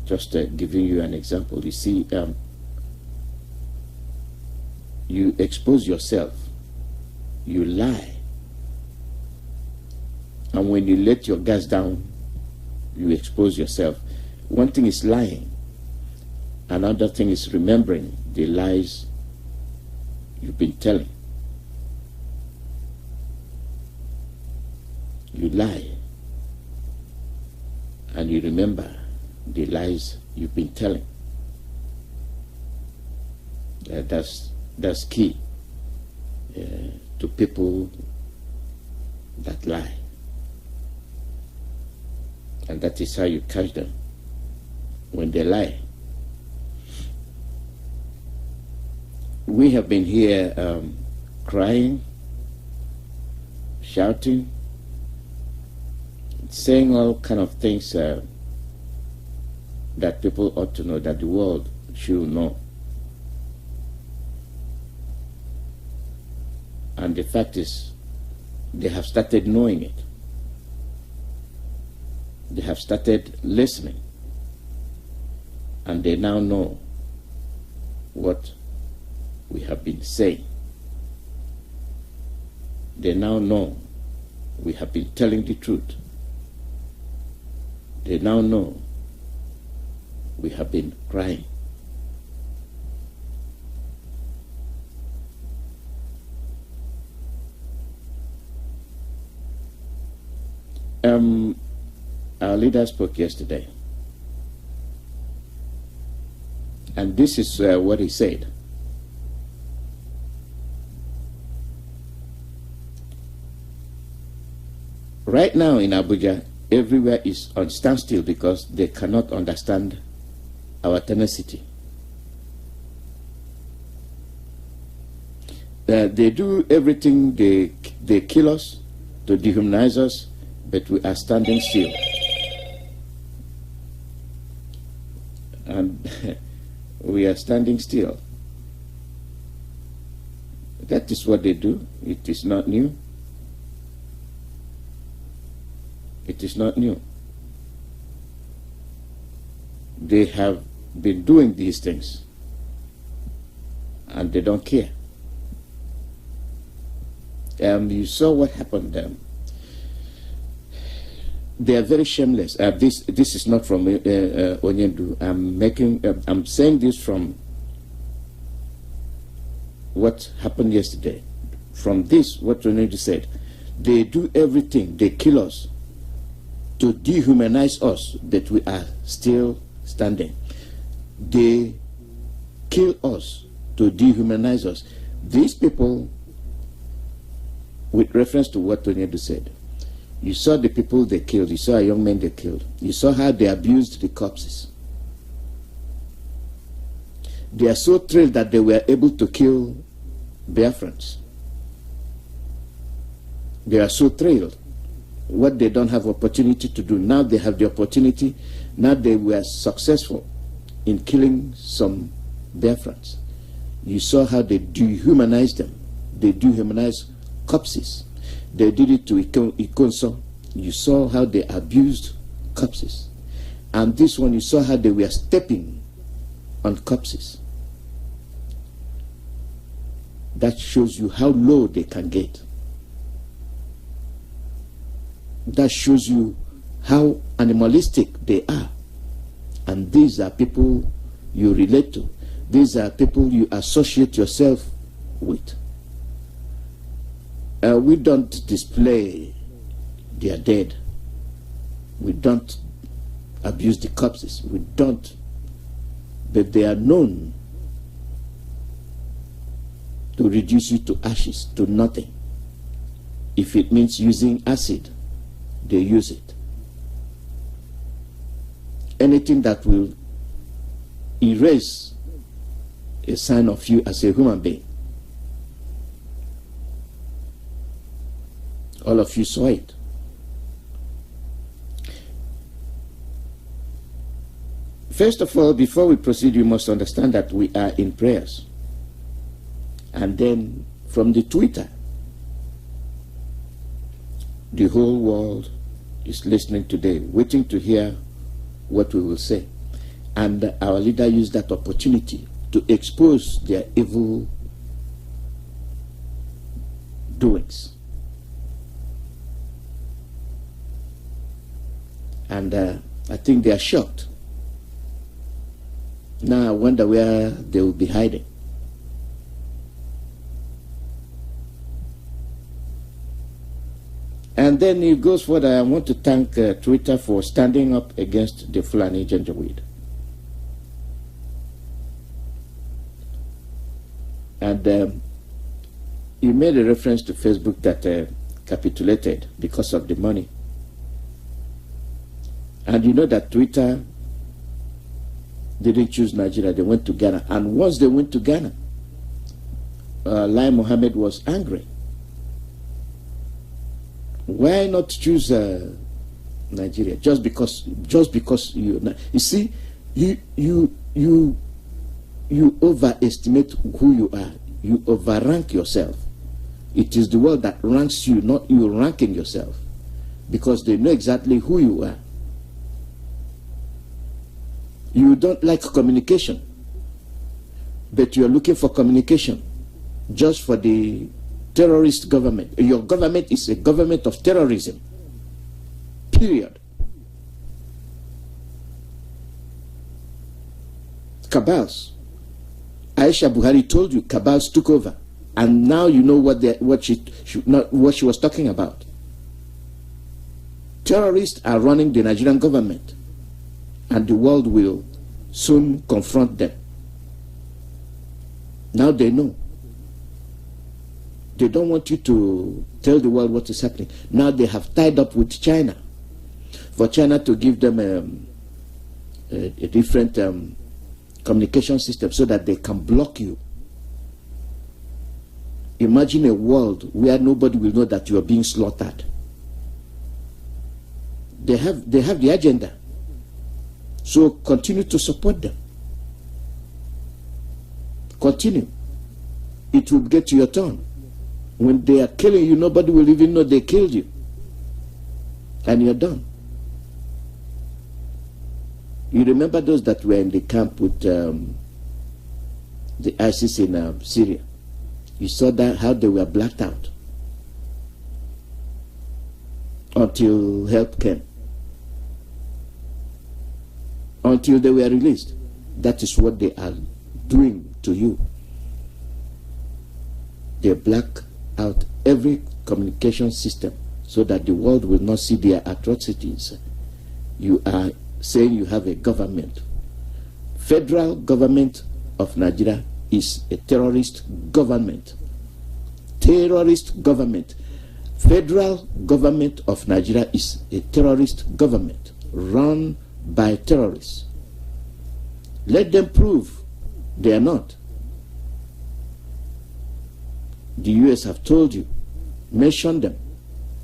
Just giving you an example. You see, you expose yourself, you lie. And when you let your gas down, you expose yourself. One thing is lying. Another thing is remembering the lies you've been telling. You lie, and you remember the lies you've been telling. That's key to people that lie, and that is how you catch them when they lie. We have been here crying, shouting, saying all kind of things that people ought to know, that the world should know. And the fact is, they have started knowing it. They have started listening. And they now know what we have been saying. They now know we have been telling the truth. They now know we have been crying. Our leader spoke yesterday, and this is what he said. Right now in Abuja, everywhere is on standstill because they cannot understand our tenacity. They do everything, they kill us to dehumanize us, but we are standing still. And we are standing still. That is what they do. It is not new. It is not new. They have been doing these things, and they don't care. You saw what happened to them. They are very shameless. This is not from Onyendu. I'm saying this from what happened yesterday. From this, what Onyendu said, they do everything. They kill us to dehumanize us, but we are still standing. They kill us to dehumanize us. These people, with reference to what Onyendu said, you saw the people they killed. You saw a young man they killed. You saw how they abused the corpses. They are so thrilled that they were able to kill Biafrans. They are so thrilled. What they don't have opportunity to do, now they have the opportunity. Now they were successful in killing some Biafrans. You saw how they dehumanized them. They dehumanized corpses. They did it to Ikonso. You saw how they abused corpses. And this one, you saw how they were stepping on corpses. That shows you how low they can get. That shows you how animalistic they are. And these are people you relate to. These are people you associate yourself with. We don't display their dead. We don't abuse the corpses. We don't. But they are known to reduce you to ashes, to nothing. If it means using acid, they use it. Anything that will erase a sign of you as a human being. All of you saw it. First of all, before we proceed, you must understand that we are in prayers. And then from the Twitter, the whole world is listening today, waiting to hear what we will say. And our leader used that opportunity to expose their evil doings. And I think they are shocked. Now I wonder where they will be hiding. And then he goes further. I want to thank Twitter for standing up against the Fulani Janjaweed. And he made a reference to Facebook that capitulated because of the money. And you know that Twitter didn't choose Nigeria, they went to Ghana. And once they went to Ghana, Lai Mohammed was angry. Why not choose Nigeria? Just because you see, you overestimate who you are. You overrank yourself. It is the world that ranks you, not you ranking yourself, because they know exactly who you are. You don't like communication, but you are looking for communication just for the terrorist government. Your government is a government of terrorism. Period. Cabals. Aisha Buhari told you cabals took over, and now you know what she was talking about. Terrorists are running the Nigerian government, and the world will soon confront them. Now they know. They don't want you to tell the world what is happening. Now they have tied up with China for China to give them a different communication system so that they can block you. Imagine a world where nobody will know that you are being slaughtered. They have the agenda. So continue to support them. Continue. It will get to your turn. When they are killing you, nobody will even know they killed you. And you're done. You remember those that were in the camp with the ISIS in Syria? You saw that how they were blacked out until help came. Until they were released. That is what they are doing to you. They black out every communication system so that the world will not see their atrocities. You are saying you have a government. Federal government of Nigeria is a terrorist government. Terrorist government. Federal government of Nigeria is a terrorist government run by terrorists. Let them prove they are not. The US have told you, mention them,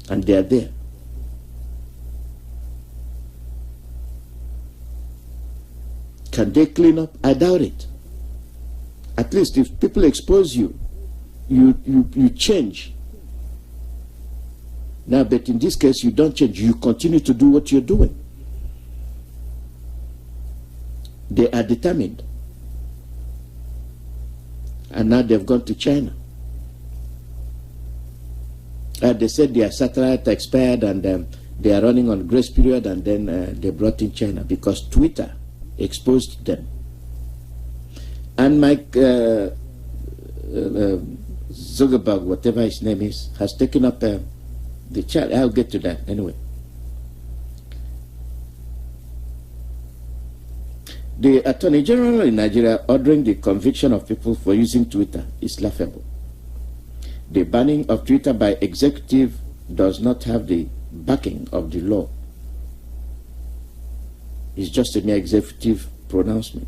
and they are there. Can they clean up? I doubt it. At least if people expose you, you change. Now, but in this case, you don't change. You continue to do what you're doing. They are determined. And now they've gone to China. They said their satellite expired and they are running on grace period, and then they brought in China because Twitter exposed them. And Mike Zuckerberg, whatever his name is, has taken up the chat. I'll get to that anyway. The Attorney General in Nigeria ordering the conviction of people for using Twitter is laughable. The banning of Twitter by executive does not have the backing of the law. It's just a mere executive pronouncement.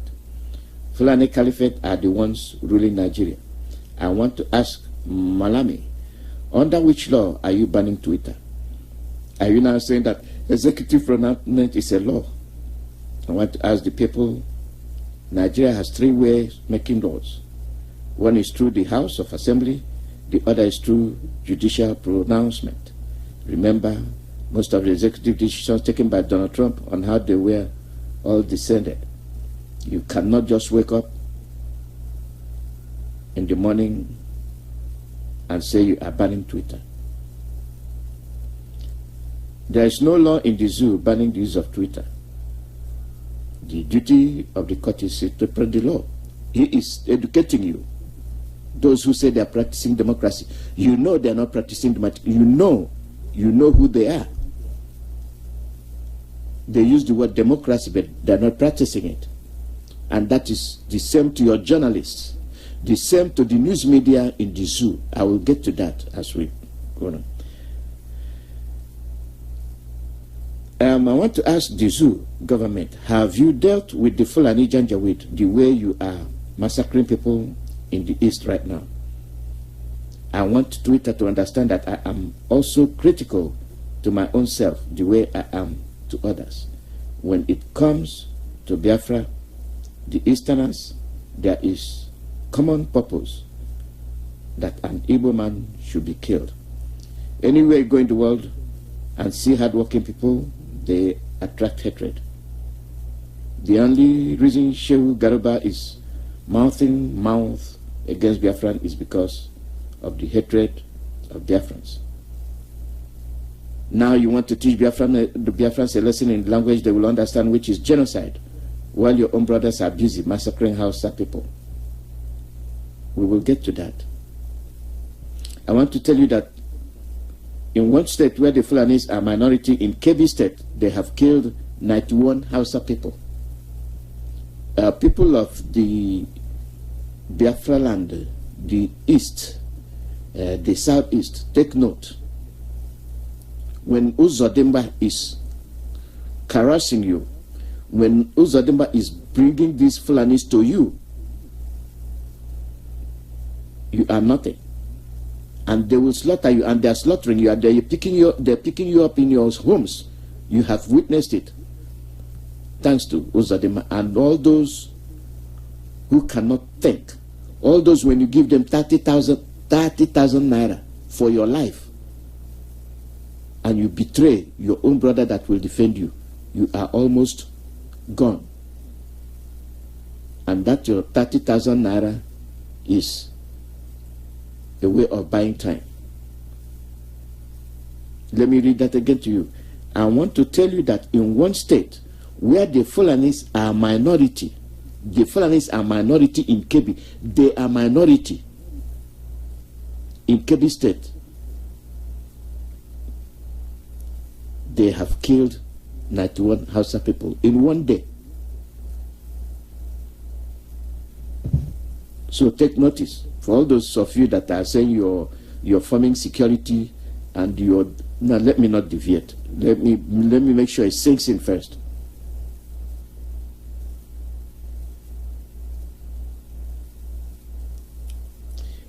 Fulani Caliphate are the ones ruling Nigeria. I want to ask Malami, under which law are you banning Twitter? Are you now saying that executive pronouncement is a law? I want to ask the people, Nigeria has three ways making laws. One is through the House of Assembly, the other is through judicial pronouncement. Remember, most of the executive decisions taken by Donald Trump on how they were all descended. You cannot just wake up in the morning and say you are banning Twitter. There is no law in the zoo banning the use of Twitter. The duty of the court is to interpret the law. He is educating you. Those who say they are practicing democracy, you know they are not practicing democracy. You know you know who they are. They use the word democracy, but they're not practicing it. And that is the same to your journalists, the same to the news media in the zoo. I will get to that as we go on. I want to ask the zoo government, have you dealt with the Fulani Janjaweed the way you are massacring people in the East right now? I want Twitter to understand that I am also critical to my own self the way I am to others. When it comes to Biafra, the Easterners, there is common purpose that an Igbo man should be killed. Anywhere you go in the world and see hardworking people, they attract hatred. The only reason Shehu Garuba is mouthing mouth against Biafran is because of the hatred of Biafrans. Now you want to teach the Biafrans a lesson in language they will understand, which is genocide, while your own brothers are busy massacring Hausa people. We will get to that. I want to tell you that in one state where the Fulanis are minority, in Kebbi State, they have killed 91 Hausa people. People of the Biafra land, the East, the Southeast, take note. When Uzodimba is harassing you, when Uzodimba is bringing these Fulanis to you, you are nothing. And they will slaughter you, and they are slaughtering you, and they're picking you up in your homes. You have witnessed it. Thanks to Uzodimba and all those who cannot think. All those when you give them 30,000 naira for your life, and you betray your own brother that will defend you, you are almost gone. And that your 30,000 naira is a way of buying time. Let me read that again to you. I want to tell you that in one state where the Fulanis are minority, the Fulanis are minority in Kebbi, they are minority in Kebbi State. They have killed 91 Hausa people in one day. So take notice. For all those of you that are saying you're forming security and you're now, let me not deviate. Let me make sure it sinks in first.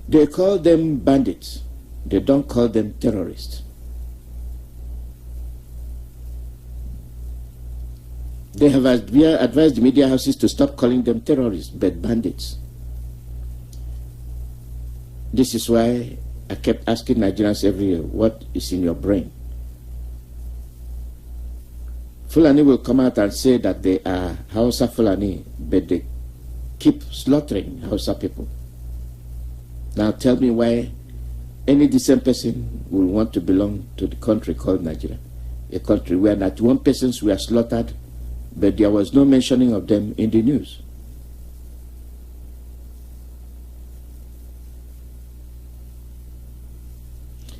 They call them bandits. They don't call them terrorists. They have advised the media houses to stop calling them terrorists, but bandits. This is why I kept asking Nigerians every year, what is in your brain? Fulani will come out and say that they are Hausa Fulani, but they keep slaughtering Hausa people. Now tell me why any decent person will want to belong to the country called Nigeria, a country where 91 persons were slaughtered, but there was no mentioning of them in the news.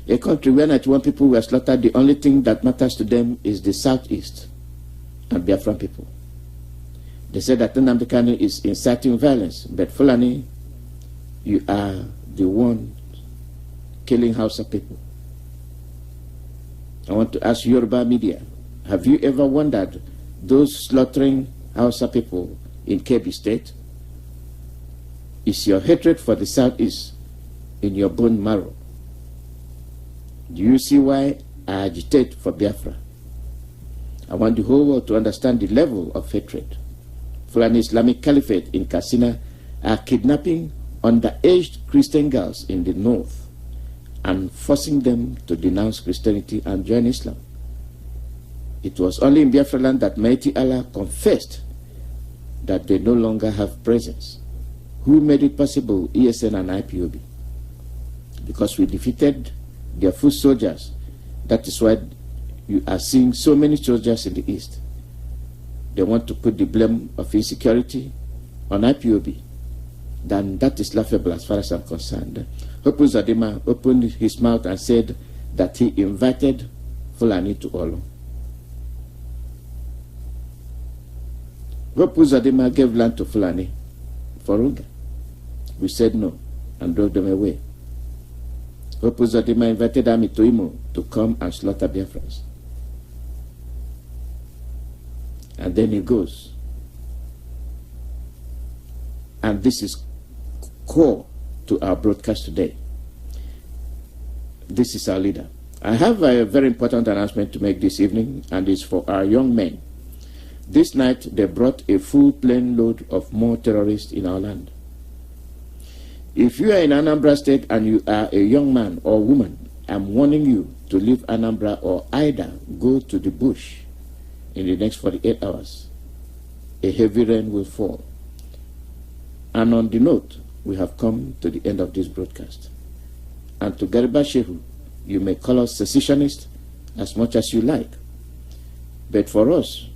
A country where 91 people were slaughtered, the only thing that matters to them is the Southeast and Biafran people. They said that Nnamdi Kanu is inciting violence, but Fulani, you are the one killing Hausa people. I want to ask Yoruba media, have you ever wondered those slaughtering Hausa people in Kebbi State? Is your hatred for the Southeast in your bone marrow? Do you see why I agitate for Biafra? I want the whole world to understand the level of hatred. Fulani Islamic Caliphate in Katsina are kidnapping underage Christian girls in the north and forcing them to denounce Christianity and join Islam. It was only in Biafra land that mighty Allah confessed that they no longer have presence. Who made it possible? ESN and IPOB. Because we defeated their foot soldiers. That is why you are seeing so many soldiers in the East. They want to put the blame of insecurity on IPOB. Then that is laughable as far as I'm concerned. Hopu Zadima opened his mouth and said that he invited Fulani to Olo. Hope Uzodimma gave land to Fulani for Ruga. We said no and drove them away. Hope Uzodimma invited Army to Imo to come and slaughter Biafrans. And then he goes. And this is core to our broadcast today. This is our leader. I have a very important announcement to make this evening, and it's for our young men. This night, they brought a full plane load of more terrorists in our land. If you are in Anambra State and you are a young man or woman, I'm warning you to leave Anambra or either go to the bush in the next 48 hours. A heavy rain will fall. And on the note, we have come to the end of this broadcast. And to Garba Shehu, you may call us secessionists as much as you like. But for us,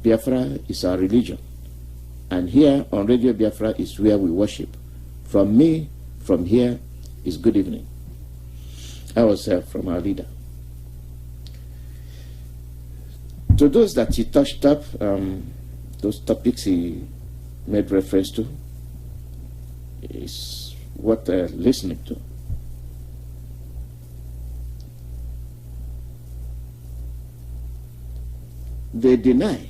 Biafra is our religion. And here on Radio Biafra is where we worship. From me, from here, is good evening. I was from our leader. To those that he touched up, those topics he made reference to, is what they're listening to. They deny.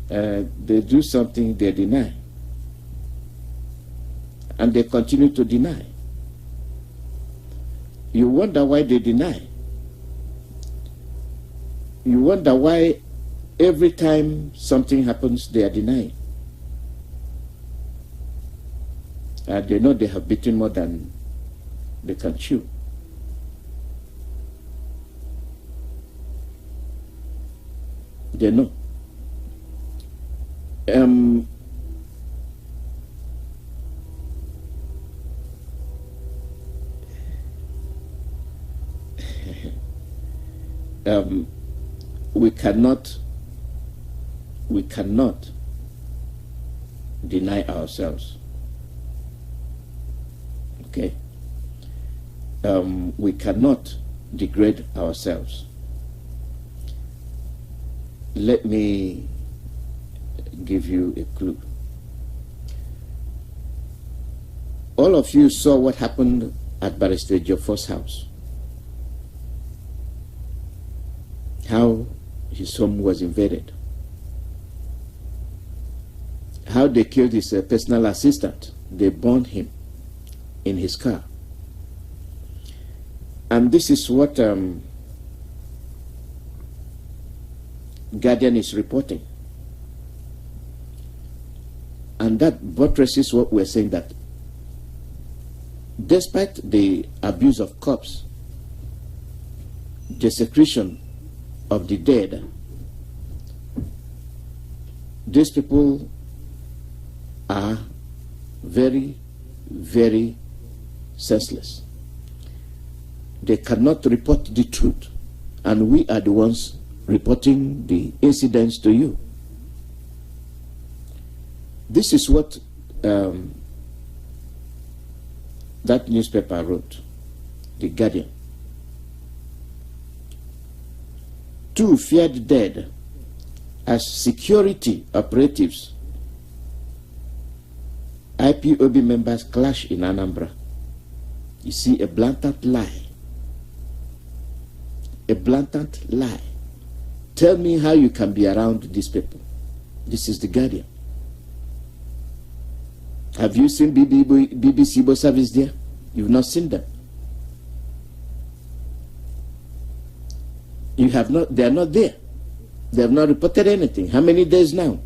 They do something, they deny. And they continue to deny. You wonder why they deny. You wonder why every time something happens, they are denying. They know they have beaten more than they can chew. They know. We cannot deny ourselves. Okay? We cannot degrade ourselves. Let me give you a clue. All of you saw what happened at Barrister Joffor's house. How his home was invaded. How they killed his personal assistant. They burned him in his car. And this is what Guardian is reporting. And that buttresses what we're saying, that despite the abuse of cops, desecration of the dead, these people are very, very senseless. They cannot report the truth, and we are the ones reporting the incidents to you. This is what that newspaper wrote, The Guardian. 2 feared dead as security operatives, IPOB members clash in Anambra. You see, a blatant lie. A blatant lie. Tell me how you can be around these people. This is The Guardian. Have you seen BBC Igbo service there? You've not seen them. You have not, they are not there. They have not reported anything. How many days now?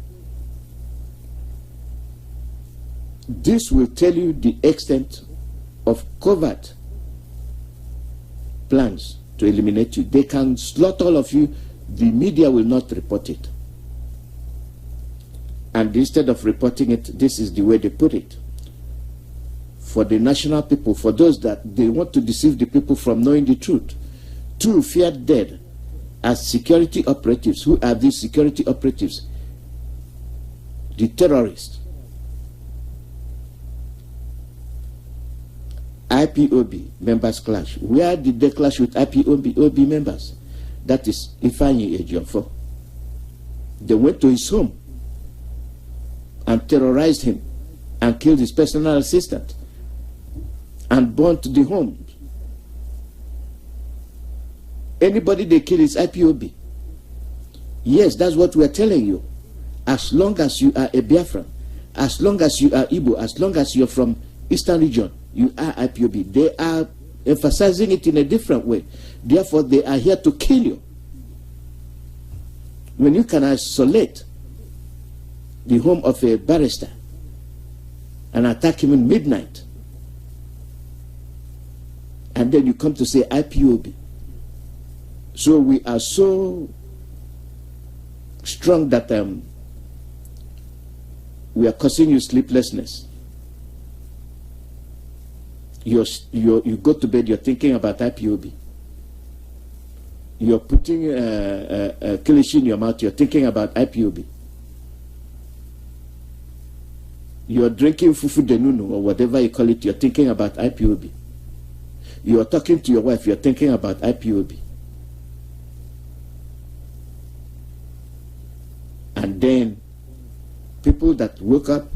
This will tell you the extent of covert plans to eliminate you. They can slaughter all of you. The media will not report it. And instead of reporting it, this is the way they put it. For the national people, for those that they want to deceive the people from knowing the truth. 2 feared dead as security operatives. Who are these security operatives? The terrorists. IPOB members clash. Where did they clash with IPOB members? That is Ifeanyi Ejiofor. They went to his home and terrorized him and killed his personal assistant and burnt the home. Anybody they kill is IPOB. Yes, that's what we're telling you. As long as you are a Biafran, as long as you are Igbo, as long as you're from Eastern region, you are IPOB. They are emphasizing it in a different way. Therefore, they are here to kill you. When you can isolate the home of a barrister and attack him in midnight, and then you come to say IPOB. So we are so strong that we are causing you sleeplessness. You go to bed, you're thinking about IPOB. You're putting kilishi in your mouth, you're thinking about IPOB. You're drinking fufu denunu or whatever you call it, you're thinking about IPOB. You're talking to your wife, you're thinking about IPOB. And then people that woke up,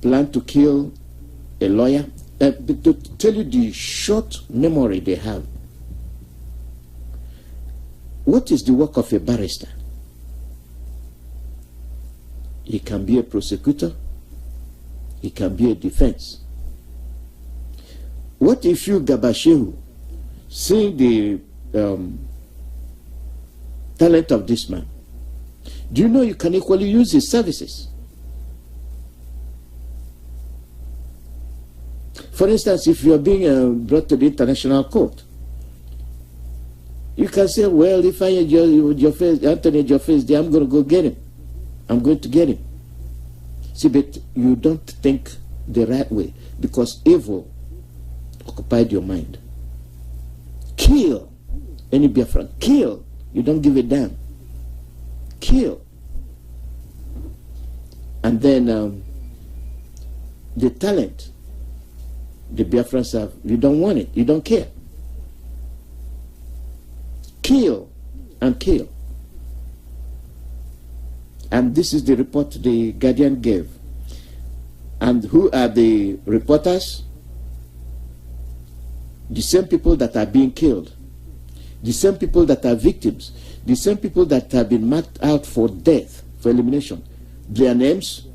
plan to kill a lawyer, to tell you the short memory they have. What is the work of a barrister? He can be a prosecutor, he can be a defense. What if you, Gabashehu, seeing the talent of this man, do you know you can equally use his services? For instance, if you are being brought to the international court, you can say, well, if I had Anthony Joffe there, I'm going to go get him. I'm going to get him. See, but you don't think the right way because evil occupied your mind. Kill any Biafran. Kill. You don't give a damn. Kill. And then the talent the Biafrans have, you don't want it. You don't care. Kill and kill. And this is the report the Guardian gave. And who are the reporters? The same people that are being killed. The same people that are victims. The same people that have been marked out for death, for elimination. Their names: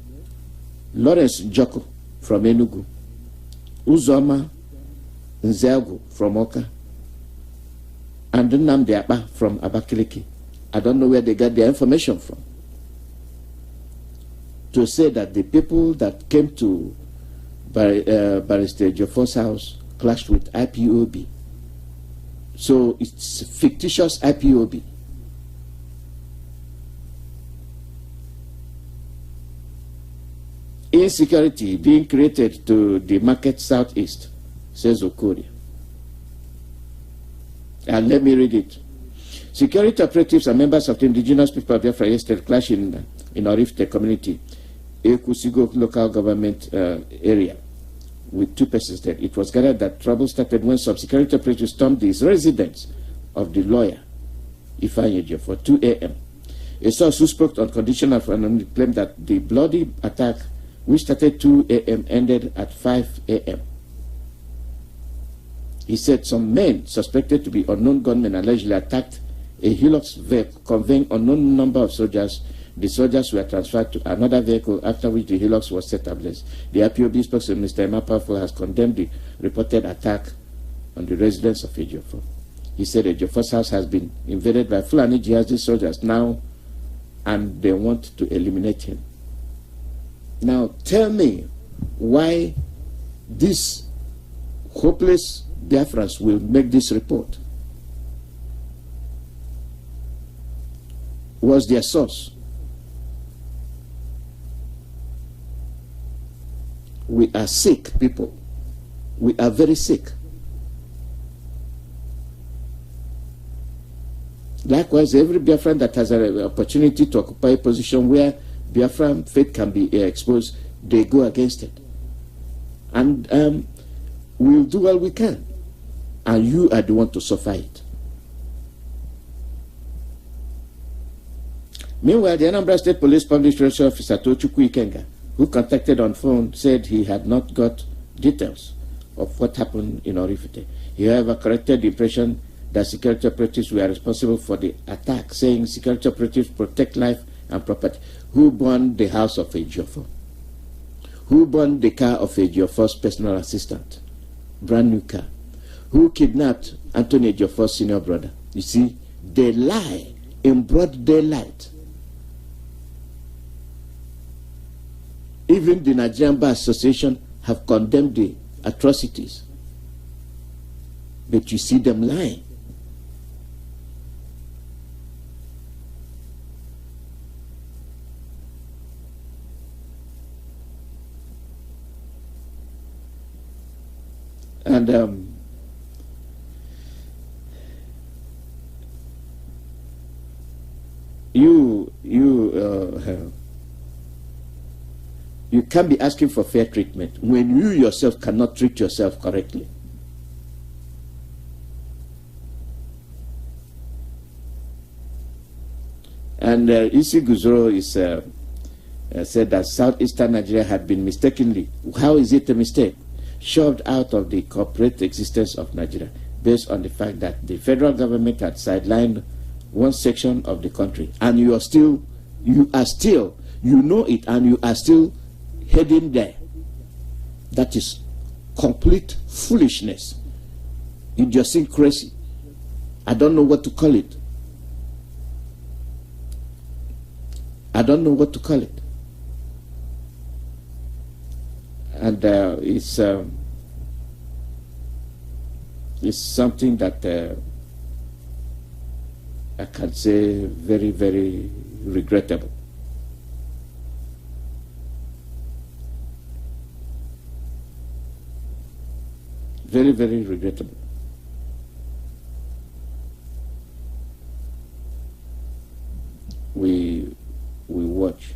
Lawrence Joko from Enugu, Uzoma Nzego from Oka, and Nnamdi from Abakaliki. I don't know where they got their information from. To say that the people that came to Barrister Jofo's house clashed with IPOB. So it's fictitious IPOB. Insecurity being created to the market southeast, says Okorie. And let me read it. Security operatives and members of the indigenous people of Biafra yesterday clashed in Orifte community, Ekusigo local government area, with 2 persons dead. It was gathered that trouble started when some security operatives stormed the residence of the lawyer, Ifeanyi Ejiofor, for 2 a.m. A source who spoke on condition of anonymity claimed that the bloody attack, which started 2 a.m., ended at 5 a.m. He said some men suspected to be unknown gunmen allegedly attacked a Hilux vehicle conveying unknown number of soldiers. The soldiers were transferred to another vehicle, after which the Hilux was set ablaze. The IPOB spokesman, Mr. Emma Powerful, has condemned the reported attack on the residence of Ejiofor. He said Ejiofor's house has been invaded by Fulani jihadist soldiers now, and they want to eliminate him. Now, tell me why these hopeless Biafrans will make this report. What's their source? We are sick, people. We are very sick. Likewise, every Biafran that has an opportunity to occupy a position where Biafran faith can be exposed, they go against it. And we'll do all we can. And you are the one to suffer it. Meanwhile, the Anambra State Police Public Relations Officer Tochukwu Ikenga, who contacted on phone, said he had not got details of what happened in Orifite. He, however, corrected the impression that security operatives were responsible for the attack, saying security operatives protect life and property. Who burned the house of Ejiofor? Who burned the car of Ejiofor's personal assistant? Brand new car. Who kidnapped Anthony Ejiofor's senior brother? You see, they lie in broad daylight. Even the Nigerian Bar Association have condemned the atrocities. But you see them lying. And you can't be asking for fair treatment when you yourself cannot treat yourself correctly. And Isi Guzoro is said that southeastern Nigeria had been mistakenly, how is it a mistake, shoved out of the corporate existence of Nigeria based on the fact that the federal government had sidelined one section of the country, and you are still, you know it, and you are still heading there. That is complete foolishness, idiosyncrasy. I don't know what to call it. I don't know what to call it. And it's something that I can say very, very regrettable. Very, very regrettable. We watch,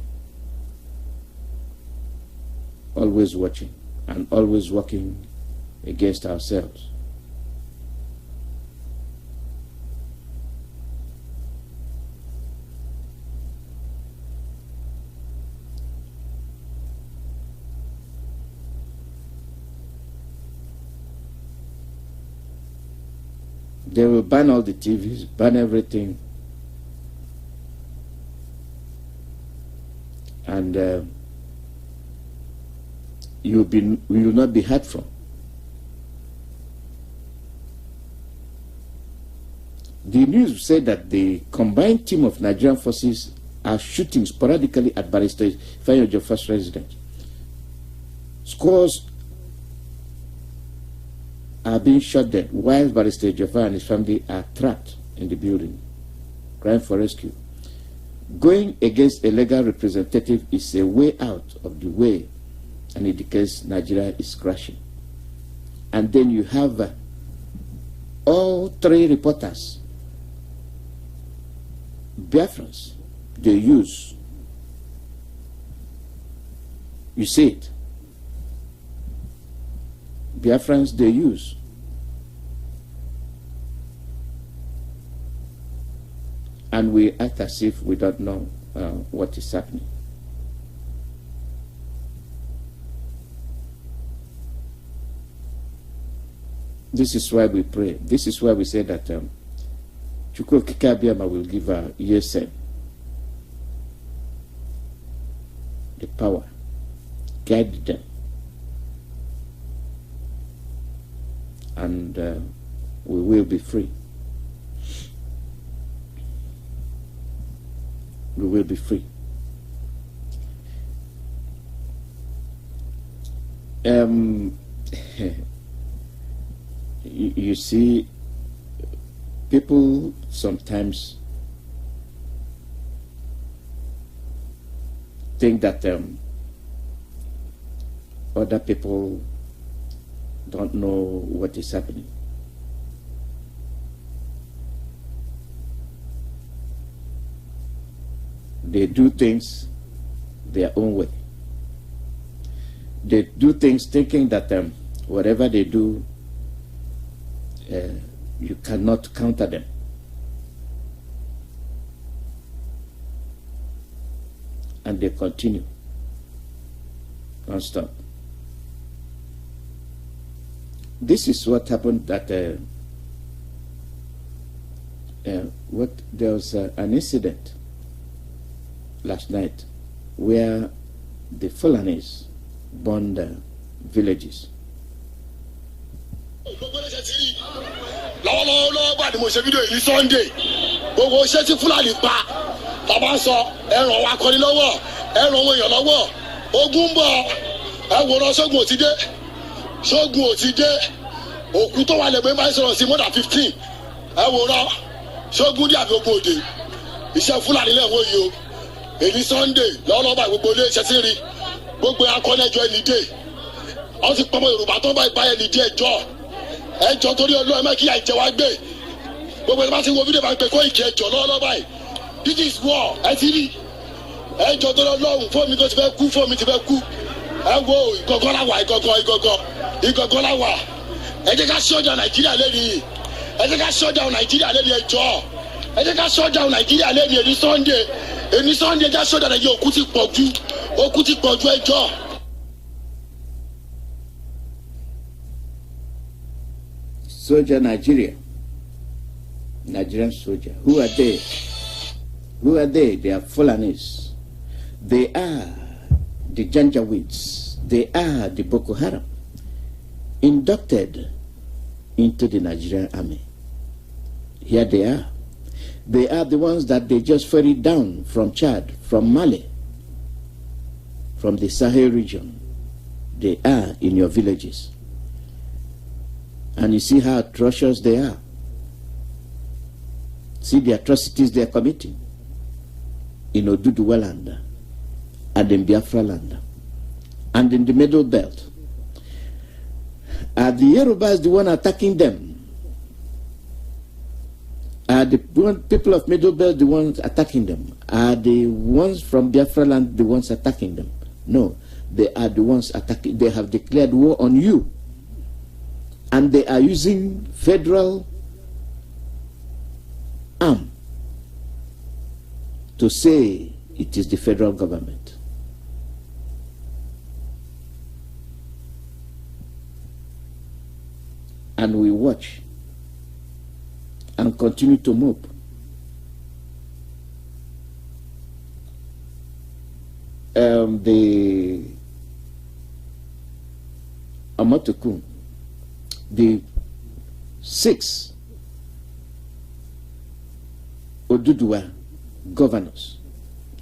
always watching and always working against ourselves. They will ban all the TVs, ban everything, and you will not be heard from. The news said that the combined team of Nigerian forces are shooting sporadically at Barrister Ifeanyi Ojofor's residence. Scores are being shot dead while Barrister Ojofor and his family are trapped in the building, crying for rescue. Going against a legal representative is a way out of the way, and it indicates Nigeria is crashing. And then you have all three reporters, Biafrans, they use. You see it. Biafrans, they use. And we act as if we don't know what is happening. This is why we pray. This is why we say that Chukwu Okike Abiyama will give a ESN the power, guide them, and we will be free. We will be free. You see, people sometimes think that other people don't know what is happening. They do things their own way. They do things thinking that Whatever they do, you cannot counter them. And they continue non-stop. This is what happened that there was an incident last night where the Fulanis burned villages. lọ́wọ́lọ́wọ́ bá ní mo ṣe fídíò yìí Sunday gbogbo iṣẹ́ tí Fúlàní pa tàbá sọ ẹ̀ràn wa kọ́ni lọ́wọ́ ẹ̀ràn owó èèyàn lọ́wọ́ ogun ń bọ̀ ẹ̀wòrán ṣógun ò ti dé òkú tó wà lẹ́gbẹ̀ẹ́ máa ń sọ̀rọ̀ sí more than 15 ẹ̀wòrán ṣógun dí àbí ogun òde iṣẹ́ Fúlàní lẹ́wọ̀n yìí o èyí Sunday lọ́wọ́lọ́wọ́ bá gbogbo ilé iṣẹ́ sí rí gbogbo akọ́nẹ́jọ ẹni dé wọ́n ti pọ́nmọ́ Yorùbá tó bá ìbáyẹ̀ ní díẹ̀ ẹjọ́ torí Ọlọ́run mẹ́kí àìjẹ́ wa gbé gbogbo ẹni bá ti wo fídíò bá ń pè kó ìkẹ́ ẹjọ́ lọ́wọ́lọ́wọ́ báyìí this is war ẹ ti rí ẹjọ́ torí Ọlọ́run fóònù tó ti fẹ́ kú fóònù ti fẹ́ kú ẹ wo ìgọ̀gọ́ la wà ìgọ̀gọ́ la wà ẹ jẹ́ ká ṣọ́jà Nàìjíríà lẹ́ni ẹ jẹ́ ká ṣọ́jà Nàìjíríà lẹ́ni ẹjọ́ ẹ jẹ́ ká ṣọ́jà Nàìjíríà lẹ́ni èní Sunday ẹ jẹ́ ṣọ́jà Nàìjíríà òkú ti pọ̀jù ẹjọ́. Soldier Nigerian soldier. Who are they? They are Fulanis. They are the Janjaweeds. They are the Boko Haram inducted into the Nigerian army. Here they are. They are the ones that they just ferried down from Chad, from Mali, from the Sahel region. They are in your villages. And you see how atrocious they are. See the atrocities they are committing in Oduduwa land and in Biafra land and in the Middle Belt. Are the Yorubas the one attacking them? Are the people of Middle Belt the ones attacking them? Are the ones from Biafra land the ones attacking them? No, they are the ones attacking. They have declared war on you. And they are using federal arm to say it is the federal government. And we watch and continue to mope. The Amatukun, the 6 Oduduwa governors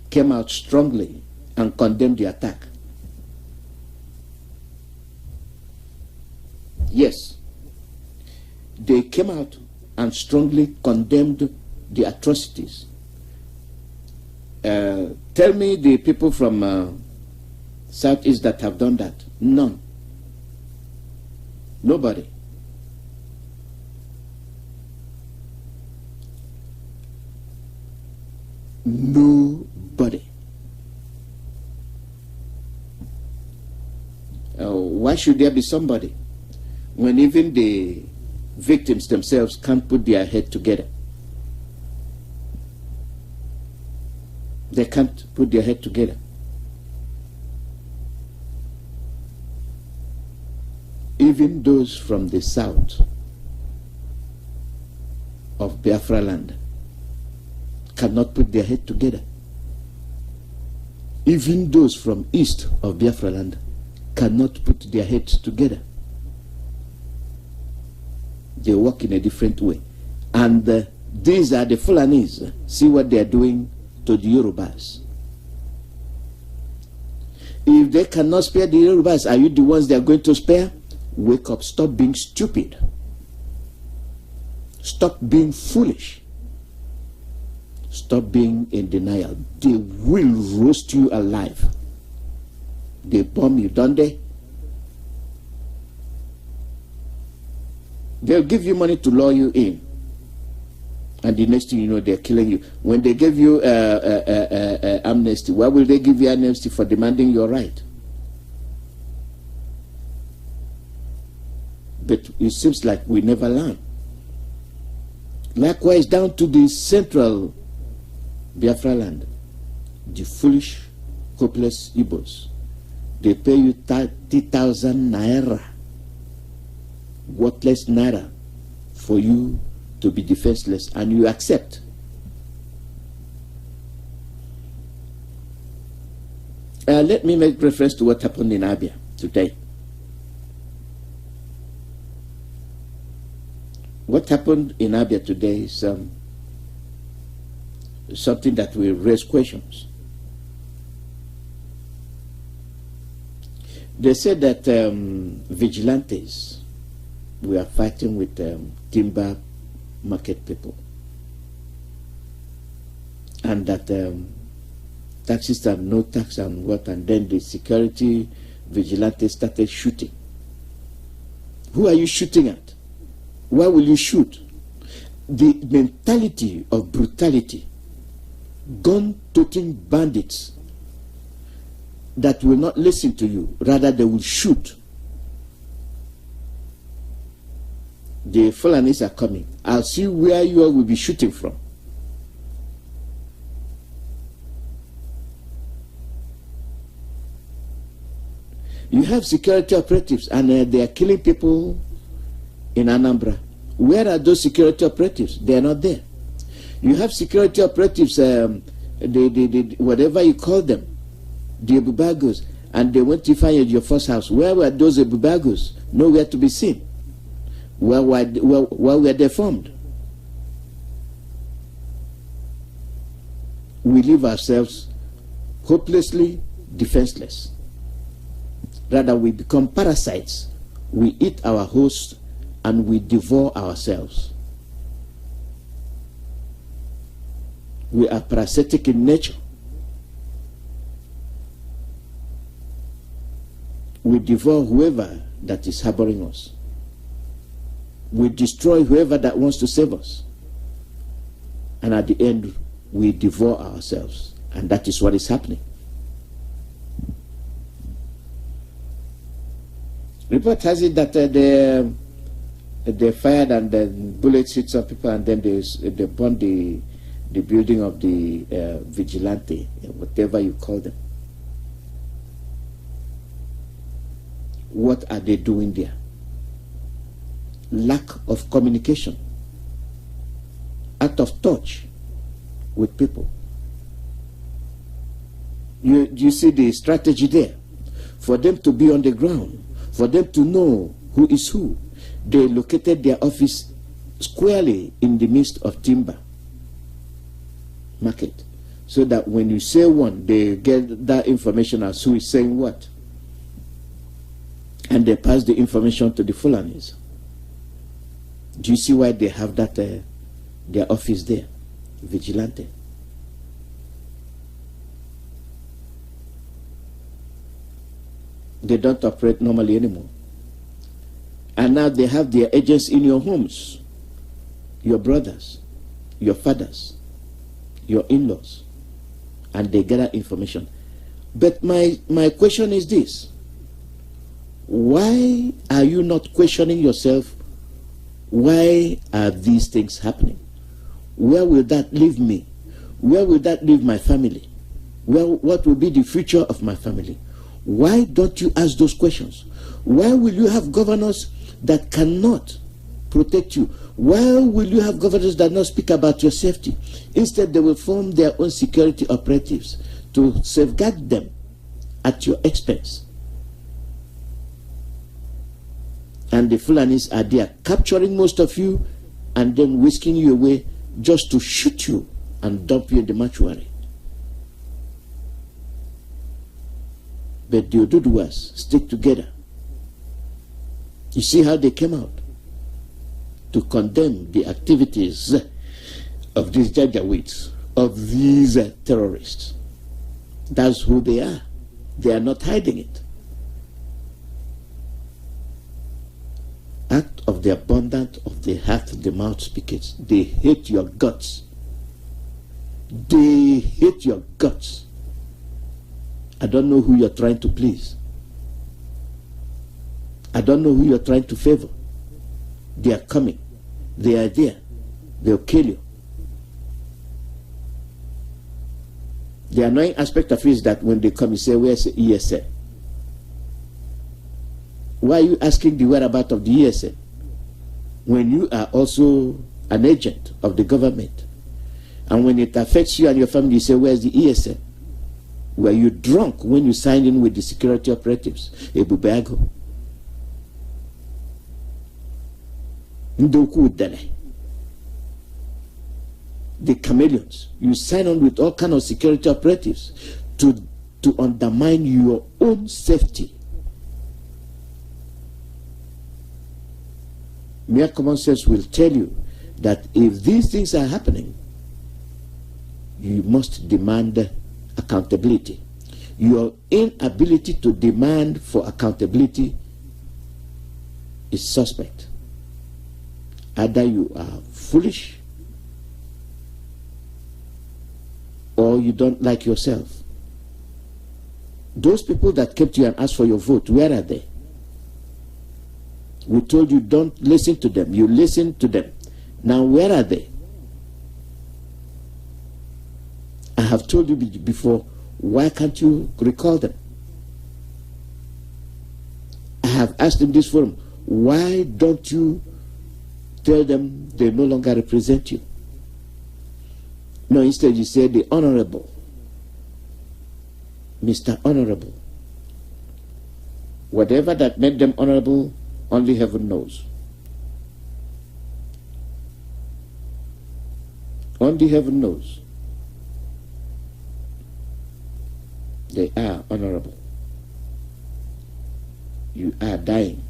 came out strongly and condemned the attack. Yes, they came out and strongly condemned the atrocities. Tell me the people from Southeast that have done that. None. Nobody. Nobody. Why should there be somebody when even the victims themselves can't put their head together? They can't put their head together. Even those from the south of Biafra land cannot put their head together. Even those from east of Biafra land cannot put their heads together. They work in a different way. And these are the Fulanis. See what they are doing to the Yorubas. If they cannot spare the Yorubas, are you the ones they are going to spare? Wake up. Stop being stupid. Stop being foolish. Stop being in denial. They will roast you alive. They bomb you, don't they? They'll give you money to lure you in. And the next thing you know, they're killing you. When they give you amnesty, why will they give you amnesty? For demanding your right. it seems like we never learn. Likewise, down to the central Biafra land, the foolish, hopeless Igbos, they pay you 30,000 naira, worthless naira, for you to be defenseless, and you accept. Let me make reference to what happened in Abia today. What happened in Abia today is something that will raise questions. They said that vigilantes were fighting with timber market people, and that taxes and no tax and what, and then the security vigilantes started shooting. Who are you shooting at? Why will you shoot? The mentality of brutality, gun-toting bandits that will not listen to you, rather they will shoot. The Fulanis are coming. I'll see where you all will be shooting from. You have security operatives, and they are killing people in Anambra. Where are those security operatives? They are not there. You have security operatives, whatever you call them, the Ebubagos, and they went to fire your first house. Where were those Ebubagos? Nowhere to be seen. Where were they formed? We leave ourselves hopelessly defenseless. Rather, we become parasites. We eat our host and we devour ourselves. We are parasitic in nature. We devour whoever that is harboring us. We destroy whoever that wants to save us. And at the end, we devour ourselves. And that is what is happening. Report has it that they fired and then bullets hit some people, and then they burned the building of the vigilante, whatever you call them. What are they doing there? Lack of communication, out of touch with people. You see the strategy there? For them to be on the ground, for them to know who is who, they located their office squarely in the midst of timber market, so that when you say one, they get that information as who is saying what, and they pass the information to the Fulanis. Do you see why they have that their office there, vigilante? They don't operate normally anymore. And now they have their agents in your homes, your brothers, your fathers, your in-laws, and they gather information. But my question is this: why are you not questioning yourself? Why are these things happening? Where will that leave me? Where will that leave my family? What will be the future of my family? Why don't you ask those questions? Why will you have governors that cannot protect you? Why will you have governors that not speak about your safety? Instead, they will form their own security operatives to safeguard them at your expense. And the Fulanis are there capturing most of you and then whisking you away just to shoot you and dump you in the mortuary. But the Oduduwas stick together. You see how they came out to condemn the activities of these Janjaweeds, of these terrorists. That's who they are. They are not hiding it. Out of the abundance of the heart, the mouth speaketh. They hate your guts. They hate your guts. I don't know who you're trying to please. I don't know who you're trying to favor. They are coming. They are there. They'll kill you. The annoying aspect of it is that when they come, you say, where's the ESN? Why are you asking the whereabouts of the ESN when you are also an agent of the government? And when it affects you and your family, you say, where's the ESN? Were you drunk when you signed in with the security operatives? Ebubago. Ndoku Dele. The chameleons. You sign on with all kinds of security operatives to undermine your own safety. Mere common sense will tell you that if these things are happening, you must demand accountability. Your inability to demand for accountability is suspect. Either you are foolish or you don't like yourself. Those people that came to you and asked for your vote, where are they? We told you don't listen to them. You listened to them. Now where are they? I have told you before, why can't you recall them? I have asked in this forum, why don't you tell them they no longer represent you? No, instead you say the Honorable, Mr. Honorable. Whatever that made them honorable, only heaven knows. Only heaven knows. They are honorable. You are dying.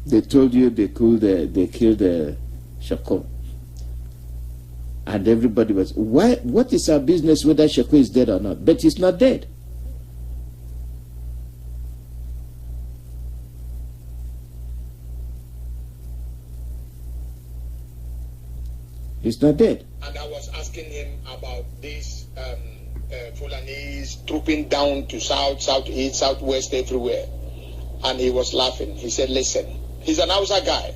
They told you they killed Shako. And everybody was, why? What is our business whether Shako is dead or not? But he's not dead. He's not dead. And I was asking him about these Fulanese trooping down to south, southeast, southwest, everywhere. And he was laughing. He said, listen, he's an Hausa guy.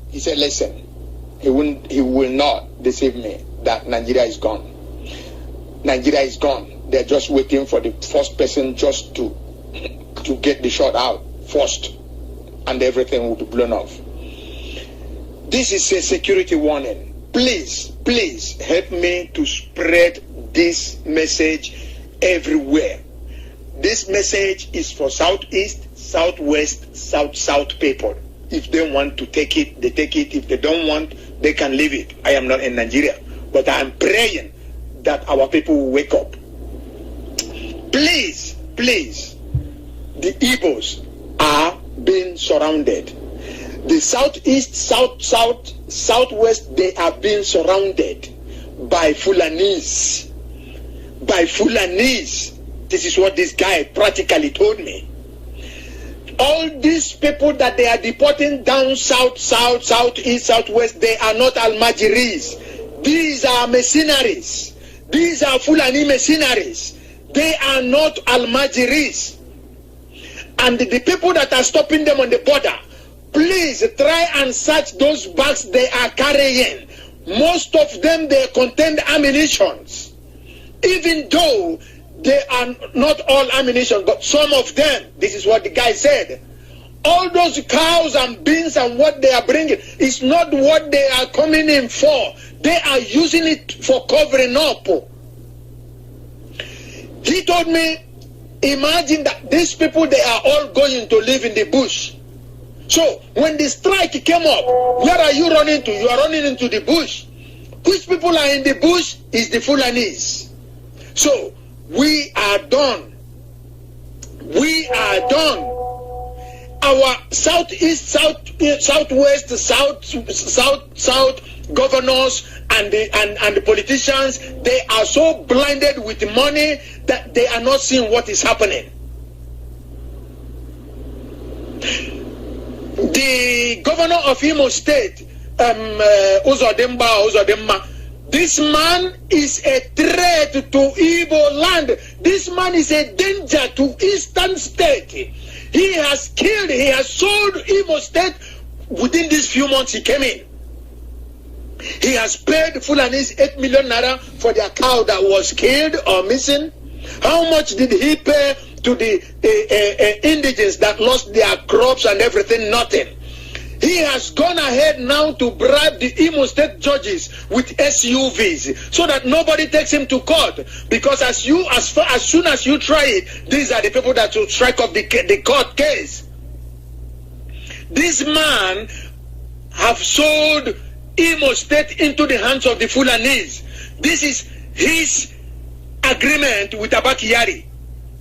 He said, listen, he will not deceive me that Nigeria is gone. Nigeria is gone. They're just waiting for the first person just to get the shot out first, and everything will be blown off. This is a security warning. Please, please help me to spread this message everywhere. This message is for Southeast, Southwest, South people. If they want to take it, they take it. If they don't want, they can leave it. I am not in Nigeria, but I am praying that our people will wake up. Please, please, the Igbos are being surrounded. The Southeast, Southwest, they are being surrounded by Fulanese. By Fulanese. This is what this guy practically told me. All these people that they are deporting down south, southeast, southwest, they are not Almajiris. These are mercenaries. These are Fulani mercenaries. They are not Almajiris. And the people that are stopping them on the border, please try and search those bags they are carrying. Most of them, they contain ammunitions. Even though they are not all ammunition, but some of them, this is what the guy said. All those cows and beans and what they are bringing is not what they are coming in for. They are using it for covering up. He told me, imagine that these people, they are all going to live in the bush. So when the strike came up, where are you running to? You are running into the bush. Which people are in the bush is the Fulanese. So we are done. We are done. Our southeast, southwest, south governors and the politicians, they are so blinded with money that they are not seeing what is happening. The governor of Imo State, Uzodimma, This man is a threat to Igbo land. This man is a danger to Eastern State. He has killed, he has sold Imo State within these few months he came in. He has paid Fulanis 8 million naira for their cow that was killed or missing. How much did he pay to the indigents that lost their crops and everything? Nothing. He has gone ahead now to bribe the Imo State judges with SUVs so that nobody takes him to court. Because as soon as you try it, these are the people that will strike up the court case. This man have sold Imo State into the hands of the Fulanis. This is his agreement with Abakiyari.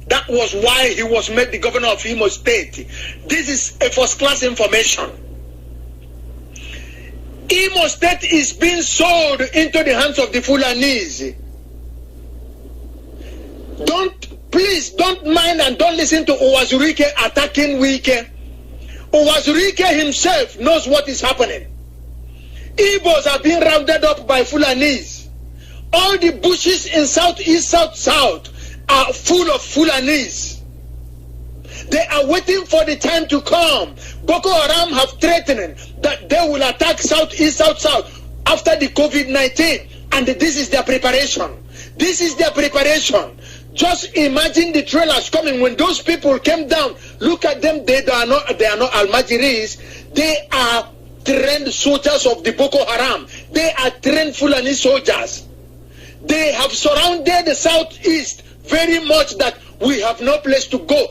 That was why he was made the governor of Imo State. This is a first-class information. Imo State is being sold into the hands of the Fulanis. Please don't mind and don't listen to Uwazurike attacking Wike. Uwazurike himself knows what is happening. Igbos are being rounded up by Fulanis. All the bushes in southeast, south are full of Fulanis. They are waiting for the time to come. Boko Haram have threatened that they will attack southeast, south after the COVID-19. And this is their preparation. This is their preparation. Just imagine the trailers coming. When those people came down, look at them. They are not Almajiris. They are trained soldiers of the Boko Haram. They are trained Fulani soldiers. They have surrounded the southeast very much that we have no place to go.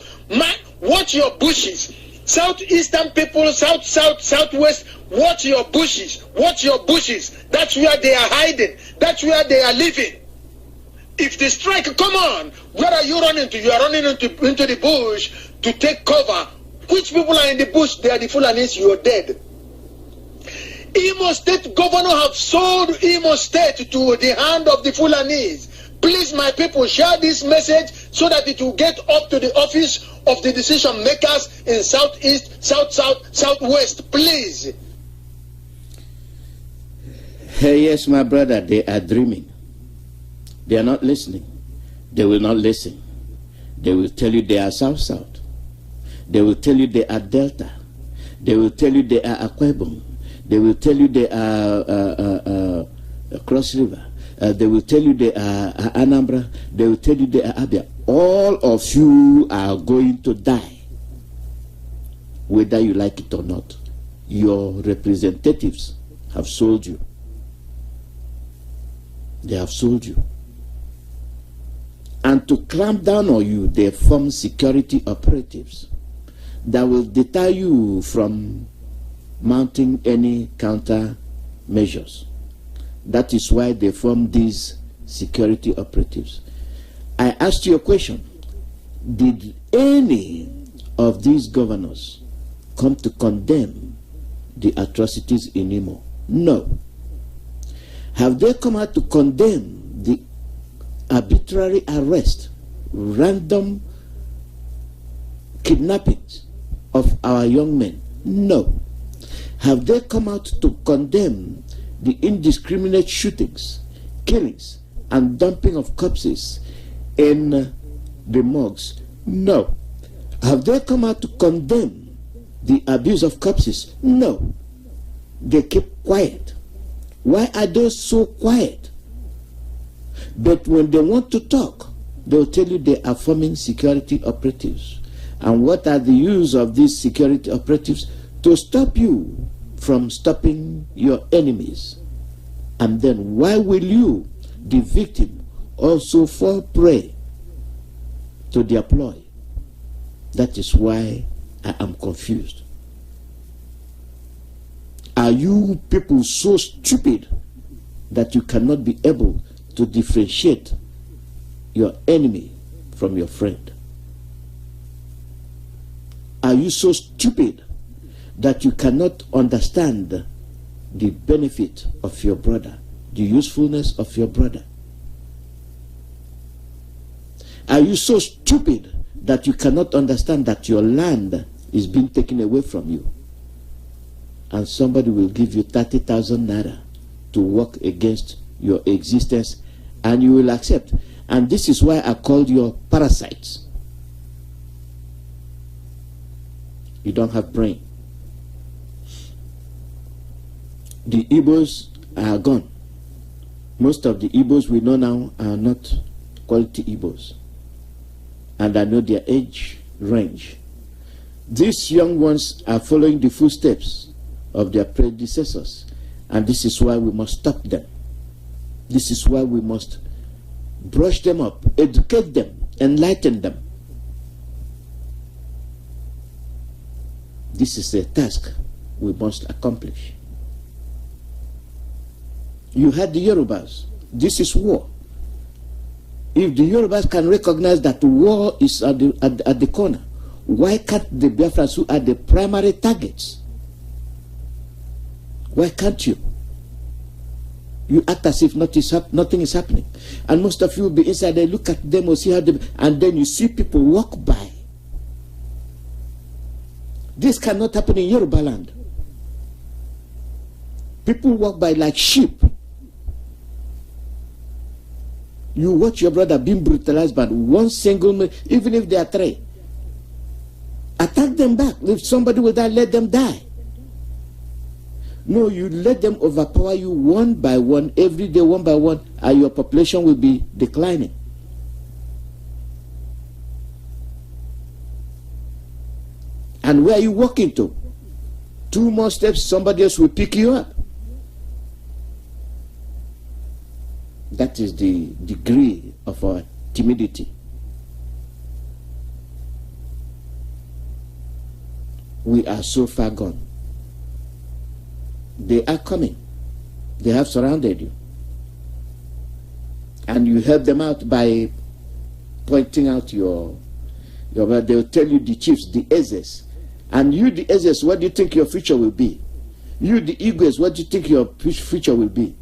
Watch your bushes. Southeastern people, southwest, watch your bushes. Watch your bushes. That's where they are hiding. That's where they are living. If the strike, come on, where are you running to? You are running into the bush to take cover. Which people are in the bush? They are the Fulanis. You are dead. Imo State governor have sold Imo State to the hand of the Fulanis. Please, my people, share this message so that it will get up to the office of the decision makers in southeast, southwest. Please. Yes, my brother, they are dreaming. They are not listening. They will not listen. They will tell you they are south. They will tell you they are delta. They will tell you they are Akwa Ibom. They will tell you they are Cross River. They will tell you they are Anambra. They will tell you they are Abia. All of you are going to die, whether you like it or not. Your representatives have sold you. They have sold you. And to clamp down on you, they form security operatives that will deter you from mounting any counter measures. That is why they form these security operatives. I asked you a question. Did any of these governors come to condemn the atrocities in Imo? No. Have they come out to condemn the arbitrary arrest, random kidnappings of our young men? No. Have they come out to condemn the indiscriminate shootings, killings, and dumping of corpses in the morgues? No. Have they come out to condemn the abuse of corpses? No. They keep quiet. Why are they so quiet? But when they want to talk, they'll tell you they are forming security operatives. And what are the use of these security operatives? To stop you from stopping your enemies. And then why will you, the victim, also fall prey to their ploy? That is why I am confused. Are you people so stupid that you cannot be able to differentiate your enemy from your friend? Are you so stupid that you cannot understand the benefit of your brother, the usefulness of your brother? Are you so stupid that you cannot understand that your land is being taken away from you, and somebody will give you 30,000 naira to work against your existence, and you will accept. And this is why I called you parasites. You don't have brain. The Igbos are gone. Most of the Igbos we know now are not quality Igbos. And I know their age range. These young ones are following the footsteps of their predecessors. And this is why we must stop them. This is why we must brush them up, educate them, enlighten them. This is a task we must accomplish. You had the Yorubas. This is war. If the Yorubas can recognize that war is at the corner, why can't the Biafrans, who are the primary targets, why can't you? You act as if nothing is happening. And most of you will be inside there, look at them or see how they, and then you see people walk by. This cannot happen in Yoruba land. People walk by like sheep. You watch your brother being brutalized by one single man, even if they are three. Attack them back. If somebody will die, let them die. No, you let them overpower you one by one, every day, one by one, and your population will be declining. And where are you walking to? 2 more steps, somebody else will pick you up. That is the degree of our timidity. We are so far gone. They are coming. They have surrounded you. And you help them out by pointing out your they will tell you the chiefs, the Ezes. And you, the Ezes, what do you think your future will be? You, the Igwes, what do you think your future will be?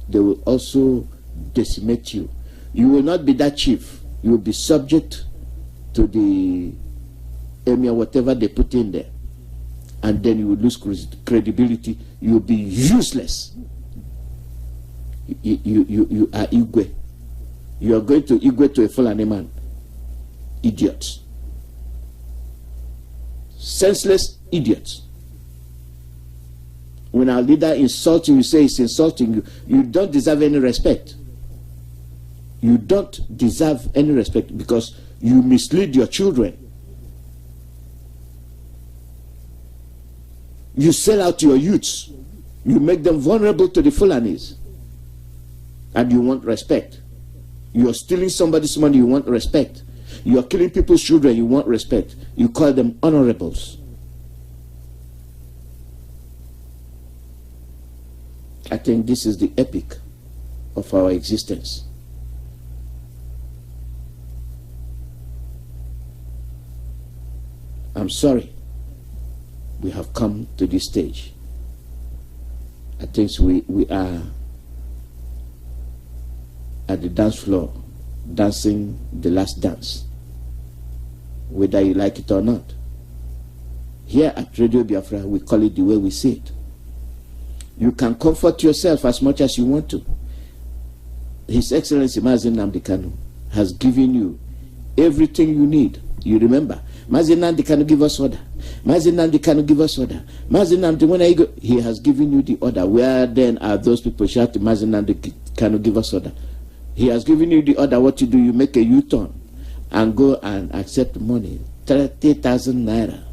They will also decimate you. You will not be that chief. You will be subject to the emir, whatever they put in there. And then you will lose credibility. You will be useless. You are Igwe. You are going to Igwe to a Fulani man. Idiots. Senseless idiots. When our leader insults you, you say he's insulting you. You don't deserve any respect. You don't deserve any respect because you mislead your children. You sell out your youths. You make them vulnerable to the Fulanis. And you want respect. You are stealing somebody's money, you want respect. You are killing people's children, you want respect. You call them honorables. I think this is the epic of our existence. I'm sorry we have come to this stage. I think we are at the dance floor dancing the last dance, whether you like it or not. Here at Radio Biafra, we call it the way we see it. You can comfort yourself as much as you want to. His Excellency Mazi Nnamdi Kanu has given you everything you need. You remember, Mazi Nnamdi Kanu give us order. Mazi Nnamdi Kanu give us order. Mazi Nnamdi, when I go, he has given you the order. Where then are those people shouting, Mazi Nnamdi Kanu give us order? He has given you the order. What you do, you make a U-turn and go and accept money, 30,000 naira,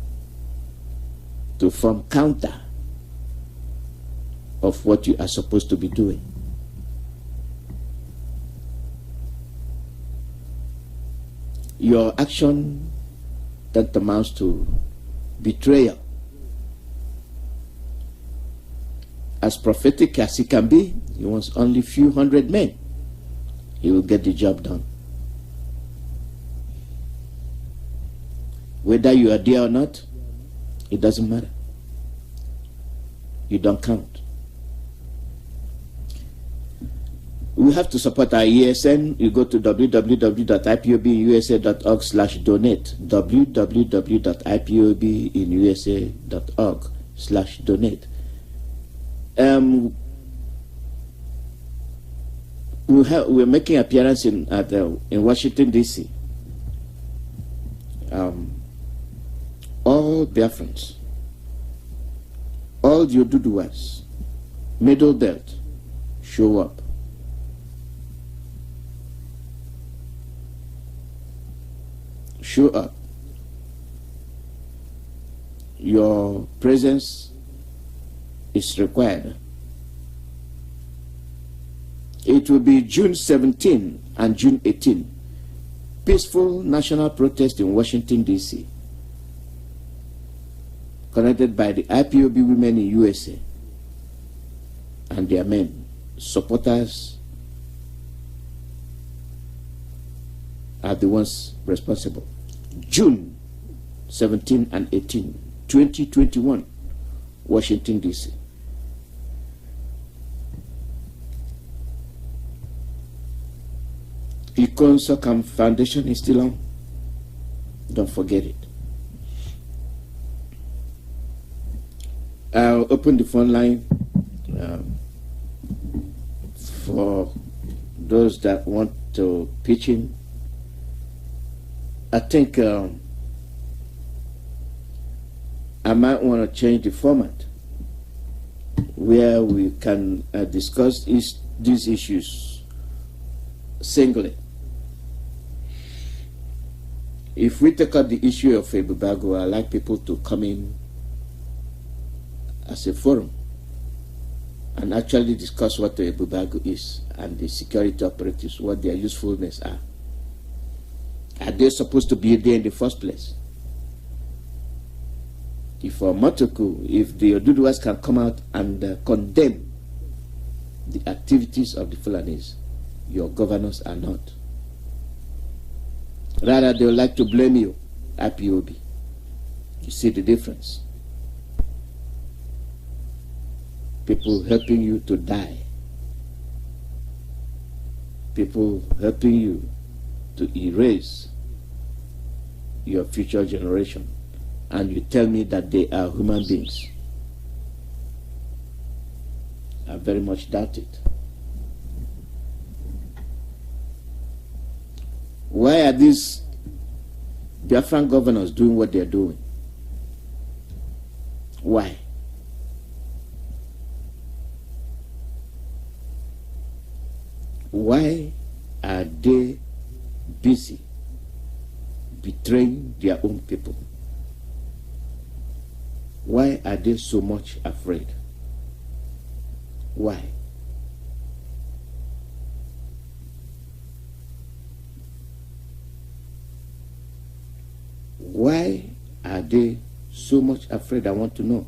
to form counter of what you are supposed to be doing. Your action that amounts to betrayal. As prophetic as he can be, he wants only few hundred men. He will get the job done. Whether you are there or not, it doesn't matter. You don't count. We have to support our ESN. You go to www.ipobusa.org/donate. www.ipobusa.org/donate. we're making appearance in Washington D.C. All Biafrans, all the Oduduwas, Middle Belt, show up. Show up. Your presence is required. It will be June 17 and June 18. Peaceful national protest in Washington, D.C. Conducted by the IPOB women in USA and their men, supporters are the ones responsible. June 17 and 18, 2021, Washington, D.C. Icon Socam Foundation is still on. Don't forget it. I'll open the phone line for those that want to pitch in. I think I might want to change the format where we can discuss these issues singly. If we take up the issue of Ebubago, I'd like people to come in as a forum and actually discuss what the Ebubago is and the security operatives, what their usefulness are. Are they supposed to be there in the first place? If if the Oduduwas can come out and condemn the activities of the Fulanis, your governors are not. Rather, they would like to blame you, IPOB. You see the difference? People helping you to die. People helping you to erase your future generation. And you tell me that they are human beings. I very much doubt it. Why are these Biafran governors doing what they're doing? Why? Why are they busy betraying their own people? Why are they so much afraid? Why? Why are they so much afraid? I want to know.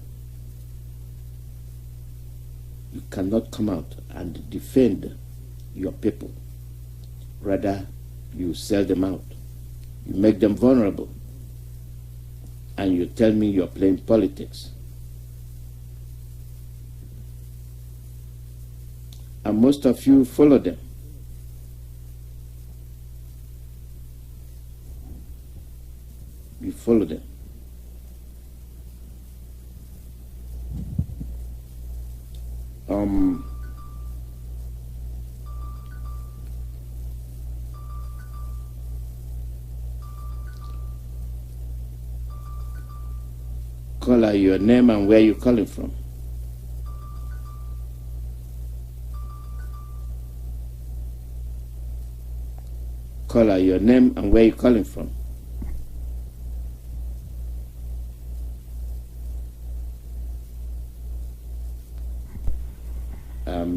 You cannot come out and defend your people. Rather, you sell them out. You make them vulnerable. And you tell me you're playing politics. And most of you follow them. You follow them. Call out your name and where you're calling from. Call out your name and where you're calling from.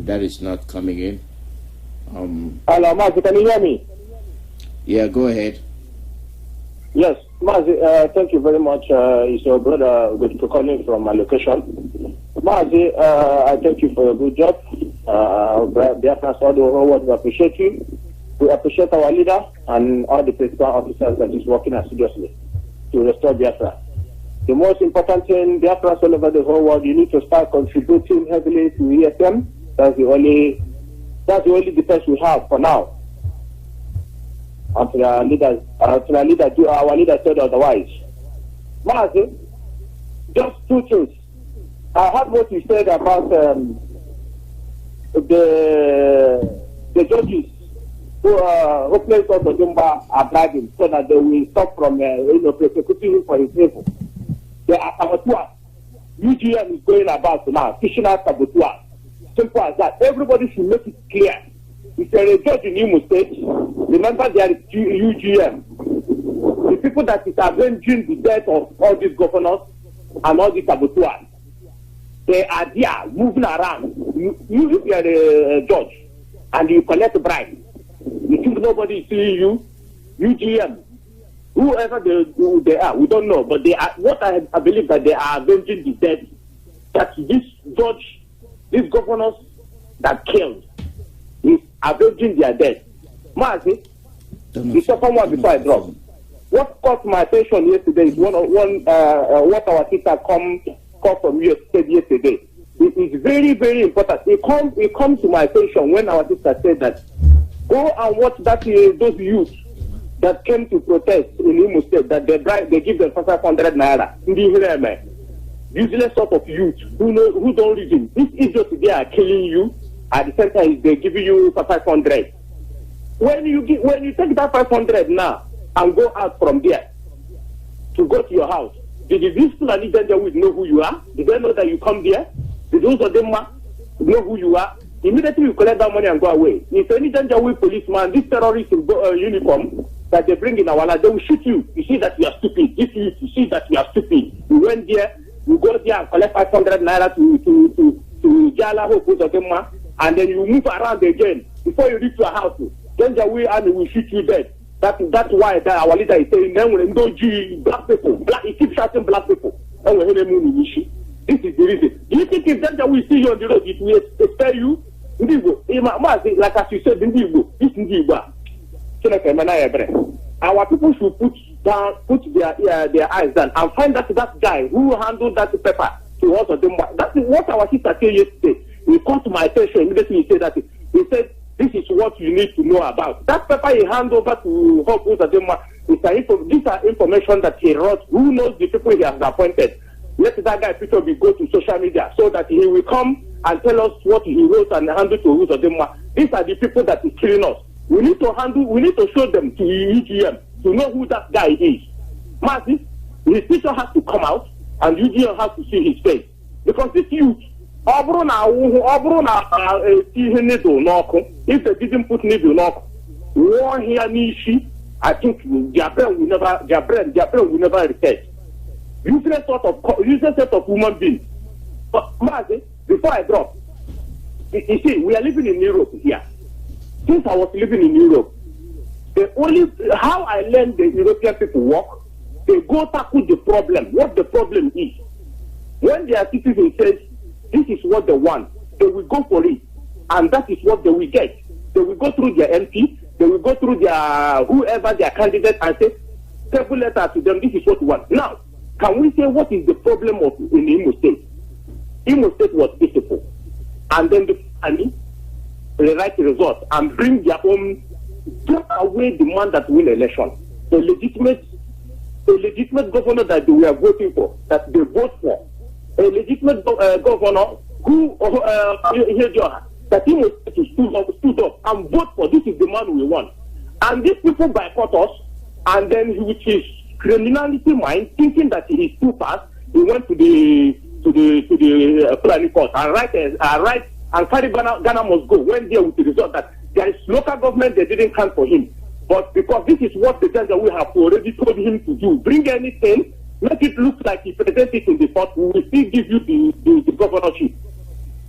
That is not coming in. Hello, Mazi, can you hear me? Yeah, go ahead. Yes, Mazi, thank you very much. It's your brother with calling from my location. Mazi, I thank you for your good job. Biafrans all the whole world, we appreciate you. We appreciate our leader and all the principal officers that is working assiduously to restore Biafra. The most important thing, Biafrans all over the whole world, you need to start contributing heavily to ESM. That's the only defense we have for now. Until our leader said otherwise. Mazi, just two things. I heard what you said about the the judges who place on the Jumba are bribing so that they will stop from prosecuting him for his evil. The saboteur, UGM is going about now, fishing out saboteur. Simple as that. Everybody should make it clear. If you're a judge in Imo State, remember there is UGM. The people that is avenging the death of all these governors and all these saboteurs, they are there moving around. You if you are a judge and you collect bribe, you think nobody is seeing you, UGM, whoever they are, we don't know, but they are. What I believe that they are avenging the death that this judge, these governors that killed, is avenging their death. Mazi, the second one before I drop. What caught my attention yesterday is what our sister called from you said yesterday. It is very, very important. It comes to my attention when our sister said that go and watch that those youth that came to protest in Imo State, that they give them 500 naira. Useless sort of youth who don't reason. These idiots they are killing you. At the same time, they're giving you 500. When you take that 500 now and go out from there to go to your house, did these Fulani Janjaweed know who you are? Did they know that you come there? Did those of them know who you are? Immediately you collect that money and go away. If any Janjaweed policeman, this terrorist uniform that they bring in our land, they will shoot you. You see that you are stupid. If you see that you are stupid, you went there, you go there and collect 500 naira to Jala Hope, and then you move around again. Before you reach your house, Janjaweed army will shoot you dead. That's why our leader is saying, black people, he keeps shouting black people. This is the reason. Do you think if Janjaweed see you on the road, it will spare you? Like as you said, our people should put their eyes down and find that guy who handled that paper to us. That's what our sister said yesterday. He caught my attention immediately. He said that he said this is what you need to know about. That paper he handed over to Hope Uzodinma. These are information that he wrote. Who knows the people he has appointed? Let that guy Peter go to social media so that he will come and tell us what he wrote and handle to Uzodinma. These are the people that is killing us. We need to show them to UGM to know who that guy is. Mazi, his picture has to come out and UGM has to see his face. Because this youth, if they didn't put needle knock, war here nishi, I think their brain will never reset. Useless sort of human being. But Mazi, before I drop, you see, we are living in Europe here. Since I was living in Europe, how I learned the European people work, they go tackle the problem, what the problem is. When their citizens says, this is what they want, they will go for it. And that is what they will get. They will go through their MP, they will go through their whoever their candidate and say, table letter to them, this is what we want. Now, can we say what is the problem in Imo State? Imo State was peaceful. And then the army rewrite the result and bring their own, take away the man that win election. A legitimate governor that they were voting for, that they vote for. A legitimate governor who that he was stood up and vote for. This is the man we want. And these people boycott us, and then with his criminality mind, thinking that he is too fast, he went to the Fulani court and write and carry Ghana must go. Went there with the result that there is local government they didn't count for him. But because this is what the judge we have already told him to do, bring anything, make it look like he presented it in the court, we will still give you the governorship.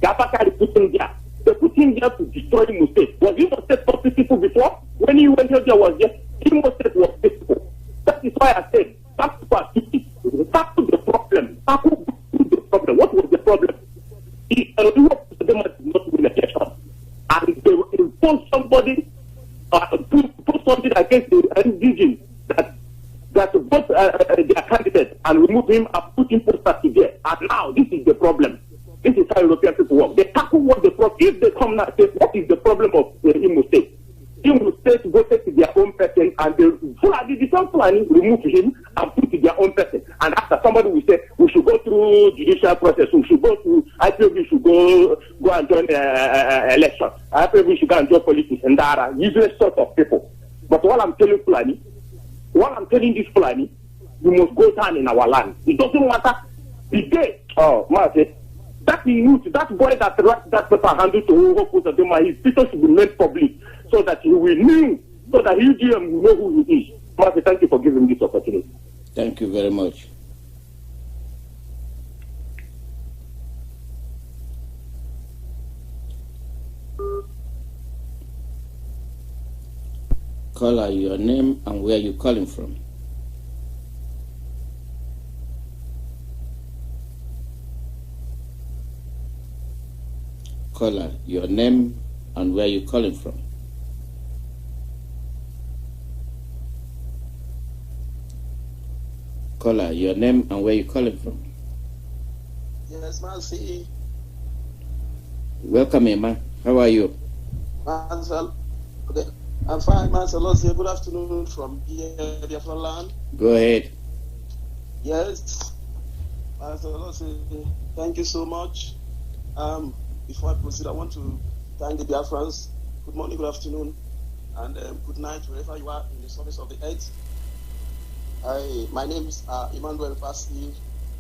Gabaka put him there. They put him there to destroy Imo State. Was Imo State for people before? When he went there was just Imo State was peaceful. That is why I said back to the problem. Tackle the problem. What was the problem? Them did not win election, and they will impose somebody, put something against the indigene that vote their candidate and remove him and put him posters there. And now this is the problem. This is how European people work. They tackle what the problem. If they come now and say what is the problem of Imo State? Imo State voted to their own person, and the same Fulani remove him and put to their own person. And after somebody will say we should go through judicial process, we should go through IPOB, we should go go and join election. I feel we should go and join politics, and that are useless sort of people. But what I'm telling Fulani, this Fulani, we must go down in our land. It doesn't matter the day. Oh, Mazi, that youth, that boy that wrote that paper handed to who put them, his picture should be made public so that he will know, so that UGM will know who he is. Mazi, thank you for giving this opportunity. Thank you very much. Caller, your name and where you calling from. Caller, your name and where you calling from. Caller, your name and where you calling from. Yes, Mazi. Welcome, Emma. How are you? Mazi, okay. I'm fine, Mazi. Good afternoon from Biafra land. Go ahead. Yes, Mazi, thank you so much. Before I proceed, I want to thank the Biafrans. Good morning, good afternoon, and good night wherever you are in the service of the earth. My name is Emmanuel Basi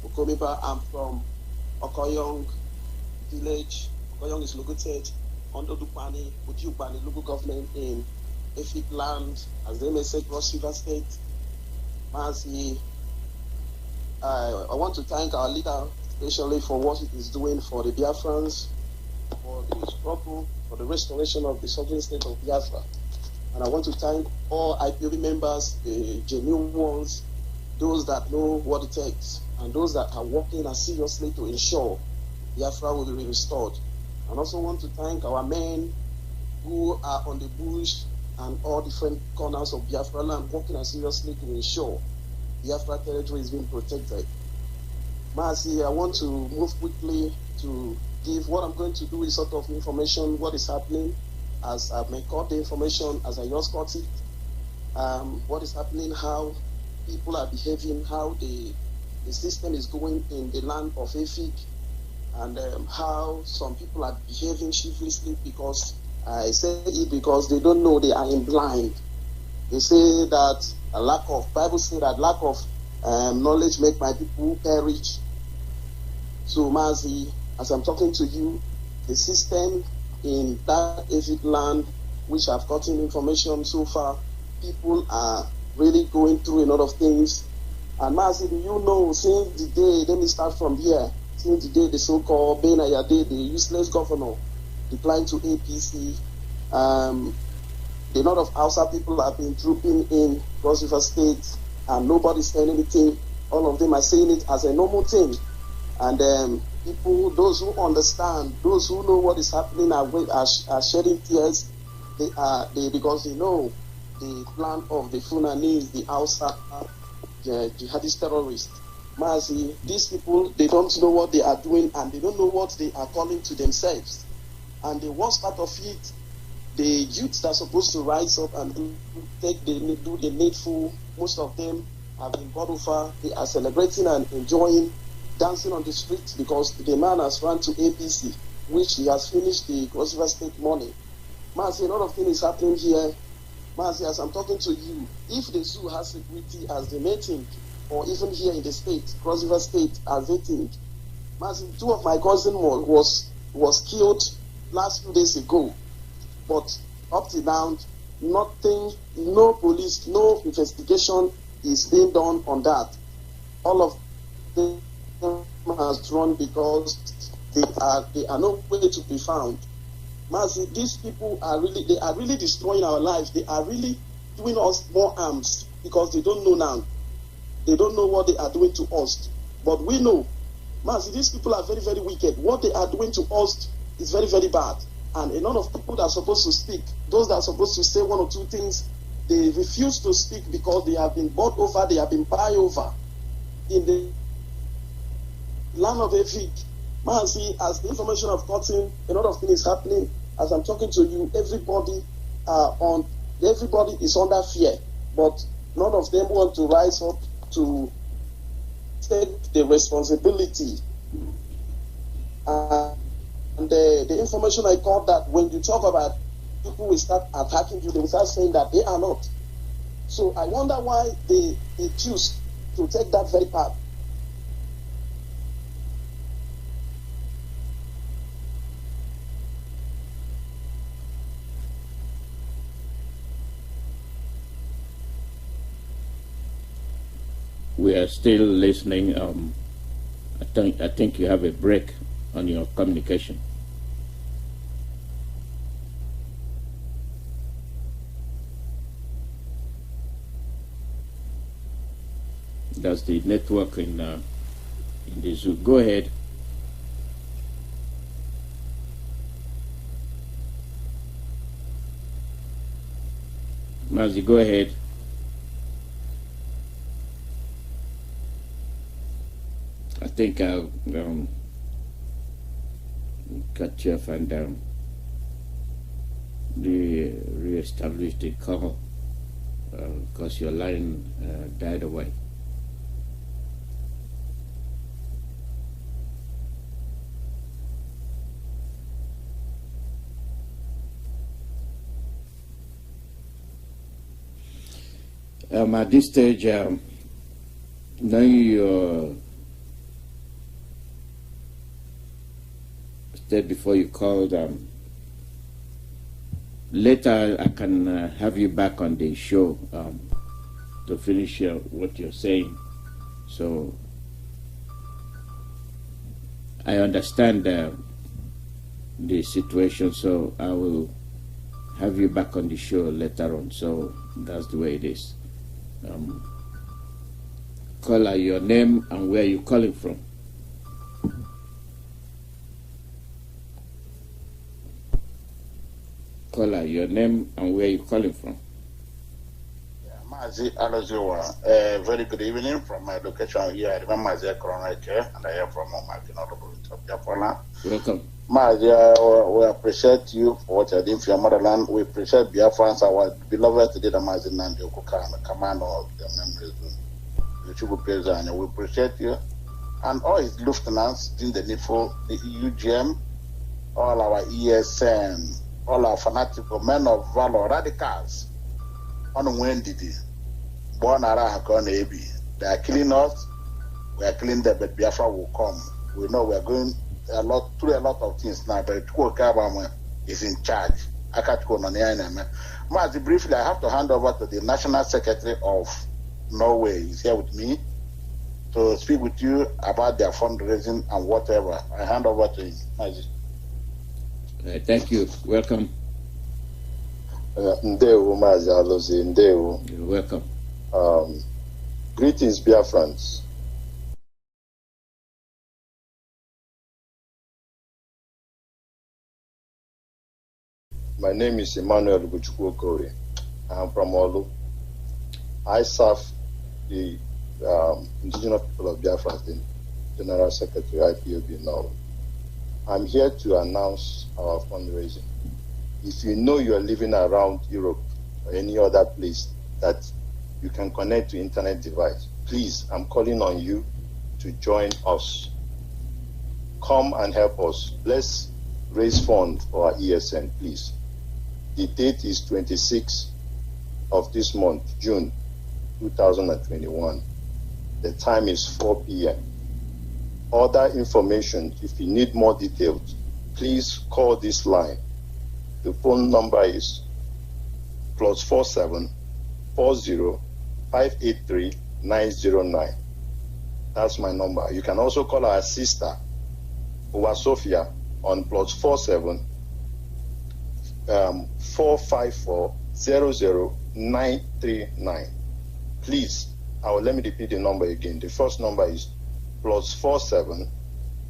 Okomiba. I'm from Okoyong village. Okoyong is located under Dupani, Udiubani local government in Efik land, as they may say, Cross River State. Mazi, I want to thank our leader, especially for what it is doing for the Biafrans, for the struggle, for the restoration of the sovereign state of Biafra. And I want to thank all IPOB members, the genuine ones, those that know what it takes, and those that are working seriously to ensure Biafra will be restored. I also want to thank our men who are on the bush and all different corners of Biafra land, working seriously to ensure Biafra territory is being protected. Mazi, I want to move quickly to give what I'm going to do is sort of information, what is happening, as I may cut the information as I just got it, what is happening, how people are behaving, how the system is going in the land of Efik, and how some people are behaving chivalrously, because I say it because they don't know, they are in blind. They say that a lack of, Bible says that lack of knowledge make my people perish. So Mazi, as I'm talking to you, the system in that Efik land, which I've gotten information so far, people are really going through a lot of things. And Mazi, do you know, since the day, let me start from here, since the day the so-called Ben Ayade, the useless governor, declined to APC, a lot of Hausa people have been trooping in Cross River State, and nobody's saying anything. All of them are saying it as a normal thing. And people, those who understand, those who know what is happening are shedding tears. Because they know the plan of the Funanis, the Hausa, the jihadist terrorists. Mazi, these people, they don't know what they are doing, and they don't know what they are calling to themselves. And the worst part of it, the youths that are supposed to rise up and do the needful, most of them have been brought over. They are celebrating and enjoying, dancing on the streets, because the man has run to APC, which he has finished the Cross River State money. Mazi, a lot of things happening here. Mazi, as I'm talking to you, if the zoo has security as the main thing, or even here in the state, Cross River State, as they think, Mazi, two of my cousins was killed last few days ago. But up to now, nothing, no police, no investigation is being done on that. All of them has run because they are nowhere to be found. Mazi, these people are really destroying our lives. They are really doing us more harms because they don't know now. They don't know what they are doing to us. But we know. Mazi, these people are very, very wicked. What they are doing to us is very, very bad. And a lot of people that are supposed to speak, those that are supposed to say one or two things, they refuse to speak because they have been bought over, they have been buy over. In the land of Efik, Mazi, as the information I've gotten, a lot of things is happening. As I'm talking to you, everybody is under fear, but none of them want to rise up to take the responsibility. And the information I got that when you talk about people will start attacking you, they will start saying that they are not. So I wonder why they choose to take that very path. We are still listening. I think you have a break on your communication. That's the network in the Zoom. Go ahead. Mazi, go ahead. I think I'll cut you off and re-establish the call because your line died away. At this stage, now you said before you called, later I can have you back on the show to finish what you're saying. So I understand the situation, so I will have you back on the show later on. So that's the way it is. Caller, your name and where you're calling from. Caller, your name and where you're calling from. Mazi Alazoa, very good evening from my location here. I remember Mazi Koronache, and I am from Biafra. Welcome. Mazi, we appreciate you for what you did for your motherland. We appreciate Biafrans, our beloved today, the Mazi Nnamdi Okuka, and the command of the members. We appreciate you and all his lieutenants doing the needful, the EUGM, all our ESN, all our fanatical men of valor, radicals. On Wednesday, born around they are killing us, we are killing them, but Biafra will come. We know we are going through a lot of things now, but Kabama is in charge. Mazi, briefly, I have to hand over to the National Secretary of Norway. He's here with me to speak with you about their fundraising and whatever. I hand over to him. Mazi. Thank you. Welcome. Ndewo Mazi Alozi, Ndewo. You're welcome. Greetings, Biafrans. My name is Emmanuel Buchukwu. I am from Olu. I serve the indigenous people of Biafra, the General Secretary, IPOB Norway. I'm here to announce our fundraising. If you know you are living around Europe or any other place that you can connect to internet device, please, I'm calling on you to join us. Come and help us. Let's raise funds for our ESN, please. The date is 26th of this month, June 2021. The time is 4 p.m. Other information, if you need more details, please call this line. The phone number is +47 40 583 909. That's my number. You can also call our sister, Uwa Sophia, on +47 454 00939. Please, let me repeat the number again. The first number is +47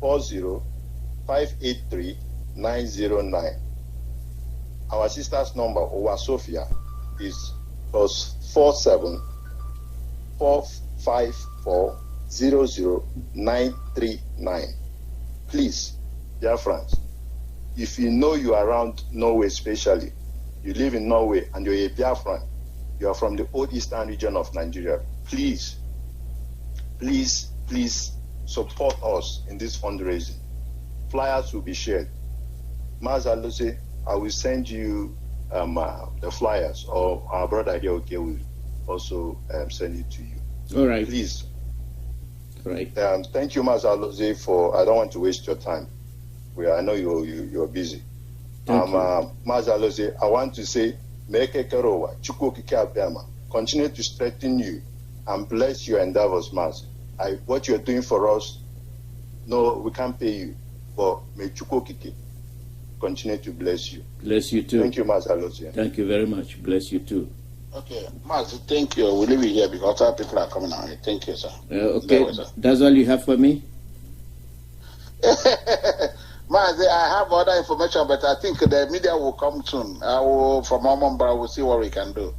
40 583 909. Our sister's number, Uwa Sophia, is +47 454 00939. Please, dear friends, if you know you are around Norway, especially, you live in Norway and you're a Biafran, you are from the old eastern region of Nigeria, please, please, please support us in this fundraising. Flyers will be shared. Mazi, I will send you the flyers, or our brother here, okay, will also send it to you. All right. Please. Right. Thank you, Mazi, for. I don't want to waste your time. I know you're busy. Mazi, I want to say, continue to strengthen you and bless your endeavors, Mazi. What you're doing for us, no, we can't pay you, but may Chukwu continue to bless you. Bless you too. Thank you, Mazi. Thank you very much. Bless you too. Okay, Mazi, thank you. We'll leave it here because other people are coming out. Thank you, sir. Okay, that's all you have for me? Mazi, I have other information, but I think the media will come soon. From Omambra, we'll see what we can do.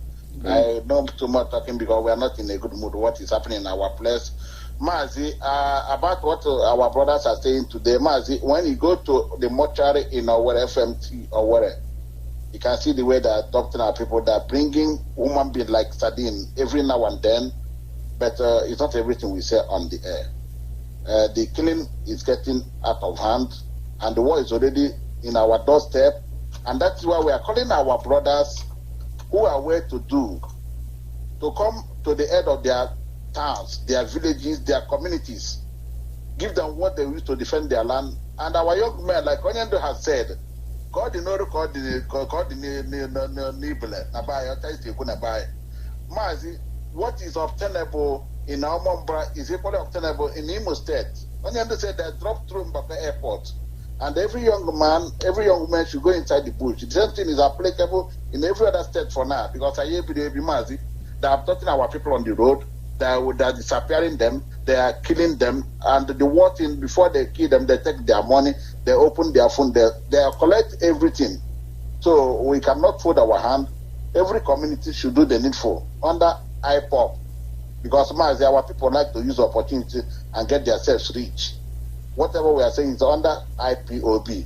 I don't too much talking because we are not in a good mood. What is happening in our place? Mazi, about what our brothers are saying today, Mazi, when you go to the mortuary in our FMT or whatever, you can see the way they are talking to our people. They are bringing human beings like sardine every now and then, but it's not everything we say on the air. The killing is getting out of hand, and the war is already in our doorstep, and that's why we are calling our brothers who are well to do to come to the head of their towns, their villages, their communities, give them what they use to defend their land. And our young men, like Onyendo has said, God in order Mazi, what is obtainable in Omambra is equally obtainable in Imo State. Onyendo said they dropped through Mbaka Airport. And every young man should go inside the bush. The same thing is applicable in every other state for now, because I hear Mazi, they are talking our people on the road, they are disappearing them, they are killing them, and the war thing, before they kill them, they take their money, they open their phone, they collect everything. So we cannot fold our hand. Every community should do the needful under IPOP, because Mazi, our people like to use opportunity and get themselves rich. Whatever we are saying is under IPOB.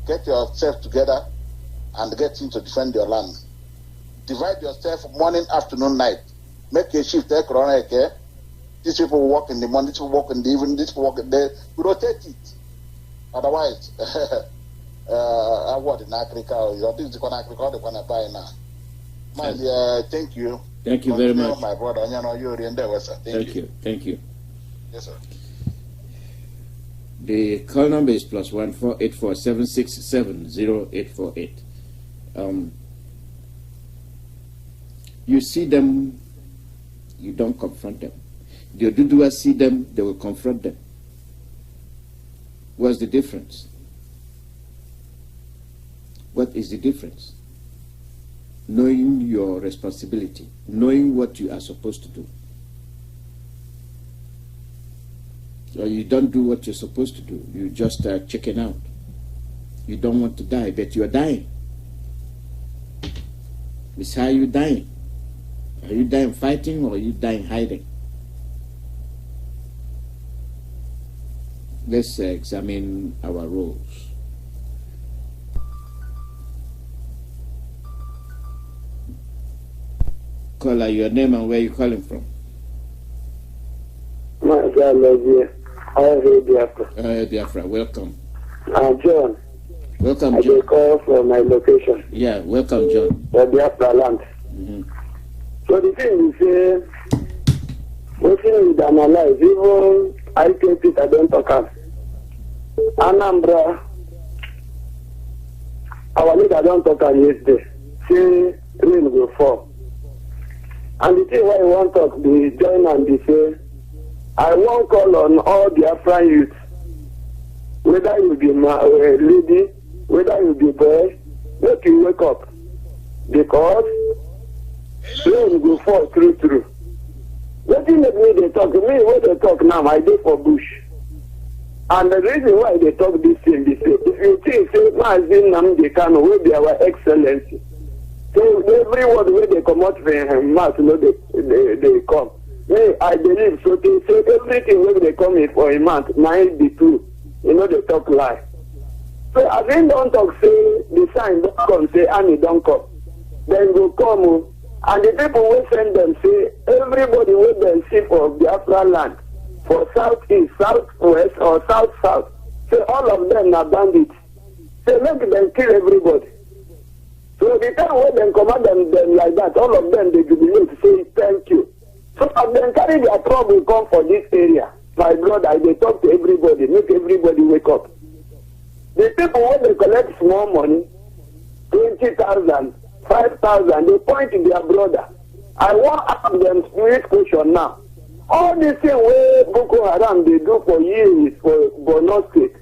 Get yourself together and get in to defend your land. Divide yourself morning, afternoon, night. Make a shift. These people work in the morning, these people work in the evening, these people work in the day. We rotate it. Otherwise, I work in Africa. This is going to buy now. Thank you. Thank you very much. My brother, Thank you. Thank you. Yes, sir. The call number is +1 484 767 0848. You see them, you don't confront them. The Oduduwa see them, they will confront them. What's the difference? What is the difference? Knowing your responsibility, knowing what you are supposed to do. So you don't do what you're supposed to do. You just chicken out. You don't want to die, but you're dying. It's how you dying. Are you dying fighting or are you dying hiding? Let's examine our roles. Caller, your name and where you calling from? Mazi, Biafra. Biafra, welcome. John. Welcome, John. I call from my location. Yeah, welcome, John. The Biafra land. So the thing is, what thing is analyze, even I think it, I don't talk about. Anambra, our leader don't talk about yesterday. Say rain will fall. And the thing why I want to talk, they join and they say, I won't call on all Biafra youth, whether you be lady, whether you be boy, make you wake up. Because rain will fall through. What thing that me they talk, me when they talk now, I do for bush. And the reason why they talk this thing, they say, if you think, say, Mazi Nnamdi Kanu will be our Excellency. So every word where they come out from mouth, you know, they come. Me, I believe so. They say everything when they come in for a month, 92, you know, they talk lie. So I think don't talk, say, the sign don't come, say, Annie don't come. Then go come, and the people will send them, say, everybody will then see for Biafra land, for southeast, southwest, or south-south. Say all of them are bandits. They make them kill everybody. So the time when they command them like that, all of them they jubilate to say thank you. So as they carry their trouble come for this area, my brother, they talk to everybody, make everybody wake up. The people when they collect small money, 20,000, 5,000, they point to their brother. I want to ask them spirit question now. All this thing where Boko Haram they do for years for Borno State.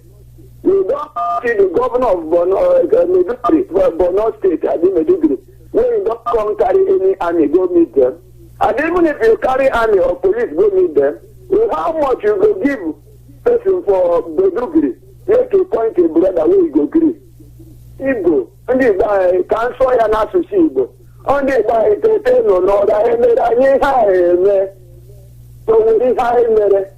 You don't see the governor of Borno State, Meduguri, where you don't come carry any army, go meet them. And even if you carry army or police, go meet them, how much you go give person for Meduguri? You have to point a brother where you go agree. Igbo, only by cancel and associate Igbo. Only by entertain or not, I am a so we high mere.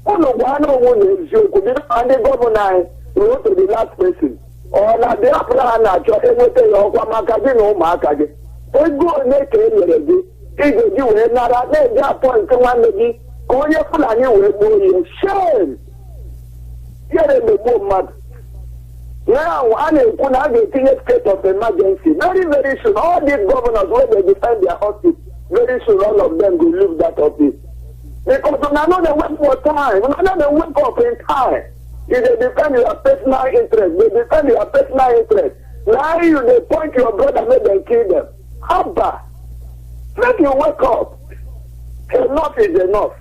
Oh no, one is you could be and the governor go to the last person. Or na the plan at your everything of Makadino Makadi. We go and make it. If you have not made that point to one of the all your plan you will be shame. Get in the movement. Now, one is going to have a state of emergency. Very, very soon, all these governors, when they defend their office, very soon all of them will leave that office. Because none of them wait for time. None of them wake up in time. If they defend your personal interest, they defend your personal interest. Now they point your brother, make them kill them. Abba, make you wake up. Enough is enough.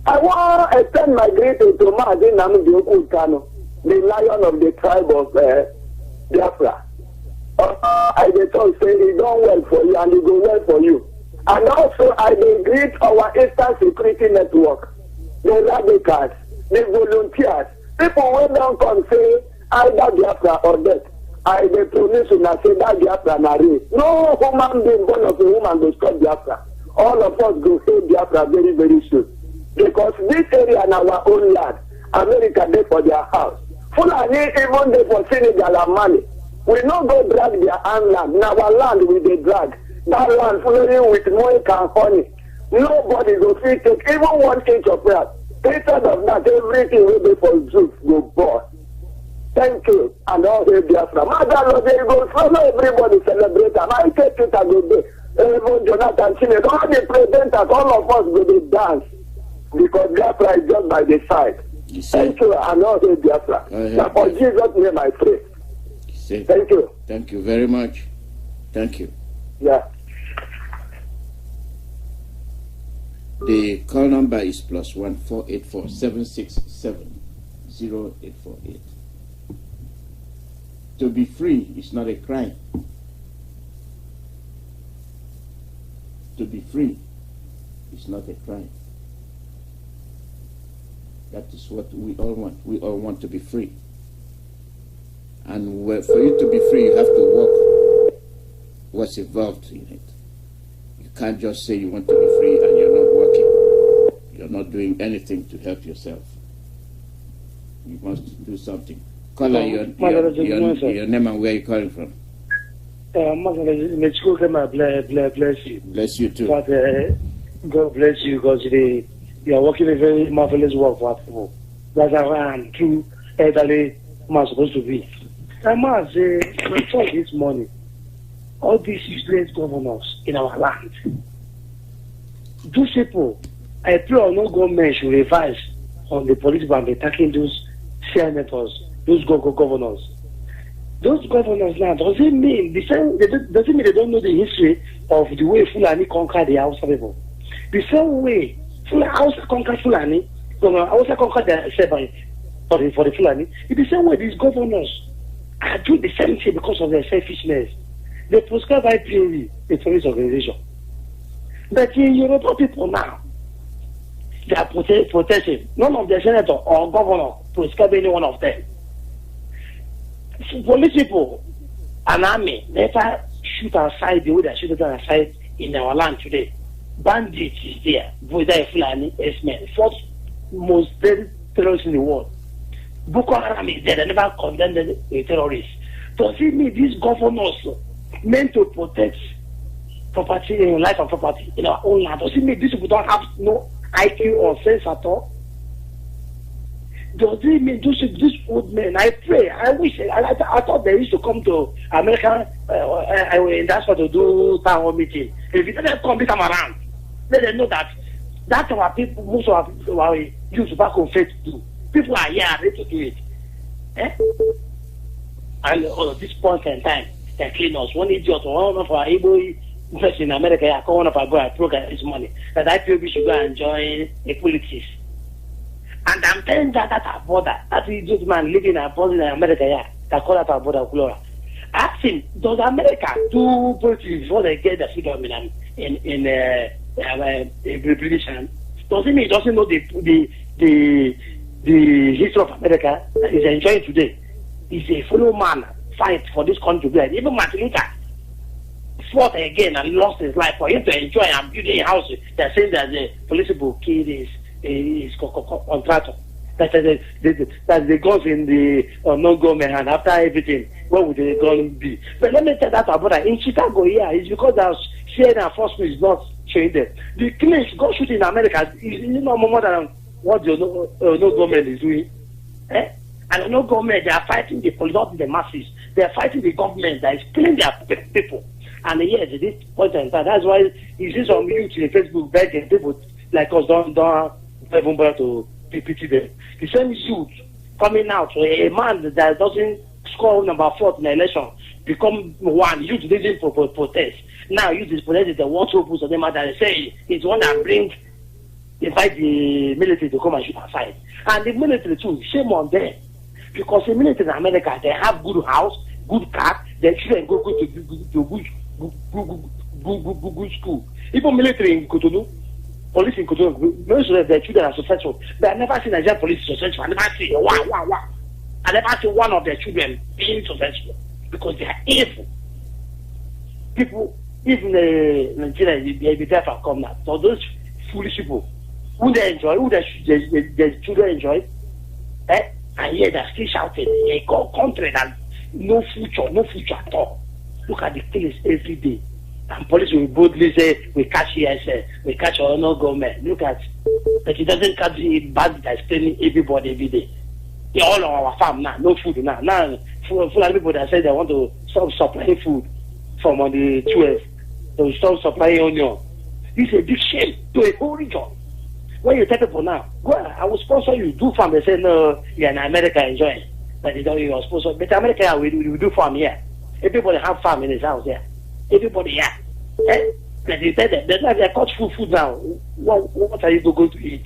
I want to extend my greeting to Mazi Nnamdi Kanu, the lion of the tribe of Biafra. I just say it don't well for you and it go well for you. And also I greet our Eastern Security Network, the radicals, the volunteers, people who don't come say either Biafra or death. I promise you now say that Biafra na race. No human being born of a woman will stop Biafra. All of us go say Biafra very, very soon. Because this area in our own land, America dey for their house. Fulani even dey for Senegal and Mali. We not go drag their own land. Now our land we dey drag. That land flowing with milk and honey. Nobody go fit take even 1 inch of grass. Instead of that, everything will be for Zeus go burn. Thank you. And all the Biafra. Mother, they go follow everybody celebrate. And I take it and go there. Even Jonathan Chile, all the presenters, all of us will be dance. Because Biafra is just by the side. Thank you. And all the Biafra. Now for Jesus' name I pray. Thank you. Thank you very much. Thank you. Yeah. The call number is +1 484 767 0848. To be free is not a crime. To be free is not a crime. That is what we all want. We all want to be free. And for you to be free, you have to work what's involved in it. You can't just say you want to be free and you're not working. You're not doing anything to help yourself. You must do something. Caller, your name and where you're calling from. Bless you. Bless you too. But God bless you because you are working a very marvelous work for people. That's how I am true elderly man supposed to be. I must say, we talk this morning. All these useless governors in our land. Those people, I pray on no government should revise on the political and attacking those senators, those governors. Those governors now, does it mean they don't know the history of the way Fulani conquered the Hausa people? The same way Hausa conquered Fulani, Hausa conquered the for the Fulani. In the same way, these governors are doing the same thing because of their selfishness. They prescribe IPOB, a terrorist organization. But in Yoruba people now, they are protesting. None of the senator or governor prescribe any one of them. Police people and army never shoot aside the way they shoot aside in our land today. Bandits is there, whether Fulani, S-men, fourth most terrorists in the world. Boko Haram is there, they never condemned a terrorist. Does it mean these governors meant to protect property, life and property in our own land? Does it mean these people don't have no IQ or sense at all? Does it mean this old men? I pray. I wish. I thought they used to come to America in that sort to do town hall meeting. If it doesn't come around, let them know that that's our people. Most of our youth back on faith do. People are here ready to do it. And at this point in time, they clean us. One idiot, one of our able person in America, I call one of our boys, I broke his money. That I feel we should go and join a politics. And I'm telling that our border, that idiot man living and border in America, that call that our border, Flora. Ask him, does America do politics before they get the freedom in British hand? Does it mean he doesn't know the history of America that he's enjoying today? He's a fellow man fight for this country. Even Martin Luther fought again and lost his life for him to enjoy and building a house. They're saying that the police will kill his contractor. That the guns in the non-government hand after everything. What would the gun be? But let me tell that about that. In Chicago, it's because that shared enforcement is not showing them. The killings go shoot in America is no more than what the no government is doing. And no government, they are fighting the police, not the masses. They are fighting the government that is killing their people. And yes, at this point in time, that's why you see some youth in Facebook begging people like us don't even bother to pity them. The same youth coming out, a man that doesn't score number 4 in the election become one. Youth leading for protest. Now youth is protesting the one to put on them that they say it's one that invite the military to come and shoot aside. And the military too, shame on them. Because the military in America, they have good house, good car, their children go to good school. Even military in Cotonou, police in Cotonou, most of their children are successful. But I never seen Nigerian police successful. I never see I never see one of their children being successful because they are evil. People, even Nigeria, they be Biafra come now. So those foolish people, who they enjoy, who their children enjoy, and yet they're still shouting, a country that no future at all. Look at the killings every day. And police will boldly say, we catch ESL, we catch our no government. Look at, but it doesn't catch the bad that's killing everybody every day. They're all on our farm now, no food now. Now, full of people that say they want to stop supplying food from on the 12th. They will stop supplying onion. This is a big shame to a whole region. When you tell people now, go I will sponsor you, do farm. They say, no, you're in America enjoying. But you're sponsor. But America, we do farm here. Everybody have farm in his house here. Everybody here. But they say that they're caught food now. What are you going to eat?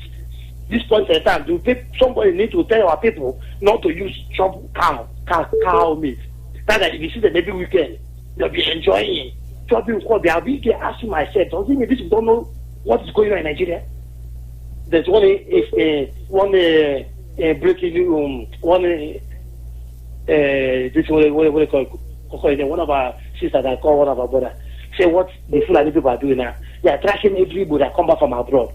This point in time, somebody need to tell our people not to use chopped cow meat. That if you see them every weekend, they'll be enjoying it. Chopping what they are being asking myself, doesn't mean this don't know what is going on in Nigeria? There's one breaking news, this what they call one of our sisters that call one of our brothers. Say what the Fulani people are doing now. They are tracking everybody that come back from abroad.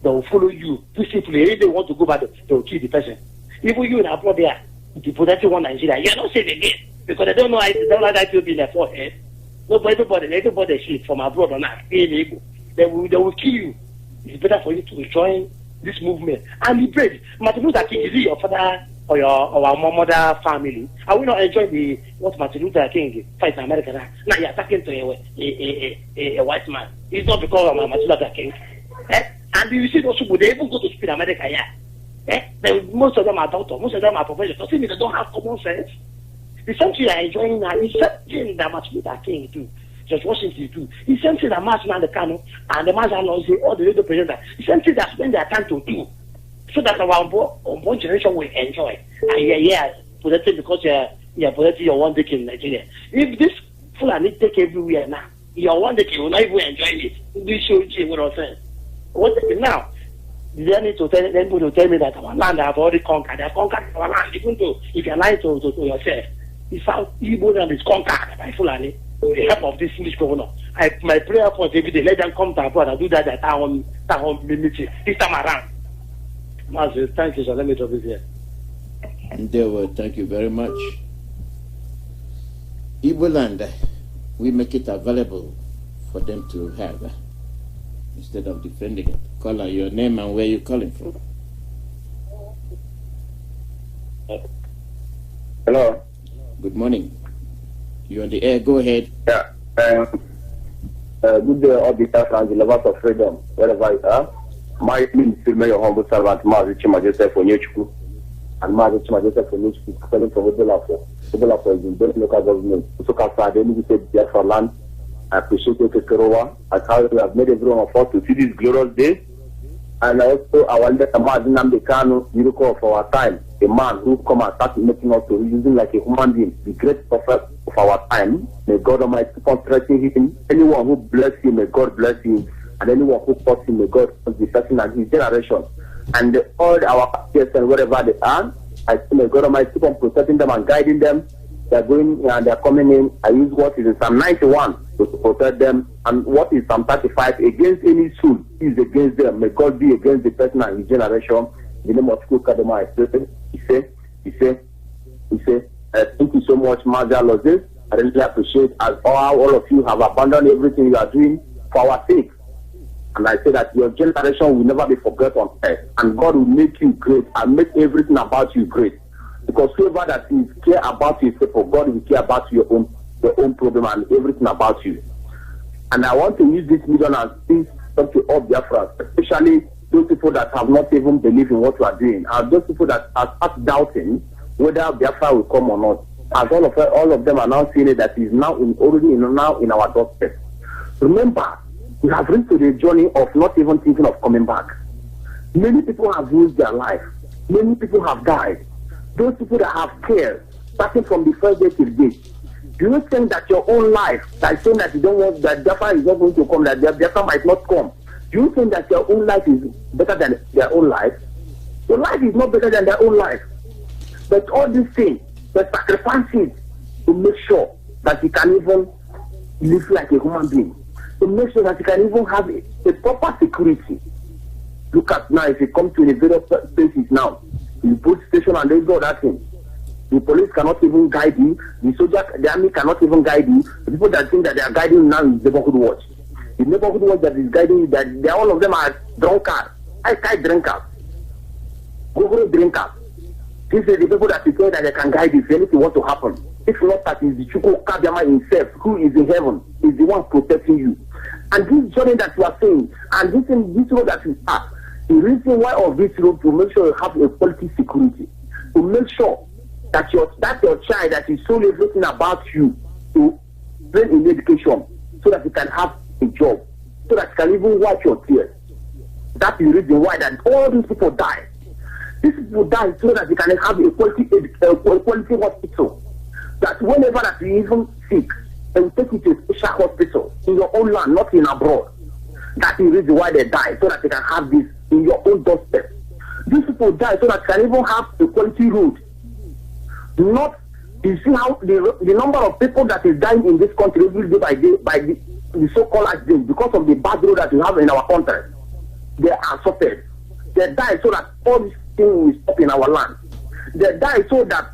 They will follow you. Peacefully, if they want to go back, they will kill the person. Even you in abroad there, the protecting one Nigeria, you're not safe again. Because they don't know that you'll be in their forehead. No, but everybody shit from abroad or not, being able. They will kill you. It's better for you to join this movement. And be brave. Martin Luther King, is it your father or our mother family? Are we not enjoying what Martin Luther King fight in America now? Now you're attacking to a white man. It's not because of Martin Luther King. And you see those people, they even go to school in America, most of them are doctors, most of them are professors. Doesn't mean they don't have common sense. The same thing you're enjoying now is something that Martin Luther King do. George Washington do. It's something that Mazi and the Kanu and the Mazi and all the other presidents. It's something that spend their time to do. So that our unborn generation will enjoy. And protected because you're protecting your one day in Nigeria. If this Fulani take everywhere now, your one day will not even enjoy it. This show you what I'm saying. What now? They need to tell me that our land have already conquered. They have conquered our land, even though if you're lying to yourself. It's how Igbo land is conquered by Fulani with the help of this foolish governor. My prayer for every day, let them come to abroad and do that at town meeting this time around. Mazi, thank you, sir. Let me drop it here. Thank you very much. Igbo land, we make it available for them to have instead of defending it. Call out your name and where you're calling from. Hello. Good morning. You're on the air. Go ahead. Yeah. Good day, all the Biafrans, the lovers of freedom, wherever you are. My name is still your humble servant, Mazi Joseph Onyechukwu. And Mazi Joseph Onyechukwu, calling from Odolafo. Odolafo is in the local government. So, Kafra, we say Biafra land. I appreciate you, Kekerowa. I tell you, I've made everyone of us to see this glorious day. And also, I want to Nnamdi Kanu, miracle of our time. A man who come and start making us to using like a human being, the great prophet of our time. May God Almighty keep on stretching him. Anyone who bless him, may God bless him. And anyone who curse him, may God curse the person and his generation. And all our peers and wherever they are, I say may God Almighty keep on protecting them and guiding them. They are going and they are coming in. I use what is in Psalm 91 to protect them. And what is Psalm 35? Against any soul is against them. May God be against the person and his generation. In the name of School Kadema, I say, he said, thank you so much, Mazi Lozis. I really appreciate as all of you have abandoned everything you are doing for our sake. And I say that your generation will never be forgotten on earth. And God will make you great and make everything about you great. Because whoever that is care about his people, God will care about your own problem and everything about you. And I want to use this medium and speak to all Biafrans, especially those people that have not even believed in what you are doing, and those people that are doubting whether Biafra will come or not. As all of them are now seeing it that is now already in our doorstep. Remember, we have reached to the journey of not even thinking of coming back. Many people have lose their life. Many people have died. Those people that have cared, starting from the first day till date. Do you think that your own life, that saying that you don't want, that Biafra is not going to come, that Biafra might not come, do you think that your own life is better than their own life? Your life is not better than their own life. But all these things, the sacrifices to make sure that you can even live like a human being, to make sure that you can even have a proper security. Look at now, if you come to the various places now, you put station and they do that thing. The police cannot even guide you. The army cannot even guide you. The people that think that they are guiding you now is neighborhood watch. The neighborhood watch that is guiding you, that they all of them are drunkards, high drinkers, go drinkers. These are the people that think that they can guide you if anything wants to happen. If not, that is the Chukwu Kabiama himself, who is in heaven, is the one protecting you. And this journey that you are saying, and this road that you are, the reason why of this road to make sure you have a quality security, to make sure that your child that is sold everything about you to train in education so that you can have a job, so that you can even wipe your tears. That's the reason why that all these people die. These people die so that you can have a quality hospital. That whenever that you even sick, and take you to a special hospital in your own land, not in abroad. That's the reason why they die, so that they can have this in your own doorstep. These people die so that you can even have a quality road. Not, you see how the number of people that is dying in this country every day by the so-called accidents because of the bad road that we have in our country. They are suffered. They die so that all these things will stop in our land. They die so that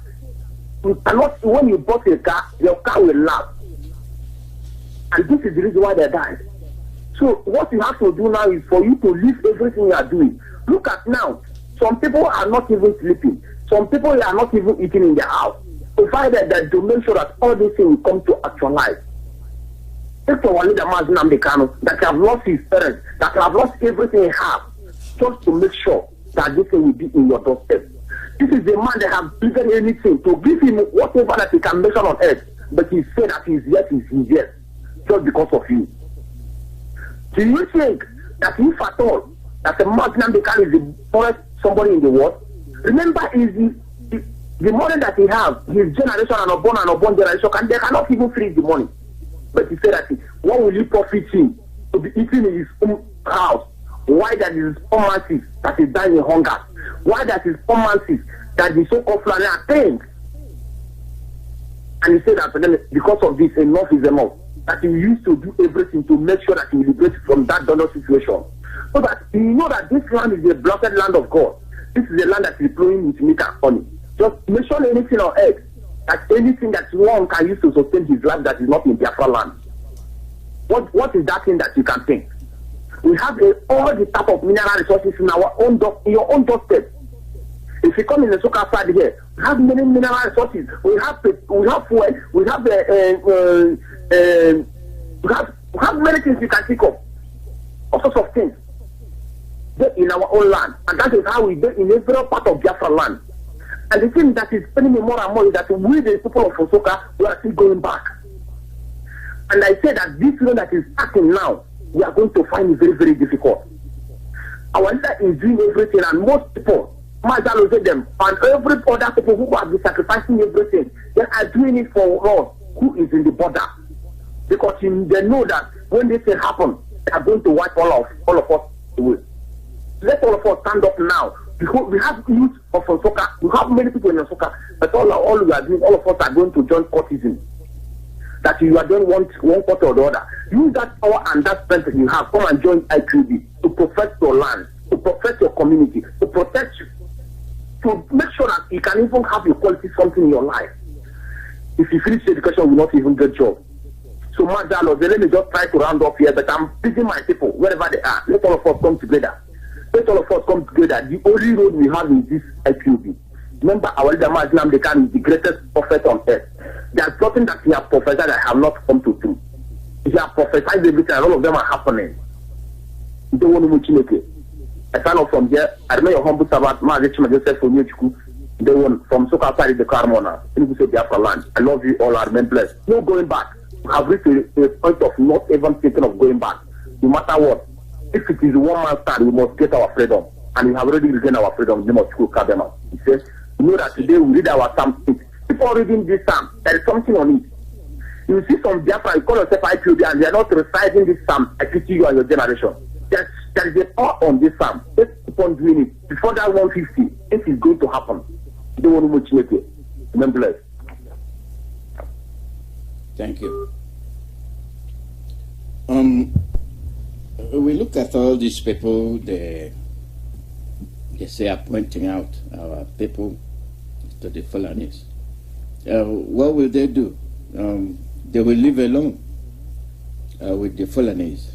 you cannot, when you bought a car, your car will last. And this is the reason why they died. So what you have to do now is for you to leave everything you are doing. Look at now, some people are not even sleeping. Some people are not even eating in their house. Provided that to make sure that all these things will come to actualize. Take the one leader, Nnamdi Kanu, that have lost his parents, that have lost everything he has, just to make sure that this thing will be in your doorstep. This is the man that has given anything to give him whatever that he can measure on earth, but he said that his yes is his yes, just because of you. Do you think that if at all that the man Nnamdi Kanu is the poorest somebody in the world? Remember, is the money that he has, his generation and unborn generation, and they cannot even freeze the money. But he said that what will he profit him to be eating in his own house? Why that is poor masses that is dying in hunger? Why that is poor masses that the so-called Fulani are paying? And he said that because of this, enough is enough. That he used to do everything to make sure that he liberates from that donor situation. So that you know that this land is a blessed land of God. This is a land that is flowing with milk and honey. Just mention anything on earth, that anything that one can use to sustain his life that is not in Biafra land. What is that thing that you can think? We have all the type of mineral resources in our own in your own doorstep. If you come in the Soka side here, we have many mineral resources. We have fuel. We have many things you can think of. All sorts of things. They're in our own land, and that is how we do in every part of Biafra land. And the thing that is paining me more and more is that we, the people of Osoka, we are still going back. And I say that this loan that is starting now, we are going to find it very, very difficult. Our leader is doing everything, and most people, Mazi look them, and every other people who have been sacrificing everything, they are doing it for us who is in the border. Because they know that when this thing happens, they are going to wipe all of us away. Let all of us stand up now. Because we have youth of Osoka, we have many people in Osoka, but all we are doing, all of us are going to join courtesan. That you are doing one quarter or the other. Use that power and that strength that you have. Come and join IQB to protect your land, to protect your community, to protect you, to make sure that you can even have your quality something in your life. If you finish education, you will not even get job. So Mazi, let me just try to round off here, but I'm begging my people, wherever they are, let all of us come together. Let all of us come together. The only road we have is this IQB. Remember, our leader Nnamdi Kanu is the greatest prophet on earth. There's nothing that he has prophesied that have not come to true. He has prophesied everything, and all of them are happening. You don't want to make it. I stand up from here. I remember your humble servant, Mazi Joseph Onyechukwu. The one from Soka outside the Carmona. In the Biafra land. I love you all. I remain blessed. No going back. We have reached a point of not even thinking of going back. No matter what. If it is one man stand, we must get our freedom. And we have already regained our freedom. We must go Kadema. He says, you know that today we read our Psalm 6. People reading this Psalm, there is something on it. You see some Biafra, you call yourself IQB, and they are not reciting this Psalm. I pity you and your generation. There is a power on this Psalm. Let's keep on doing it. Before that 150, this is going to happen. You don't want to make it. Remember blessed. Thank you. We look at all these people, they say are pointing out our people to the Fulanis. What will they do? They will live alone with the Fulanis.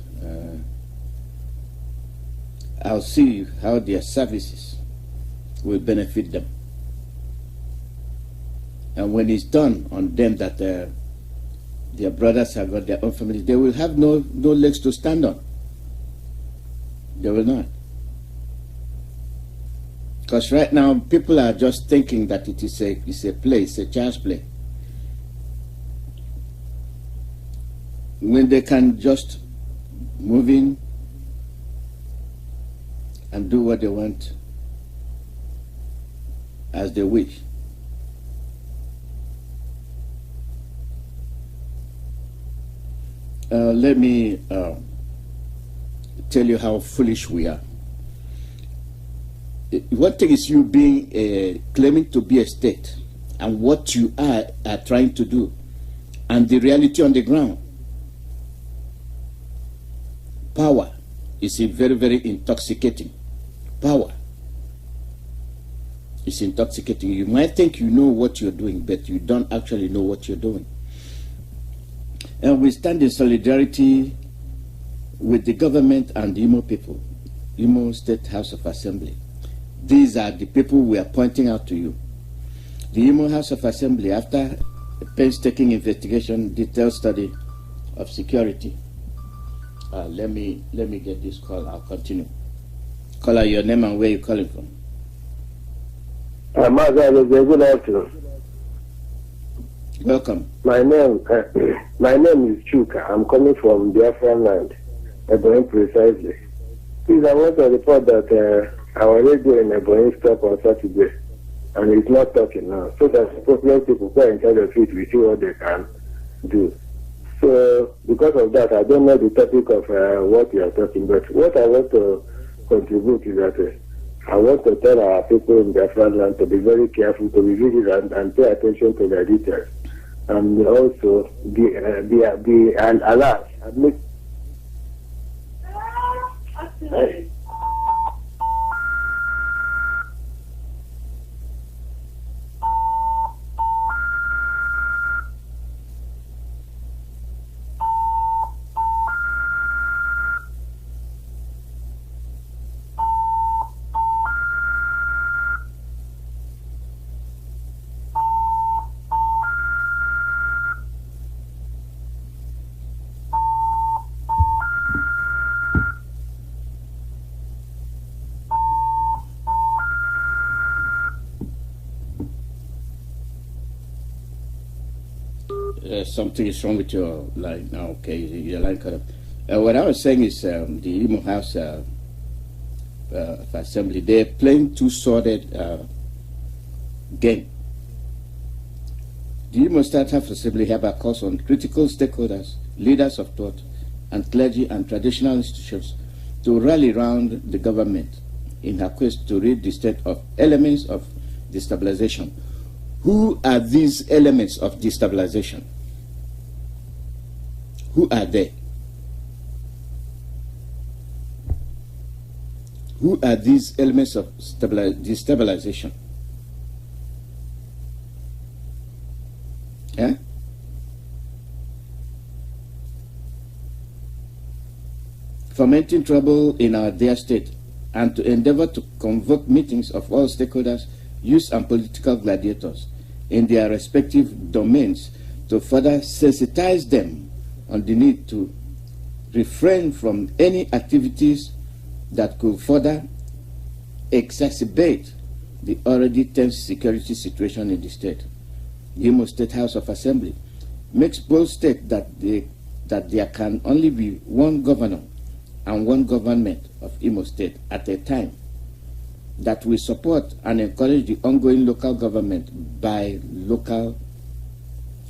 I'll see how their services will benefit them. And when it's done on them that their brothers have got their own families, they will have no legs to stand on. They will not. Because right now, people are just thinking that it's a play, it's a child's play. When they can just move in and do what they want as they wish. Let me tell you how foolish we are. One thing is you being claiming to be a state and what you are trying to do and the reality on the ground. Power is very, very intoxicating. Power is intoxicating. You might think you know what you're doing, but you don't actually know what you're doing. And we stand in solidarity with the government and the Imo people, Imo State House of Assembly. These are the people we are pointing out to you. The Imo House of Assembly, after a painstaking investigation, detailed study of security. Let me get this call. I'll continue. Caller, your name and where you're calling from. Mazi, good afternoon. Welcome. My name is Chuka. I'm coming from Biafra land, Ebonyi precisely. Please, I want to report that our radio in Ebonyi stopped on Saturday, and it's not talking now. So that popular people who are in charge of it will see what they can do. So because of that, I don't know the topic of what you are talking, but what I want to contribute is that I want to tell our people in Biafra land to be very careful, to be vigilant and pay attention to their details. And also be an alert. something is wrong with your line. Oh, okay, your line cut off. What I was saying is the Imo House of Assembly, they're playing two-sworded game. The Imo State House of Assembly hereby calls on critical stakeholders, leaders of thought, and clergy and traditional institutions to rally around the government in her quest to rid the state of elements of destabilization. Who are these elements of destabilization? Who are they? Who are these elements of destabilization? Yeah? Fomenting trouble in our dear state, and to endeavor to convoke meetings of all stakeholders, youth and political gladiators in their respective domains to further sensitize them on the need to refrain from any activities that could further exacerbate the already tense security situation in the state. The Imo State House of Assembly makes bold state that there can only be one governor and one government of Imo State at a time, that we support and encourage the ongoing local government by local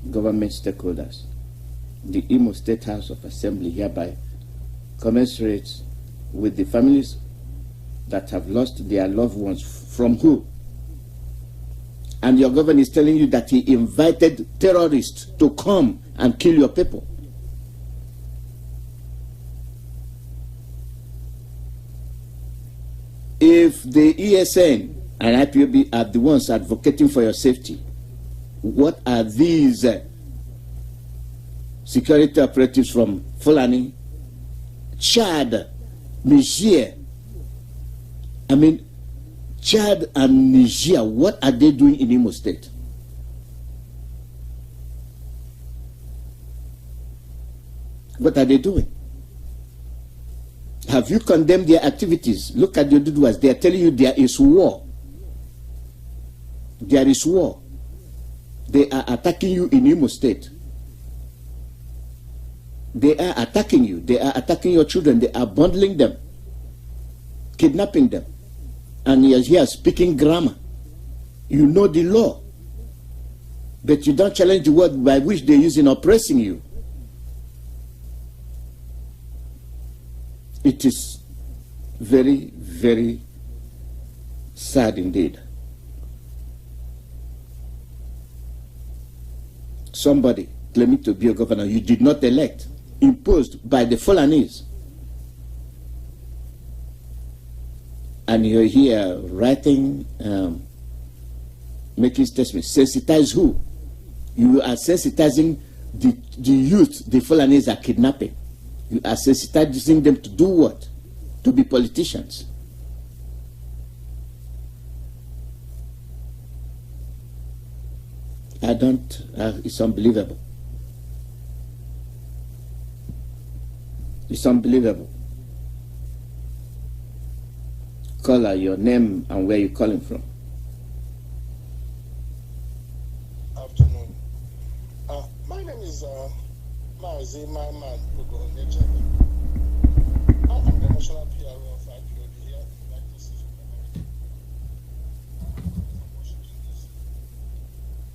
government stakeholders. The Imo State House of Assembly hereby commiserates with the families that have lost their loved ones. From who? And your government is telling you that he invited terrorists to come and kill your people. If the ESN and IPOB are the ones advocating for your safety, what are these security operatives from Fulani, Chad, Niger? I mean, Chad and Niger, what are they doing in Imo State? What are they doing? Have you condemned their activities? Look at the Duduas. They are telling you there is war. There is war. They are attacking you in Imo State. They are attacking you. They are attacking your children. They are bundling them, kidnapping them. And he is here speaking grammar. You know the law. But you don't challenge the word by which they use in oppressing you. It is very, very sad indeed. Somebody claiming to be a governor you did not elect, imposed by the Fulanese. And you're here writing, making statements. Sensitize who? You are sensitizing the youth the Fulanese are kidnapping. You are sensitizing them to do what? To be politicians. It's unbelievable. It's unbelievable. Caller, your name and where you're calling from. Afternoon. My name is Mazi, my man, Ugo Nature. I'm the national PRO of IPOB here in the United States of America. Washington, D.C.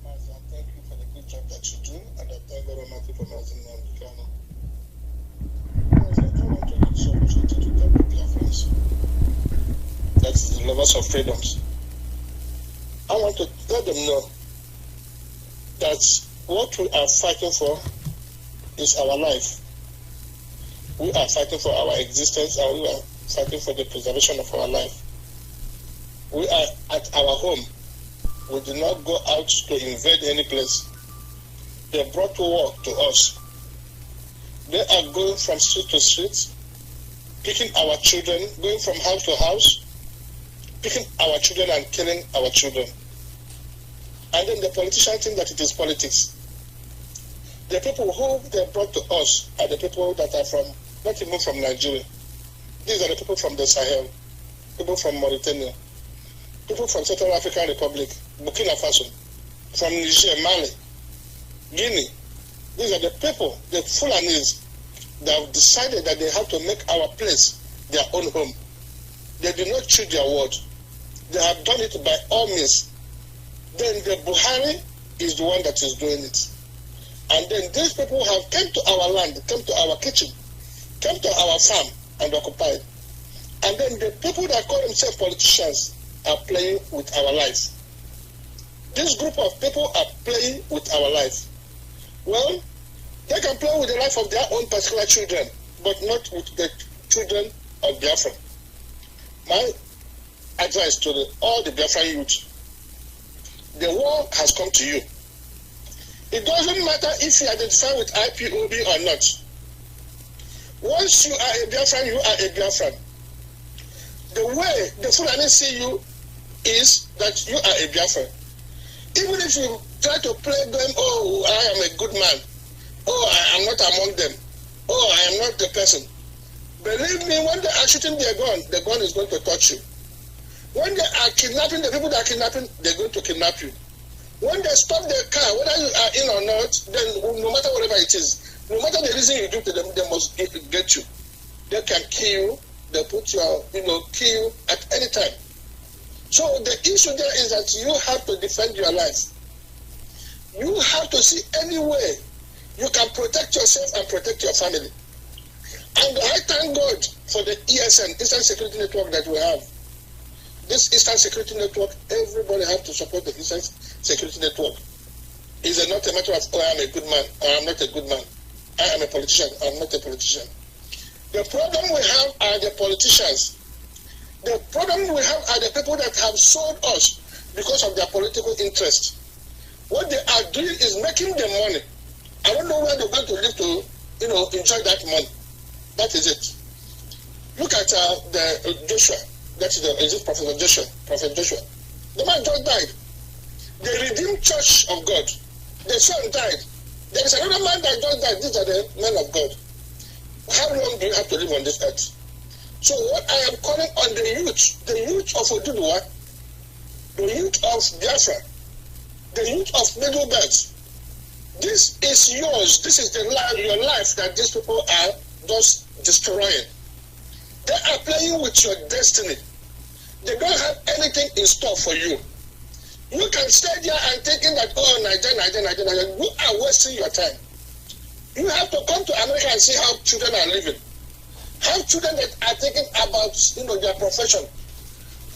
Mazi, I thank you for the good job that you do, and I thank God Almighty for Mazi Nnamdi Kanu. Mazi, I want to use this opportunity to tell the Biafrans, that's the lovers of freedoms. I want to let them know that what we are fighting for is our life. We are fighting for our existence, and we are fighting for the preservation of our life. We are at our home. We do not go out to invade any place. They brought war to us. They are going from street to street, picking our children, going from house to house, picking our children and killing our children. And then the politicians think that it is politics. The people who they brought to us are the people that are from, not even from Nigeria. These are the people from the Sahel, people from Mauritania, people from Central African Republic, Burkina Faso, from Niger, Mali, Guinea, These are the people, the Fulanis, that have decided that they have to make our place their own home. They do not choose their word. They have done it by all means. Then the Buhari is the one that is doing it. And then these people have come to our land, come to our kitchen, come to our farm and occupied. And then the people that call themselves politicians are playing with our life. This group of people are playing with our life. Well, they can play with the life of their own particular children, but not with the children of Biafra. My advice to all the Biafra youth, the war has come to you. It doesn't matter if you identify with IPOB or not. Once you are a Biafran, you are a Biafran. The way the Fulani see you is that you are a Biafran. Even if you try to play them, oh, I am a good man, oh, I am not among them, oh, I am not the person. Believe me, when they are shooting their gun, the gun is going to touch you. When they are kidnapping the people that are kidnapping, they're going to kidnap you. When they stop their car, whether you are in or not, then no matter whatever it is, no matter the reason you do to them, they must get you. They can kill you, they put you out, kill you at any time. So the issue there is that you have to defend your life. You have to see any way you can protect yourself and protect your family. And I thank God for the ESN, Eastern Security Network, that we have. This Eastern Security Network, everybody has to support the Eastern Security Network. It's not a matter of, oh, I am a good man, or I'm not a good man. I am a politician, I'm not a politician. The problem we have are the politicians. The problem we have are the people that have sold us because of their political interest. What they are doing is making the money. I don't know where they're going to live to, enjoy that money. That is it. Look at the Joshua. That is it Prophet Joshua. The man just died. The Redeemed Church of God. The son died. There is another man that just died. These are the men of God. How long do you have to live on this earth? So what I am calling on the youth of Oduduwa, the youth of Biafra, the youth of Middle Belt, this is yours. This is your life that these people are just destroying. They are playing with your destiny. They don't have anything in store for you. You can stay there and thinking that, oh, Nigeria, you are wasting your time. You have to come to America and see how children are living. How children that are thinking about, their profession.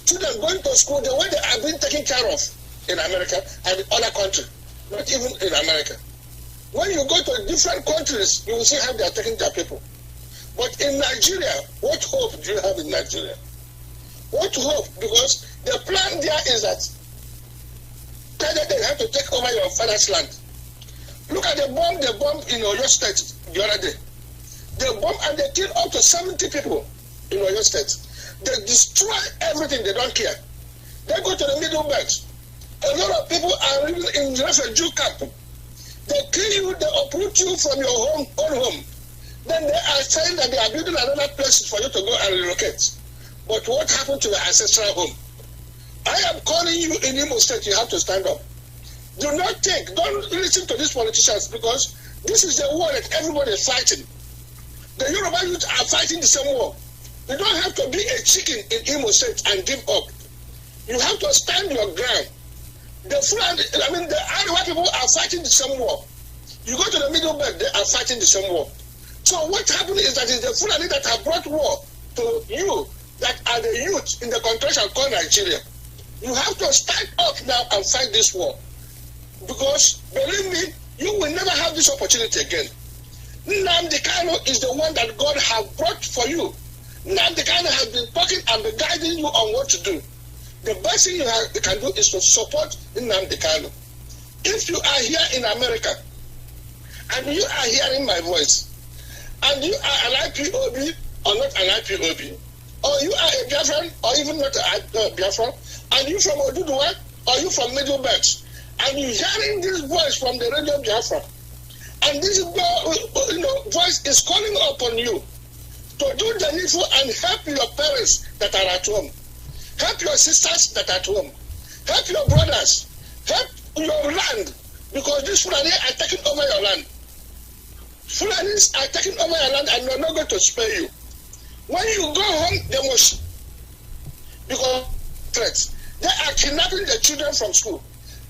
Children going to school the way they are being taken care of in America and in other countries, not even in America. When you go to different countries, you will see how they are taking their people. But in Nigeria, what hope do you have in Nigeria? What hope? Because the plan there is that they have to take over your father's land. Look at the bomb in Oyo State the other day. They bomb and they kill up to 70 people in Oyo State. They destroy everything, they don't care. They go to the Middle Belt. A lot of people are living in refugee camp. They kill you, they uproot you from your own home. Then they are saying that they are building another place for you to go and relocate. But what happened to the ancestral home? I am calling you in Imo State, you have to stand up. Do not think, don't listen to these politicians, because this is the war that everybody is fighting. The Yoruba youth are fighting the same war. You don't have to be a chicken in Imo State and give up. You have to stand your ground. The Ariwa people are fighting the same war. You go to the Middle Belt, they are fighting the same war. So what happened is that it's the Fulani that have brought war to you, that are the youth in the country called Nigeria. You have to stand up now and fight this war. Because, believe me, you will never have this opportunity again. Nnamdi Kanu is the one that God have brought for you. Nnamdi Kanu has been talking and been guiding you on what to do. The best thing you can do is to support Nnamdi Kanu. If you are here in America, and you are hearing my voice, and you are an IPOB or not an IPOB, or you are a Biafran or even not a Biafran, and you from Oduduwa or you from Middle Belt, and you hearing this voice from the radio Biafra, and this voice is calling upon you to do the needful and help your parents that are at home, help your sisters that are at home, help your brothers, help your land, because this Fulani are taking over your land. Fulanis are taking over your land and they're not going to spare you. When you go home, they must, because threats. They are kidnapping the children from school.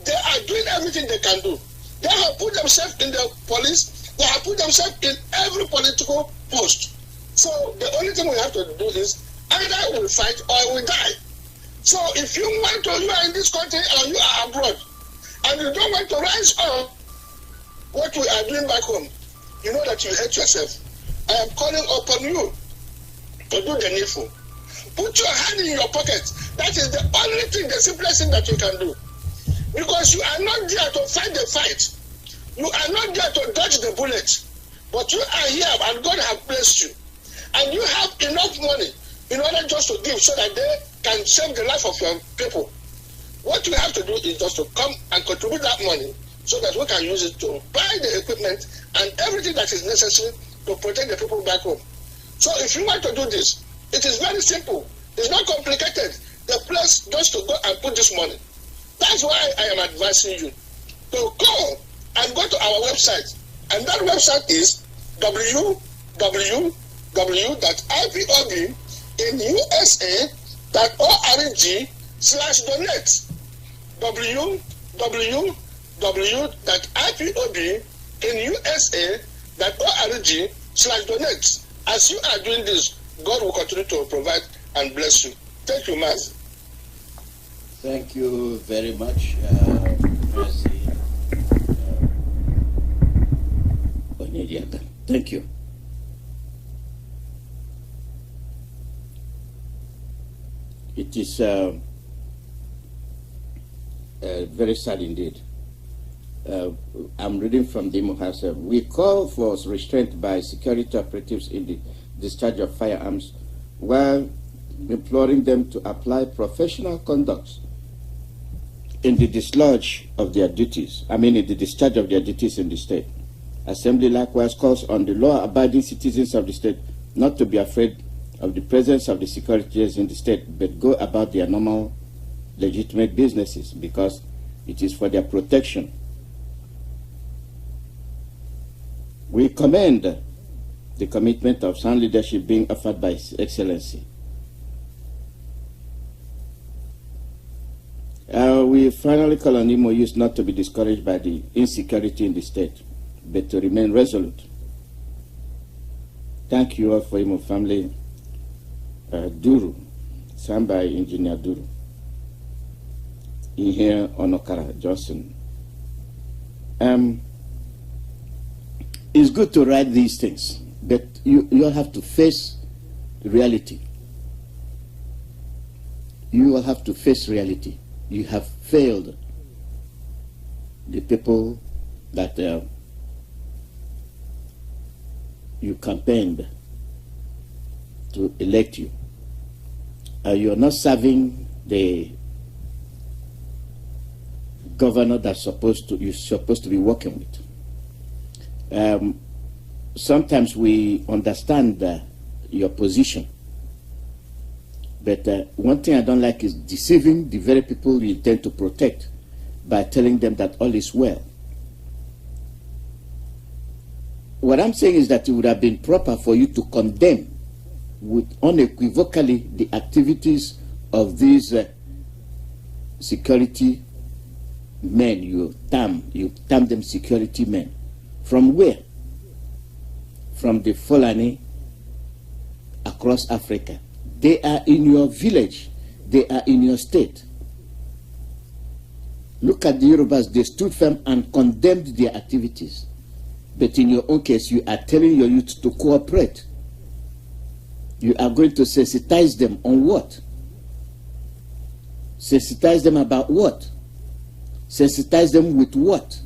They are doing everything they can do. They have put themselves in the police. They have put themselves in every political post. So the only thing we have to do is either we fight or we die. So if you want to, you are in this country or you are abroad, and you don't want to rise up what we are doing back home, you know that you hate yourself. I am calling upon you to do the needful. Put your hand in your pocket. That is the only thing, the simplest thing that you can do. Because you are not there to fight the fight. You are not there to dodge the bullet. But you are here and God has blessed you. And you have enough money in order just to give so that they can save the life of your people. What you have to do is just to come and contribute that money so that we can use it to buy the equipment and everything that is necessary to protect the people back home. So if you want to do this, it is very simple. It's not complicated. The place just to go and put this money. That's why I am advising you to go and go to our website. And that website is www.ipobinusa.org/donate. www.ipobinusa.org/donate. As you are doing this, God will continue to provide and bless you. Thank you, Mazi. Thank you very much, Mazi. Thank you. It is very sad indeed. I'm reading from the Muhasa. We call for restraint by security operatives in the discharge of firearms while imploring them to apply professional conduct in the discharge of their duties. in the discharge of their duties in the state. Assembly likewise calls on the law-abiding citizens of the state not to be afraid of the presence of the securities in the state, but go about their normal, legitimate businesses because it is for their protection. We commend the commitment of sound leadership being offered by His Excellency. We finally call on Imo youth not to be discouraged by the insecurity in the state, but to remain resolute. Thank you all for Imo family. Duru, signed by Engineer Duru. In here, Onokara Johnson. It's good to write these things, but you have to face reality. You will have to face reality. You have failed the people that you campaigned to elect you. You are not serving the governor that's you're supposed to be working with. Sometimes we understand your position, but one thing I don't like is deceiving the very people you intend to protect by telling them that all is well. What I'm saying is that it would have been proper for you to condemn with unequivocally the activities of these security men. You term them security men. From where? From the Fulani across Africa. They are in your village. They are in your state. Look at the Yorubas. They stood firm and condemned their activities. But in your own case, you are telling your youth to cooperate. You are going to sensitize them on what? Sensitize them about what? Sensitize them with what?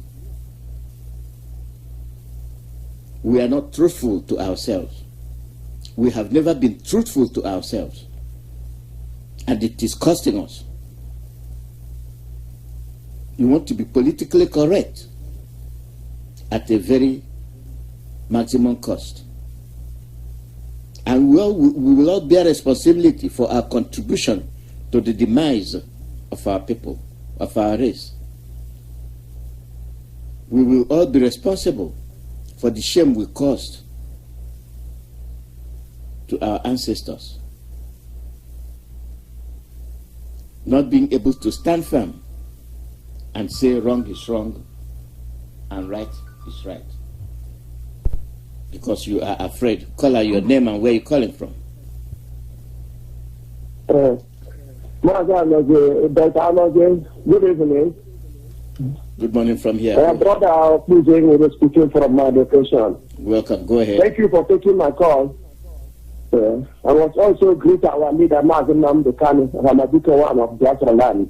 We are not truthful to ourselves. We have never been truthful to ourselves. And it is costing us. You want to be politically correct at a very maximum cost. And we will all bear responsibility for our contribution to the demise of our people, of our race. We will all be responsible for the shame we caused to our ancestors. Not being able to stand firm and say wrong is wrong and right is right. Because you are afraid. Call out your name and where you're calling from. Good evening. Good morning from here. Brother, please, we're speaking from my location. Welcome. Go ahead. Thank you for taking my call. I was also greet our leader, Mazi Nnamdi Kanu, one of Biafra land.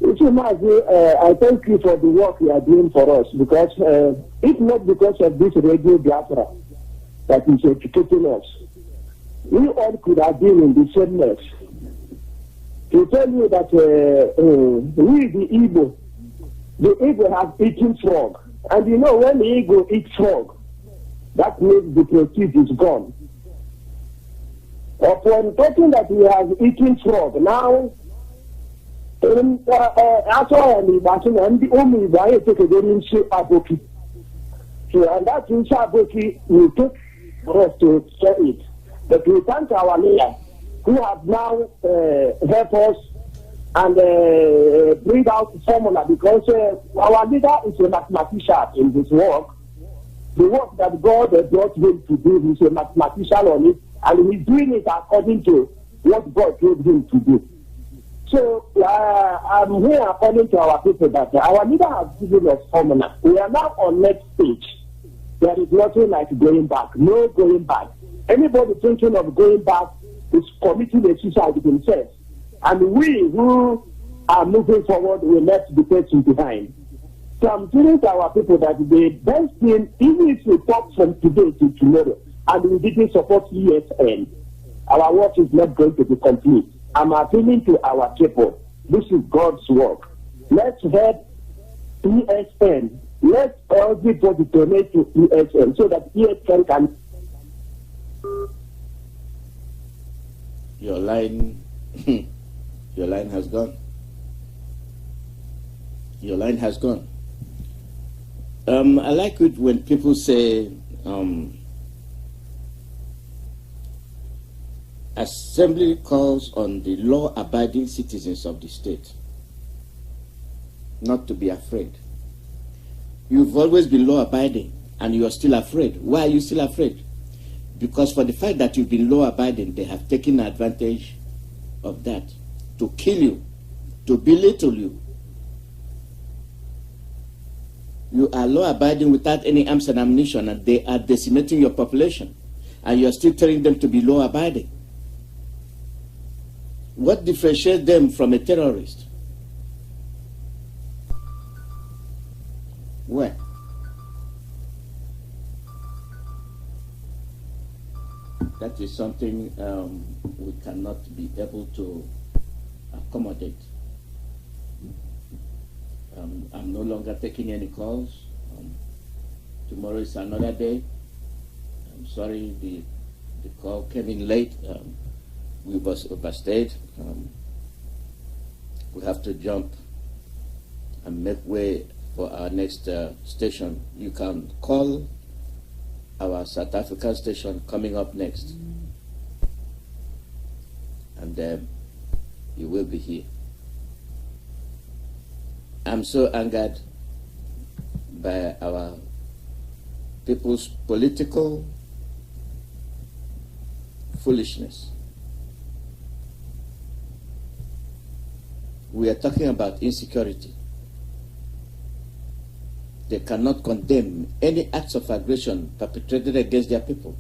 Mazi, I thank you for the work you are doing for us, because if not because of this radio Biafra that is educating us, we all could have been in the same mess. To tell you that we, the Igbo have eaten frog. And you know, when the Igbo eats frog, that means the prestige is gone. Upon talking that we have eaten frog, now, that's why I'm watching, and the only way I take a very Aboki. So, and that in Aboki will take for us to share it. But we thank our leaders who have now helped us and bring out formula, because our leader is a mathematician in this work. The work that God brought him to do, he's a mathematician on it, and he's doing it according to what God told him to do. So I'm here according to our people that our leader has given us formula. We are now on next stage. There is nothing like going back. No going back. Anybody thinking of going back is committing a suicide themselves. And we who are moving forward will left the person behind. So I'm telling to our people that the best thing, even if we talk from today to tomorrow, and we didn't support ESN, our work is not going to be complete. I'm appealing to our people. This is God's work. Let's help ESN. Let everybody donate to ESN so that ESN can. Your line has gone. Your line has gone. I like it when people say Assembly calls on the law-abiding citizens of the state not to be afraid. You've always been law-abiding and you are still afraid. Why are you still afraid? Because for the fact that you've been law-abiding, they have taken advantage of that to kill you, to belittle you. You are law-abiding without any arms and ammunition, and they are decimating your population, and you are still telling them to be law-abiding. What differentiates them from a terrorist? Where? That is something we cannot be able to accommodate. I'm no longer taking any calls. Tomorrow is another day. I'm sorry the call came in late. We was overstayed. We have to jump and make way for our next station. You can call our South African station coming up next, and you will be here. I'm so angered by our people's political foolishness. We are talking about insecurity. They cannot condemn any acts of aggression perpetrated against their people.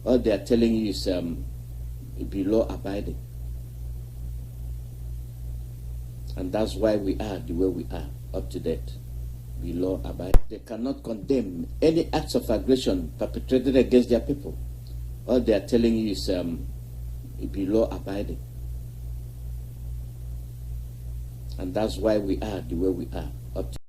All they are telling you is be law-abiding. And that's why we are the way we are, up to date. Be law-abiding. They cannot condemn any acts of aggression perpetrated against their people. All they are telling you is be law-abiding. And that's why we are the way we are, up to